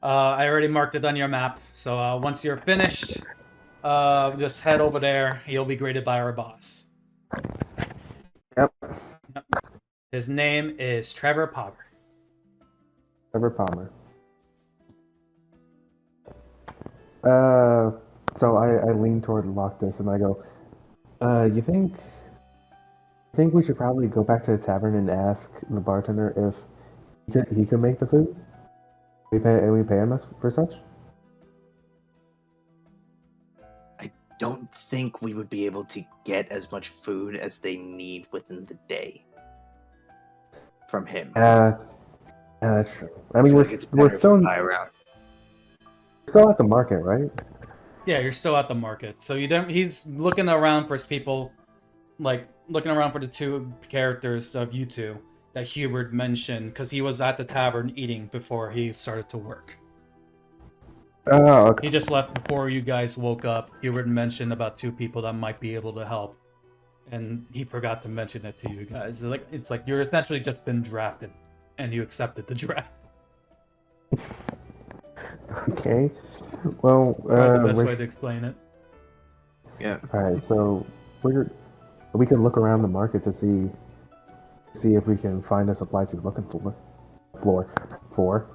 I already marked it on your map. So once you're finished, just head over there. You'll be greeted by our boss. Yep. His name is Trevor Pauper. Trevor Palmer. So I lean toward Loxus and I go, you think we should probably go back to the tavern and ask the bartender if he could make the food? We pay him for such? I don't think we would be able to get as much food as they need within the day from him. That's true. I mean, we're still at the market, right? Yeah, you're still at the market. So he's looking around for people, like looking around for the two characters of you two that Hubert mentioned, because he was at the tavern eating before he started to work. Oh, okay. He just left before you guys woke up. Hubert mentioned about 2 people that might be able to help, and he forgot to mention it to you guys. It's like you're essentially just been drafted, and you accepted the draft. Okay. Well, Probably the best way to explain it. Yeah. all right. So we can look around the market to see if we can find the supplies he's looking for.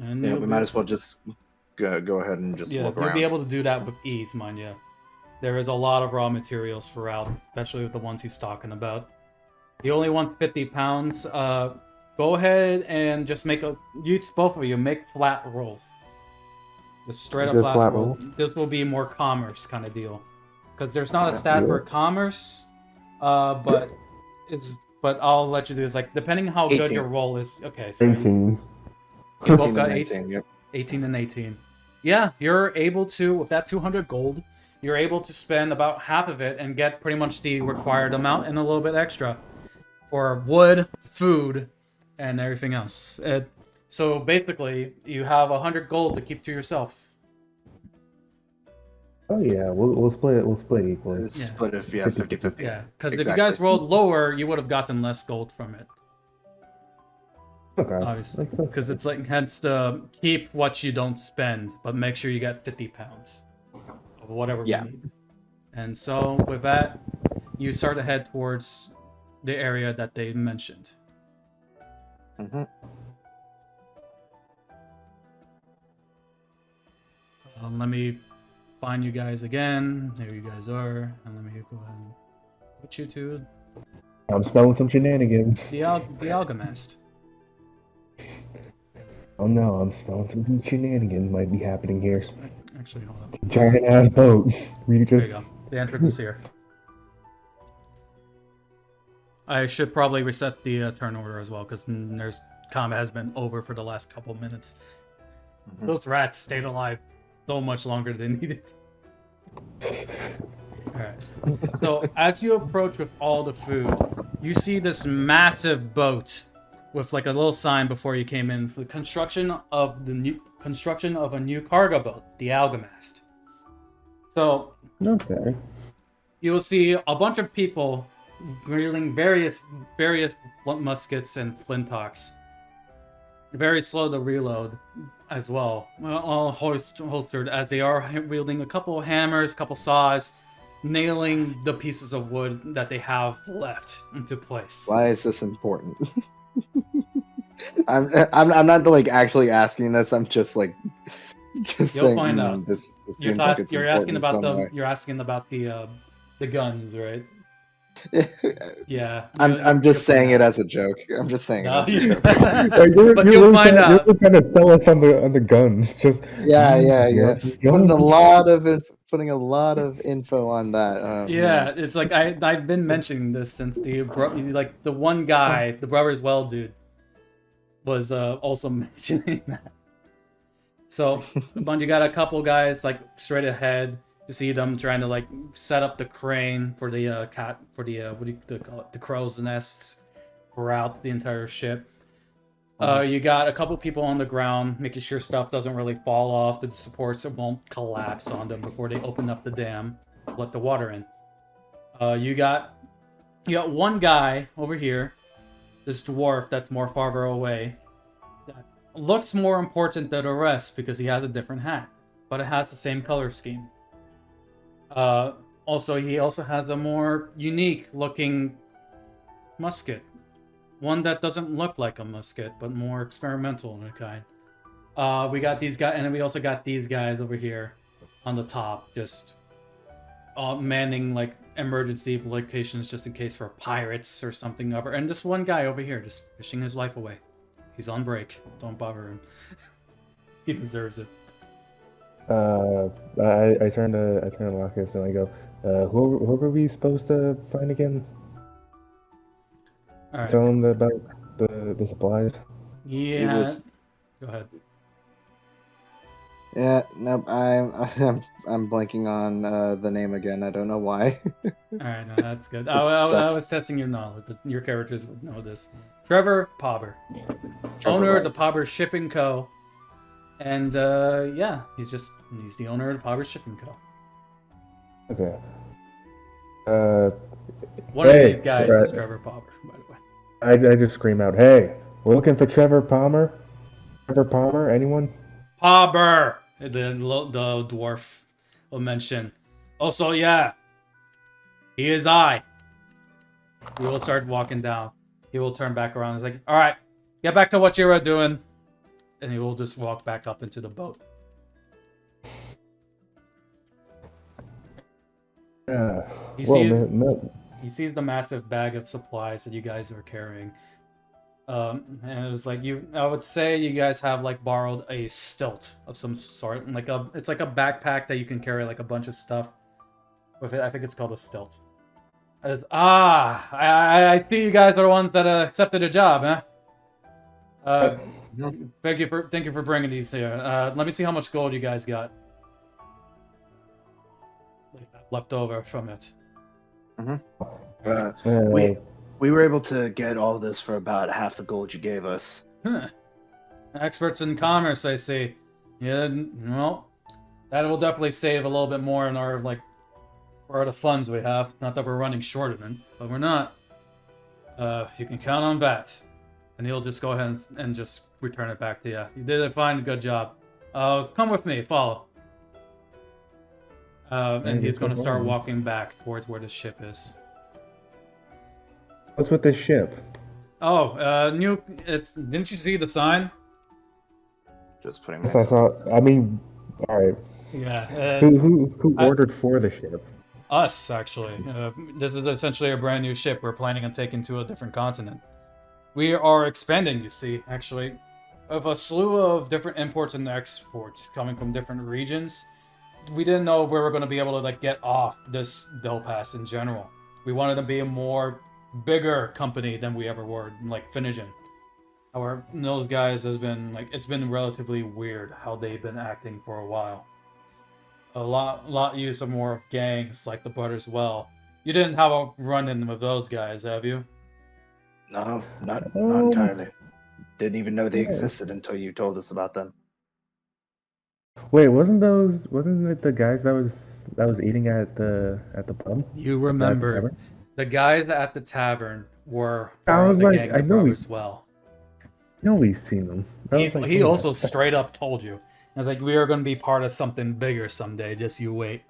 And Yeah, you'll we be- might as well just go ahead and just Yeah, look you'll around. be able to do that with ease, mind you. There is a lot of raw materials throughout, especially with the ones he's talking about. He only wants 50 pounds. Go ahead and just both of you, make flat rolls. Just straight up Just flat flat roll. rolls? This will be more commerce kind of deal. Because there's not a Yeah. stat for Yeah. commerce, but I'll let you do this. Like, depending how good 18. your roll is. Okay, so you 18. both 18 got and 18. 19, yep. 18 and 18. Yeah, you're able to, with that 200 gold, you're able to spend about half of it and get pretty much the required amount and a little bit extra for wood, food, and everything else. So basically, you have 100 gold to keep to yourself. Oh yeah, we'll split it. We'll split equally. It's split if you have 50-50. Yeah, because if Exactly. you guys rolled lower, you would have gotten less gold from it. Okay. Obviously, That's- because it's like hence to keep what you don't spend, but make sure you get 50 pounds of whatever Yeah. we need. And so with that, you start to head towards the area that they mentioned. Mhm. Let me find you guys again. There you guys are, and let me go ahead and put you to I'm smelling some shenanigans. the Alchemist. Oh no, I'm smelling some shenanigans might be happening here. Actually, hold up. Giant ass boat. We There just you go. The entrance is here. I should probably reset the turn order as well, because there's combat has been over for the last couple minutes. Mhm. Those rats stayed alive so much longer than needed. Alright. So as you approach with all the food, you see this massive boat with like a little sign before you came in. It's the construction of a new cargo boat, the Alchemist. So okay. you will see a bunch of people wielding various muskets and flintlocks. Very slow to reload as well. All holstered as they are wielding a couple hammers, couple saws, nailing the pieces of wood that they have left into place. Why is this important? I'm not like actually asking this. I'm just like just You'll saying find out. this seems like it's You're important asking about the guns, right? Yeah. I'm just saying it as a joke. I'm just saying it No, as a joke. but you'll find out. You're trying to sell us on the guns. Just Yeah. Guns. Putting a lot of info on that. Yeah, it's like I've been mentioning this since the one guy, the Bloodwell dude, was also mentioning that. So, you got a couple guys like straight ahead. You see them trying to like set up the crane for the what do you call it? The crow's nests throughout the entire ship. You got a couple people on the ground, making sure stuff doesn't really fall off. The supports won't collapse on them before they open up the dam, let the water in. You got one guy over here, this dwarf that's more farther away, that looks more important than the rest because he has a different hat, but it has the same color scheme. He also has a more unique looking musket. One that doesn't look like a musket, but more experimental in a kind. We got these guys, and then we also got these guys over here on the top, just manning like emergency locations just in case for pirates or something over. And this one guy over here just fishing his life away. He's on break. Don't bother him. He deserves it. I turn to Loxus and I go, who were we supposed to find again? All right. Tell him about the supplies. Yeah. Go ahead. Yeah, nope. I'm blanking on the name again. I don't know why. Alright, no, that's good. It I was sucks. testing your knowledge, but your characters would know this. Trevor Pauber, Trevor owner of the what? Pauber Shipping Co. And yeah, he's the owner of the Pauber Shipping Co. Okay. One of Hey, these guys is Trevor Pauber, by the way. I just scream out, "Hey, we're looking for Trevor Palmer. Trevor Palmer, anyone?" Pauber, the dwarf will mention. Also, yeah, he is I. We will start walking down. He will turn back around. He's like, all right, get back to what you were doing. And he will just walk back up into the boat. Yeah. He Well, sees no, he sees the massive bag of supplies that you guys are carrying. And it's like I would say you guys have like borrowed a stilt of some sort, it's like a backpack that you can carry like a bunch of stuff with it. I think it's called a stilt. I see you guys are the ones that accepted a job, huh? Thank you for bringing these here. Let me see how much gold you guys got left over from it. We were able to get all this for about half the gold you gave us. Huh. Experts in commerce, I see. Yeah, well, that will definitely save a little bit more in our for the funds we have. Not that we're running short of it, but we're not. You can count on that. And he'll just go ahead and just return it back to you. You did a fine, good job. Come with me, follow. And he's going to start walking back towards where the ship is. what's with this ship? Oh, didn't you see the sign? Just putting Yes, I saw. I mean, all right. Yeah. Who ordered for the ship? Us, actually. This is essentially a brand new ship we're planning on taking to a different continent. We are expanding, you see, actually. Of a slew of different imports and exports coming from different regions, we didn't know if we were going to be able to get off this Delpas in general. We wanted to be a more bigger company than we ever were, like Finnegan. However, those guys it's been relatively weird how they've been acting for a while. A lot use of more gangs like the Bloodwell. You didn't have a run-in with those guys, have you? No, not entirely. Didn't even know they Yeah. existed until you told us about them. Wait, wasn't it the guys that was eating at the pub? You At the remember tavern? the guys at the tavern were I part of was the like, gang I of know Bloodwell. we've seen them. I was like, He wait, also straight up told you. I was like, we are going to be part of something bigger someday. Just you wait.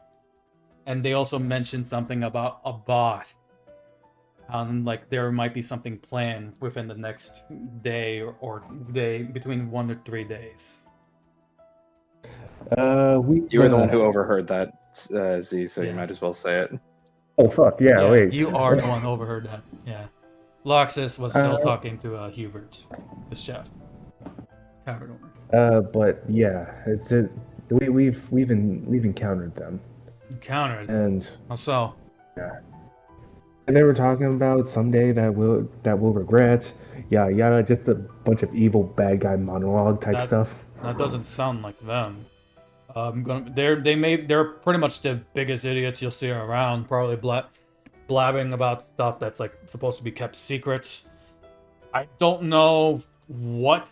And they also mentioned something about a boss. There might be something planned within the next day or day between 1 to 3 days. You were the one who overheard that, Z, so you might as well say it. Oh fuck yeah! Wait, You are the one who overheard that. Yeah, Loxus was still talking to Hubert, the chef, tavern owner. but yeah, we've encountered them. Encountered. And How so? yeah, and they were talking about someday that we'll regret. Yeah, yada, just a bunch of evil bad guy monologue type stuff. That doesn't sound like them. They're pretty much the biggest idiots you'll see around. Probably blabbing about stuff that's supposed to be kept secret. I don't know what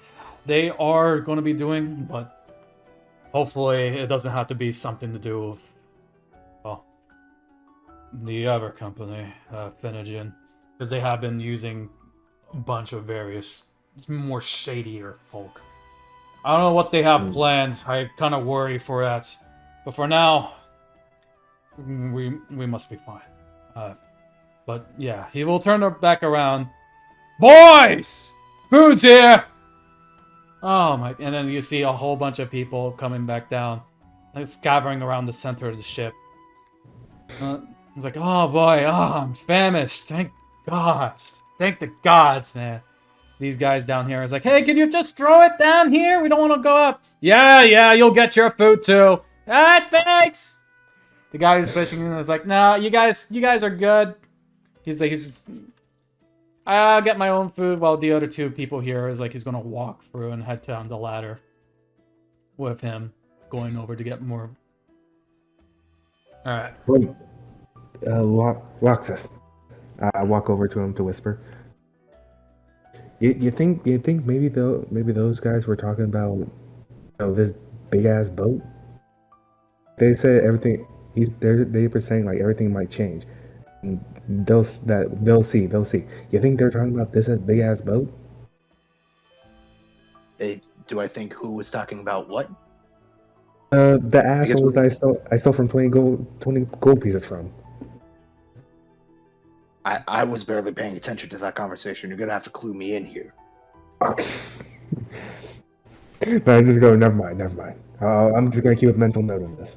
they are going to be doing, but hopefully it doesn't have to be something to do with the other company, Finnegan, because they have been using a bunch of various more shadier folk. I don't know what they have planned. I kind of worry for that, but for now, we must be fine. But yeah, he will turn back around. Boys, food's here. Oh my! And then you see a whole bunch of people coming back down, scattering around the center of the ship. It's like, oh boy, I'm famished. Thank gods. Thank the gods, man. These guys down here is like, hey, can you just throw it down here? We don't want to go up. Yeah, you'll get your food too. Thanks. The guy who's fishing is like, no, you guys are good. He's just, I'll get my own food, while the other two people here is like, he's gonna walk through and head down the ladder with him. going over to get more. All right. Wait, Loxus. I walk over to him to whisper. You think maybe those guys were talking about this big ass boat? They said everything. They were saying like everything might change. And they'll see. You think they're talking about this as big ass boat? Hey, do I think who was talking about what? The assholes that I stole from 20 gold pieces from. I was barely paying attention to that conversation. You're gonna have to clue me in here. Fuck. No, I just go. Never mind. I'm just gonna keep a mental note of this.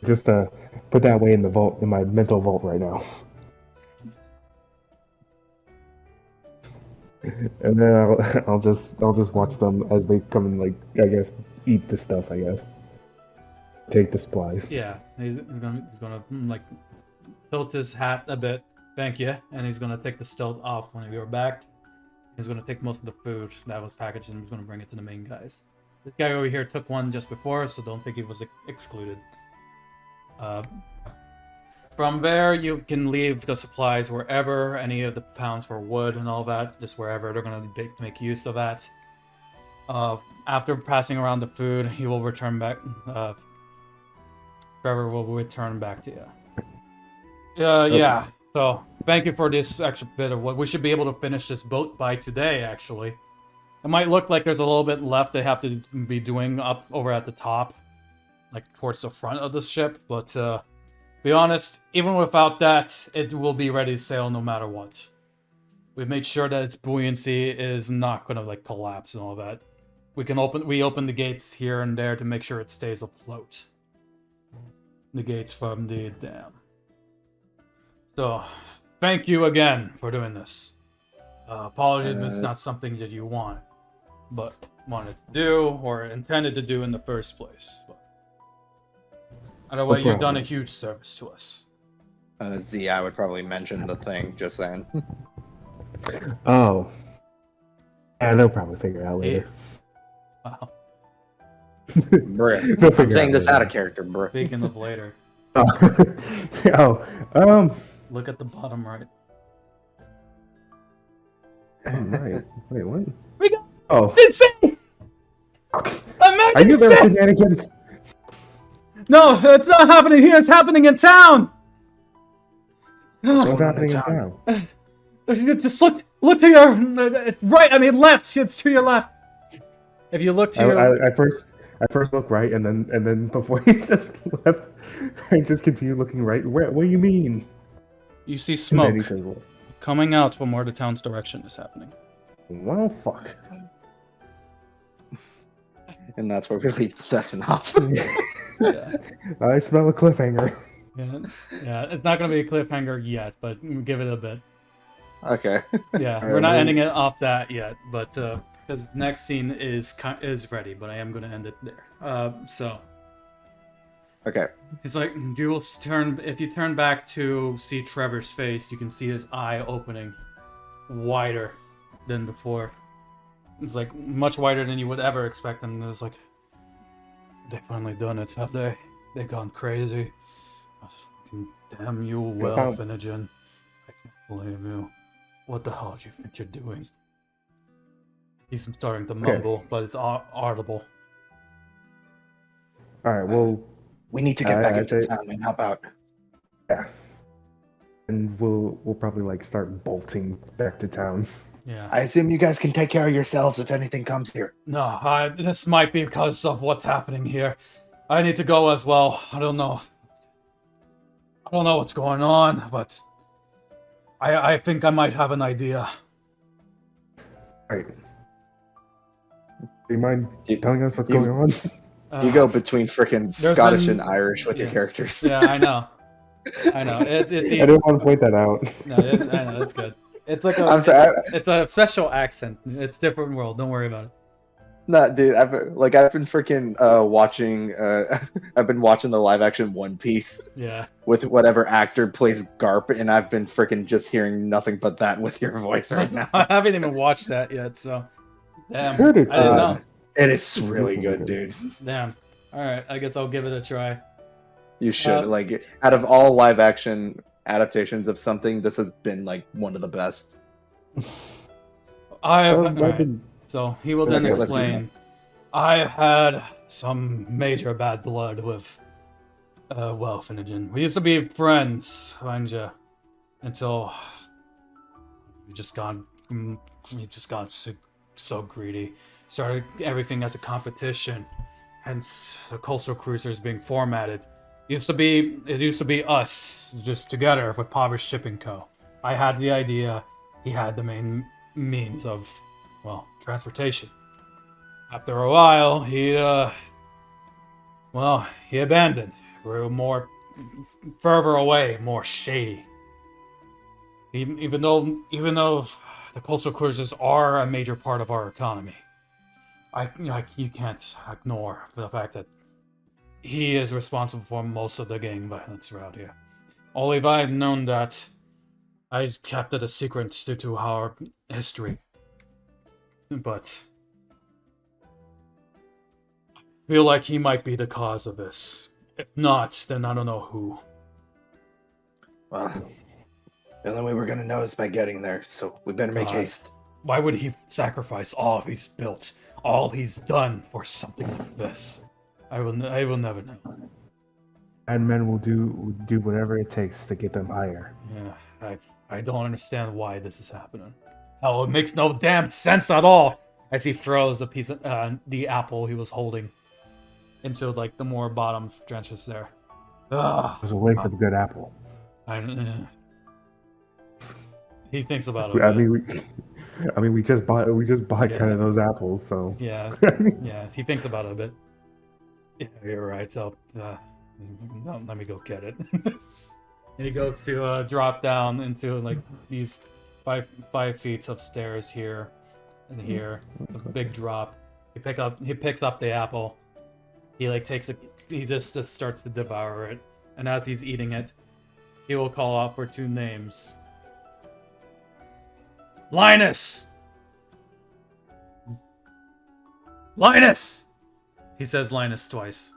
Just put that away in the vault, in my mental vault right now. And then I'll just watch them as they come and like I guess eat the stuff. I guess take the supplies. Yeah, he's gonna like tilt his hat a bit. Thank you, and he's gonna take the stilt off when you're back. He's gonna take most of the food that was packaged and he's gonna bring it to the main guys. This guy over here took one just before, so don't think he was excluded. From there, you can leave the supplies wherever, any of the pounds for wood and all that, just wherever they're going to make use of that. After passing around the food, he will return back. Trevor will return back to you. Yeah, so thank you for this extra bit of wood. We should be able to finish this boat by today, actually. It might look like there's a little bit left they have to be doing up over at the top, like towards the front of the ship, but be honest, even without that, it will be ready to sail no matter what. We've made sure that its buoyancy is not gonna like collapse and all that. We open the gates here and there to make sure it stays afloat. The gates from the dam. So, thank you again for doing this. Apologies if it's not something that you wanted to do or intended to do in the first place. But either way, you've done a huge service to us. Z, I would probably mention the thing, just saying. Oh. Yeah, they'll probably figure it out later. Wow. Bruh. I'm saying this out of character, bruh. Speaking of later. Look at the bottom right. Right. Wait, what? We got Oh. insane! I knew there were shenanigans. No, it's not happening here. It's happening in town. What's happening in town? Just look to your right. I mean left. It's to your left. If you look to your, I first look right, and then before he just left, I just continue looking right. What do you mean? You see smoke coming out from where the town's direction is happening. Well, fuck. And that's where we leave the session off. Yeah. I smell a cliffhanger. Yeah, it's not going to be a cliffhanger yet, but give it a bit. Okay. Yeah, we're not ending it off that yet, but because the next scene is ready, but I am going to end it there. So. Okay. He's like, if you turn back to see Trevor's face, you can see his eye opening wider than before. It's like much wider than you would ever expect, and it's like, they finally done it, have they? They gone crazy. Fucking damn you, well, Finnegan. I can't blame you. What the hell do you think you're doing? He's starting to mumble, but it's audible. Alright, well... we need to get back into town and help out. Yeah. And we'll probably, like, start bolting back to town. Yeah. I assume you guys can take care of yourselves if anything comes here. No, this might be because of what's happening here. I need to go as well. I don't know what's going on, but I think I might have an idea. Right. Do you mind telling us what's going on? You go between frickin' Scottish and Irish with your characters. Yeah, I know. It's easy. I didn't want to point that out. No, I know, it's good. It's like it's a special accent. It's different world. Don't worry about it. Nah, dude, I've been freaking watching. I've been watching the live action One Piece. Yeah. With whatever actor plays Garp, and I've been freaking just hearing nothing but that with your voice right now. I haven't even watched that yet, so damn. Heard it, I didn't know. It is It really is good, dude. Damn. All right, I guess I'll give it a try. You should like out of all live action adaptations of something, this has been like one of the best. So he will then Okay, let's do explain. I've had some major bad blood with, Finnegan. We used to be friends, mind you, until we just got so greedy. Started everything as a competition, hence the coastal cruisers being formatted. It used to be us just together with Pover's Shipping Co. I had the idea. He had the main means of, transportation. After a while, he abandoned. Grew more further away, more shady. Even though the coastal cruisers are a major part of our economy, you can't ignore the fact that he is responsible for most of the gang violence around here. Only if I had known that, I kept it a secret due to our history. But I feel like he might be the cause of this. If not, then I don't know who. Well, the only way we're gonna know is by getting there, so we better make haste. Why would he sacrifice all he's built, all he's done for something like this? I will never know. And men will do whatever it takes to get them higher. Yeah, I don't understand why this is happening. Hell, it makes no damn sense at all. As he throws a piece of the apple he was holding into like the more bottom trenches there. Ugh. It was a waste of a good apple. He thinks about it. We just bought kind of those apples, so yeah, yeah. He thinks about it a bit. Yeah, you're right. So, let me go get it. And he goes to drop down into like these 5 feet of stairs here and here. A big drop. He picks up the apple. He like he just starts to devour it. And as he's eating it, he will call out for 2 names. Linus! Linus! He says Linus twice.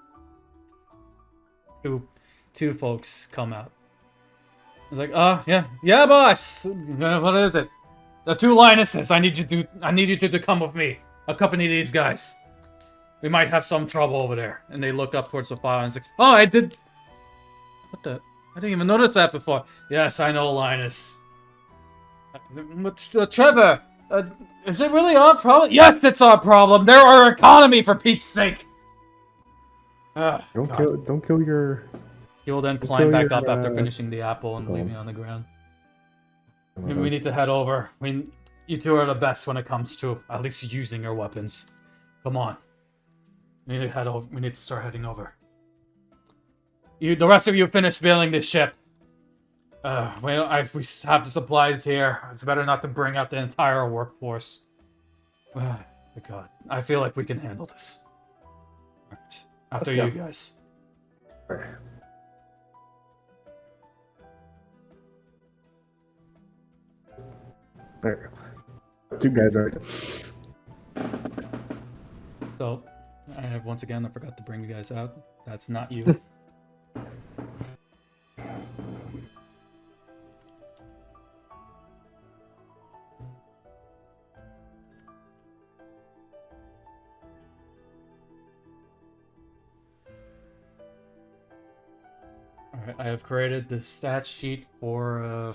Two folks come out. He's like, yeah, boss. What is it? The 2 Linuses. I need you to come with me. Accompany these guys. We might have some trouble over there. And they look up towards the fire and it's like, oh, I did. What the? I didn't even notice that before. Yes, I know, Linus. Trevor, is it really our problem? Yes, it's our problem. They're our economy, for Pete's sake. Don't kill your. He will then climb back up after finishing the apple and leave me on the ground. We need to head over. You 2 are the best when it comes to at least using your weapons. Come on. We need to head over. We need to start heading over. The rest of you finish building this ship. We have the supplies here. It's better not to bring out the entire workforce. God, I feel like we can handle this. All right. After you guys. There. 2 guys are. So, once again, I forgot to bring you guys out. That's not you. Alright, I have created the stat sheet for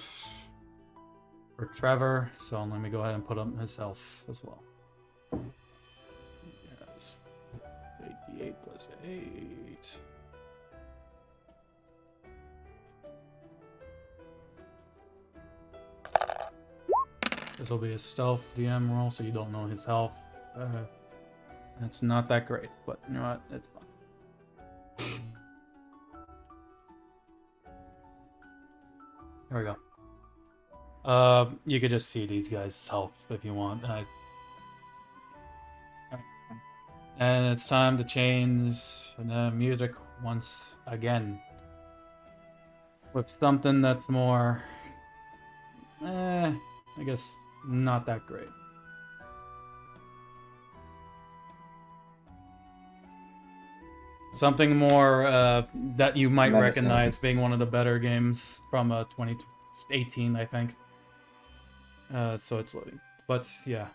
Trevor, so let me go ahead and put up his health as well. Yes. 8d8 plus 8. This will be a stealth DM roll, so you don't know his health. That's not that great, but you know what? It's fine. There we go. You could just see these guys' health if you want. And it's time to change the music once again. With something that's more... I guess not that great. Something more that you might Menacing. recognize being one of the better games from 2018, I think. So it's loading. But yeah.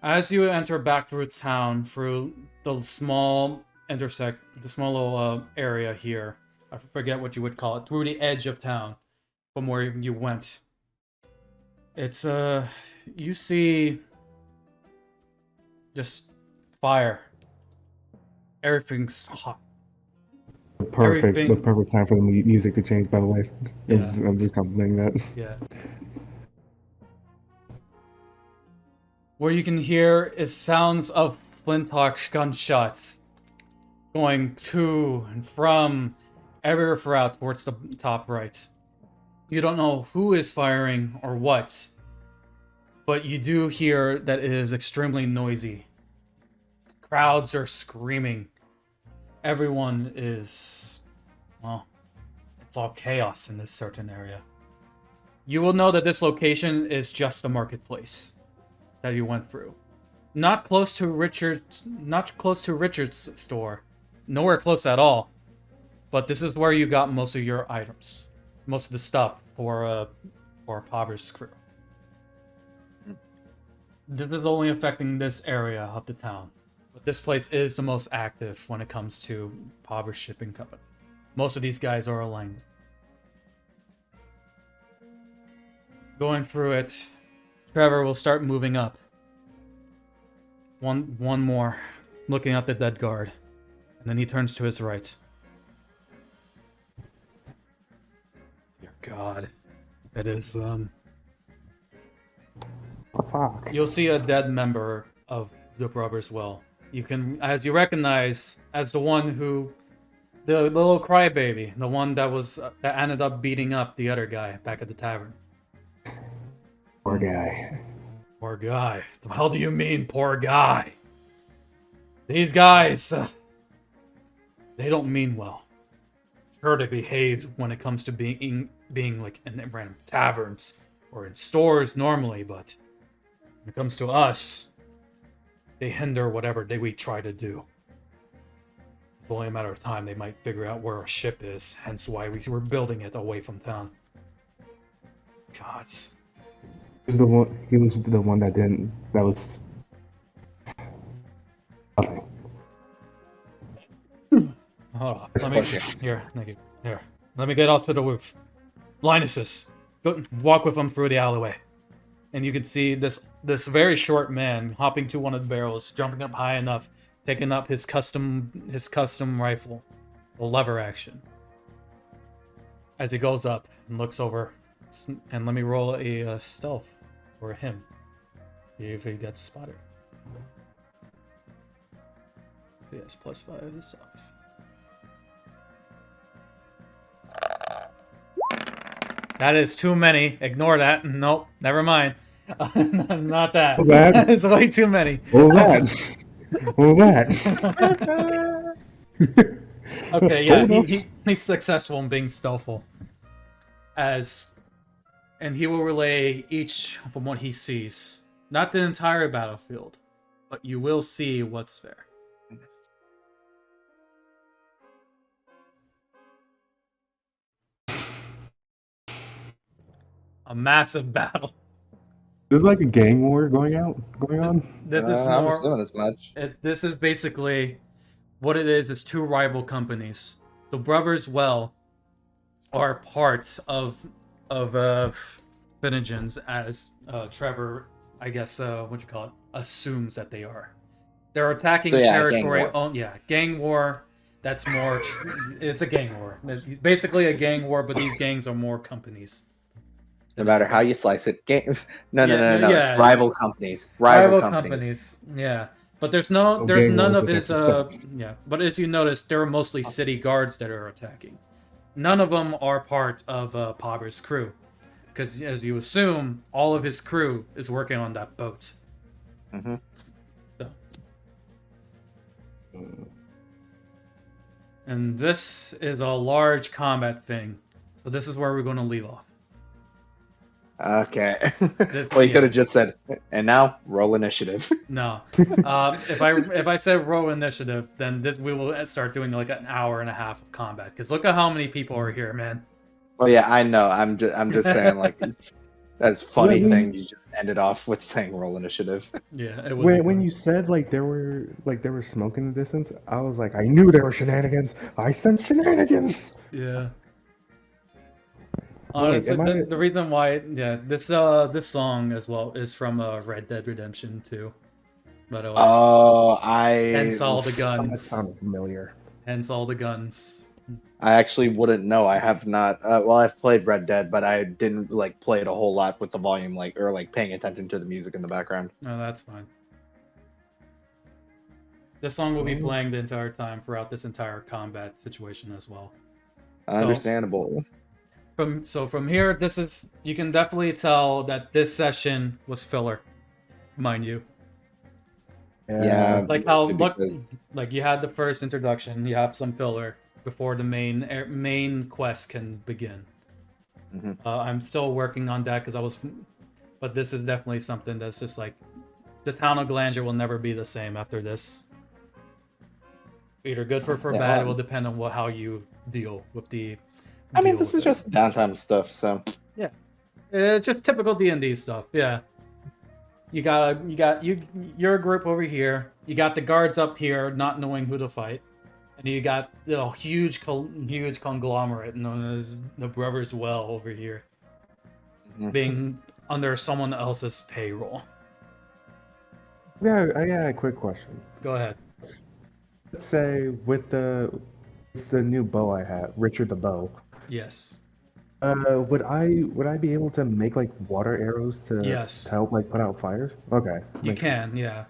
As you enter back through town, through the small little area here, I forget what you would call it, through the edge of town from where you went. It's, you see just fire. Everything's hot. The Everything- perfect time for the music to change, by the way. Yeah. I'm just complimenting that. Yeah. What you can hear is sounds of flintlock gunshots going to and from everywhere throughout towards the top right. You don't know who is firing or what, but you do hear that it is extremely noisy. Crowds are screaming. Everyone is, well, it's all chaos in this certain area. You will know that this location is just a marketplace that you went through. Not close to Richard's store. Nowhere close at all. But this is where you got most of your items. Most of the stuff for Pobber's crew. This is only affecting this area of the town. But this place is the most active when it comes to Pobber's shipping company. Most of these guys are aligned. Going through it, Trevor will start moving up. One more, looking at the dead guard. And then he turns to his right. Dear God. It is, Fuck. You'll see a dead member of the Brothers Well. You can, as you recognize, as the one who, the little crybaby, the one that ended up beating up the other guy back at the tavern. Poor guy. Poor guy. What the hell do you mean, poor guy? These guys, they don't mean well. Sure, they behave when it comes to being like in random taverns or in stores normally, but when it comes to us, they hinder whatever we try to do. It's only a matter of time they might figure out where our ship is, hence why we're building it away from town. God. He was the one that didn't. That was. Okay. Hold on. Let me here. Thank you. Here. Let me get up to the roof. Linus's, go walk with him through the alleyway, and you can see this very short man hopping to one of the barrels, jumping up high enough, taking up his custom rifle, a lever action. As he goes up and looks over, and let me roll a stealth for him. See if he gets spotted. Yes, +5 is up. That is too many. Ignore that. Nope. Never mind. Not that. What was that? It's way too many. What was that? What was that? Okay, yeah, he's successful in being stealthful. And he will relay each from what he sees. Not the entire battlefield, but you will see what's there. A massive battle. There's like a gang war going on. This is I'm more. assuming as much. This is basically what it is two rival companies. The Brothers Well are part of Finnegan's, as Trevor, I guess, assumes that they are. They're attacking territory. Gang war. That's more. It's a gang war. It's basically a gang war, but these gangs are more companies. No matter how you slice it. No. Yeah. It's rival companies. Rival companies. Yeah. But there's none of his but as you notice, there are mostly city guards that are attacking. None of them are part of Pobber's crew. Because as you assume, all of his crew is working on that boat. Mm-hmm. So. And this is a large combat thing. So this is where we're going to leave off. Okay. This- Well, you yeah. could have just said, and now roll initiative. No. If I said roll initiative, then we will start doing like an hour and a half of combat. Because look at how many people are here, man. Well, yeah, I know. I'm just saying, like, that's funny When- thing. You just ended off with saying roll initiative. Yeah, it would be When fun. you said like there were smoke in the distance, I was like, I knew there were shenanigans. I sent shenanigans. Yeah. Wait, Honestly, am I- the reason why, yeah, this song as well is from Red Dead Redemption 2. By the way, Oh, hence all the That guns. sounded familiar. Hence all the guns. I actually wouldn't know. I have not. Well, I've played Red Dead, but I didn't like play it a whole lot with the volume, like, or like paying attention to the music in the background. No, that's fine. This song will be playing the entire time throughout this entire combat situation as well. Understandable. From here, you can definitely tell that this session was filler, mind you. Yeah. Like how mostly because- like you had the first introduction, you have some filler before the main quest can begin. Mhm. I'm still working on that but this is definitely something that's just like the town of Glandur will never be the same after this. Either good for Yeah, bad, it will depend on how you deal with the. I mean, deal this with is it. just downtime stuff, so It's just typical D&D stuff. Yeah. You're a group over here. You got the guards up here, not knowing who to fight, and you got the huge conglomerate known as the Brothers Well over here, Mhm. being under someone else's payroll. Yeah, I got a quick question. Go ahead. Let's say with the new bow I have, Richard the Bow. Yes. Would I be able to make like water arrows to Yes. help like put out fires? Okay. You can, yeah.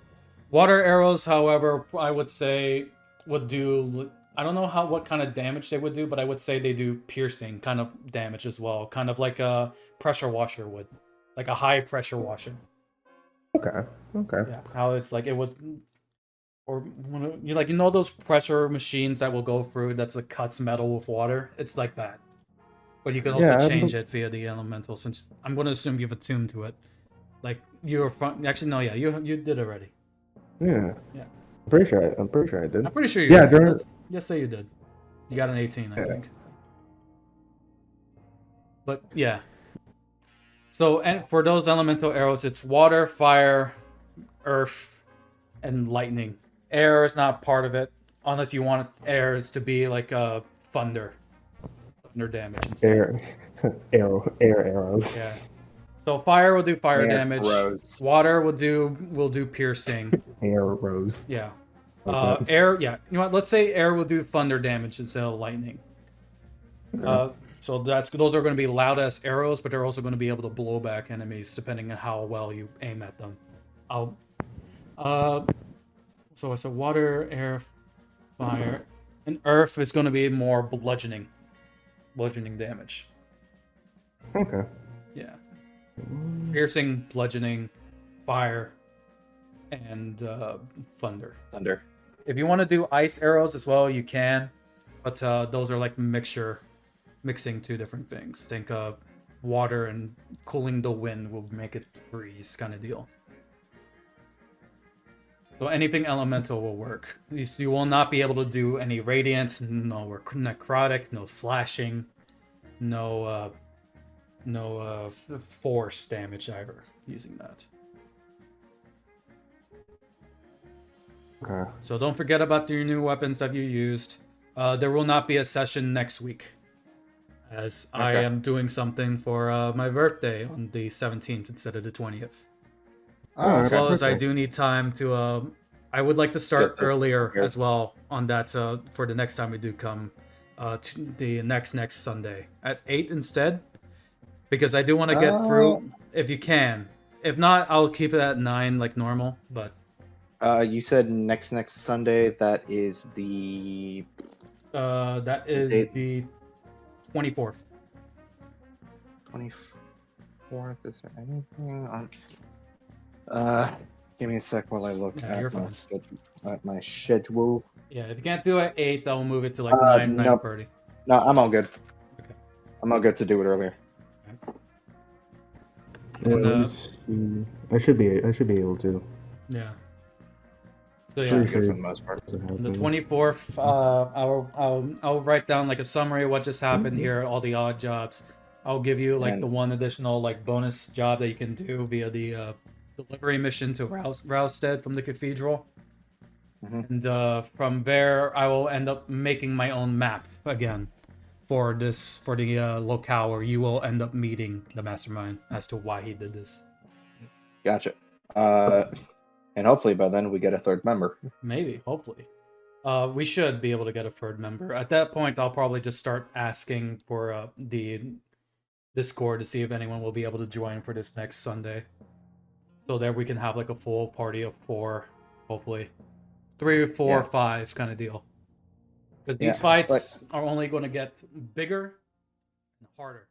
Water arrows, however, I would say would do. I don't know what kind of damage they would do, but I would say they do piercing kind of damage as well, kind of like a pressure washer would, like a high pressure washer. Okay. Okay. Yeah, how it's like it would, or when you know those pressure machines that will go through that's like cuts metal with water. It's like that, but you can also Yeah, change it via the elemental. Since I'm going to assume you've attuned to it, like actually no, yeah, you did already. Yeah. Yeah. I'm pretty sure I did. I'm pretty sure you Yeah, did. during- Let's say you did. You got an 18, I Yeah. think. But yeah. So, and for those elemental arrows, it's water, fire, earth, and lightning. Air is not part of it, unless you want airs to be like thunder damage and stuff. Air arrows. Yeah. So fire will do fire Air damage. arrows. Water will do piercing. Arrows. Yeah. Okay. Air, yeah. You know what? Let's say air will do thunder damage instead of lightning. So those are going to be loud ass arrows, but they're also going to be able to blow back enemies depending on how well you aim at them. So it's a water, air, fire, and earth is going to be more bludgeoning damage. Okay. Yeah. Piercing, bludgeoning, fire, and thunder. Thunder. If you want to do ice arrows as well, you can, but those are like mixing two different things. Think water and cooling the wind will make it freeze kind of deal. So anything elemental will work. You will not be able to do any radiant, no necrotic, no slashing, no force damage either using that. Okay. So don't forget about your new weapons that you used. There will not be a session next week, as I Okay. am doing something for my birthday on the 17th instead of the 20th. Oh, As okay. well as I do need time to. I would like to start Get this earlier prepared. as well on that for the next time we do come, to the next Sunday at 8 instead, because I do want to get through if you can. If not, I'll keep it at 9 like normal. But You said next Sunday. That is the that is date? the 24th. 24th. Is there anything on? Give me a sec while I look Yeah, you're at my fine. schedule. At my schedule. Yeah, if you can't do it at 8, I'll move it to like 9, nope. 9:30. No, I'm all good. Okay. I'm all good to do it earlier. Yeah, And, let me see. I should be able to. yeah. So Should yeah, be good for the most part. on the 24th, I'll write down like a summary of what just happened here, all the odd jobs. I'll give you like And the one additional like bonus job that you can do via the delivery mission to Rousted from the cathedral. Mhm. And from there, I will end up making my own map again for the locale where you will end up meeting the mastermind as to why he did this. gotcha. And hopefully by then we get a third member. Maybe, hopefully. We should be able to get a third member. At that point, I'll probably just start asking for the Discord to see if anyone will be able to join for this next Sunday. So there we can have like a full party of 4, hopefully. 3 or 4 or 5 kind of deal. Because these fights are only going to get bigger and harder.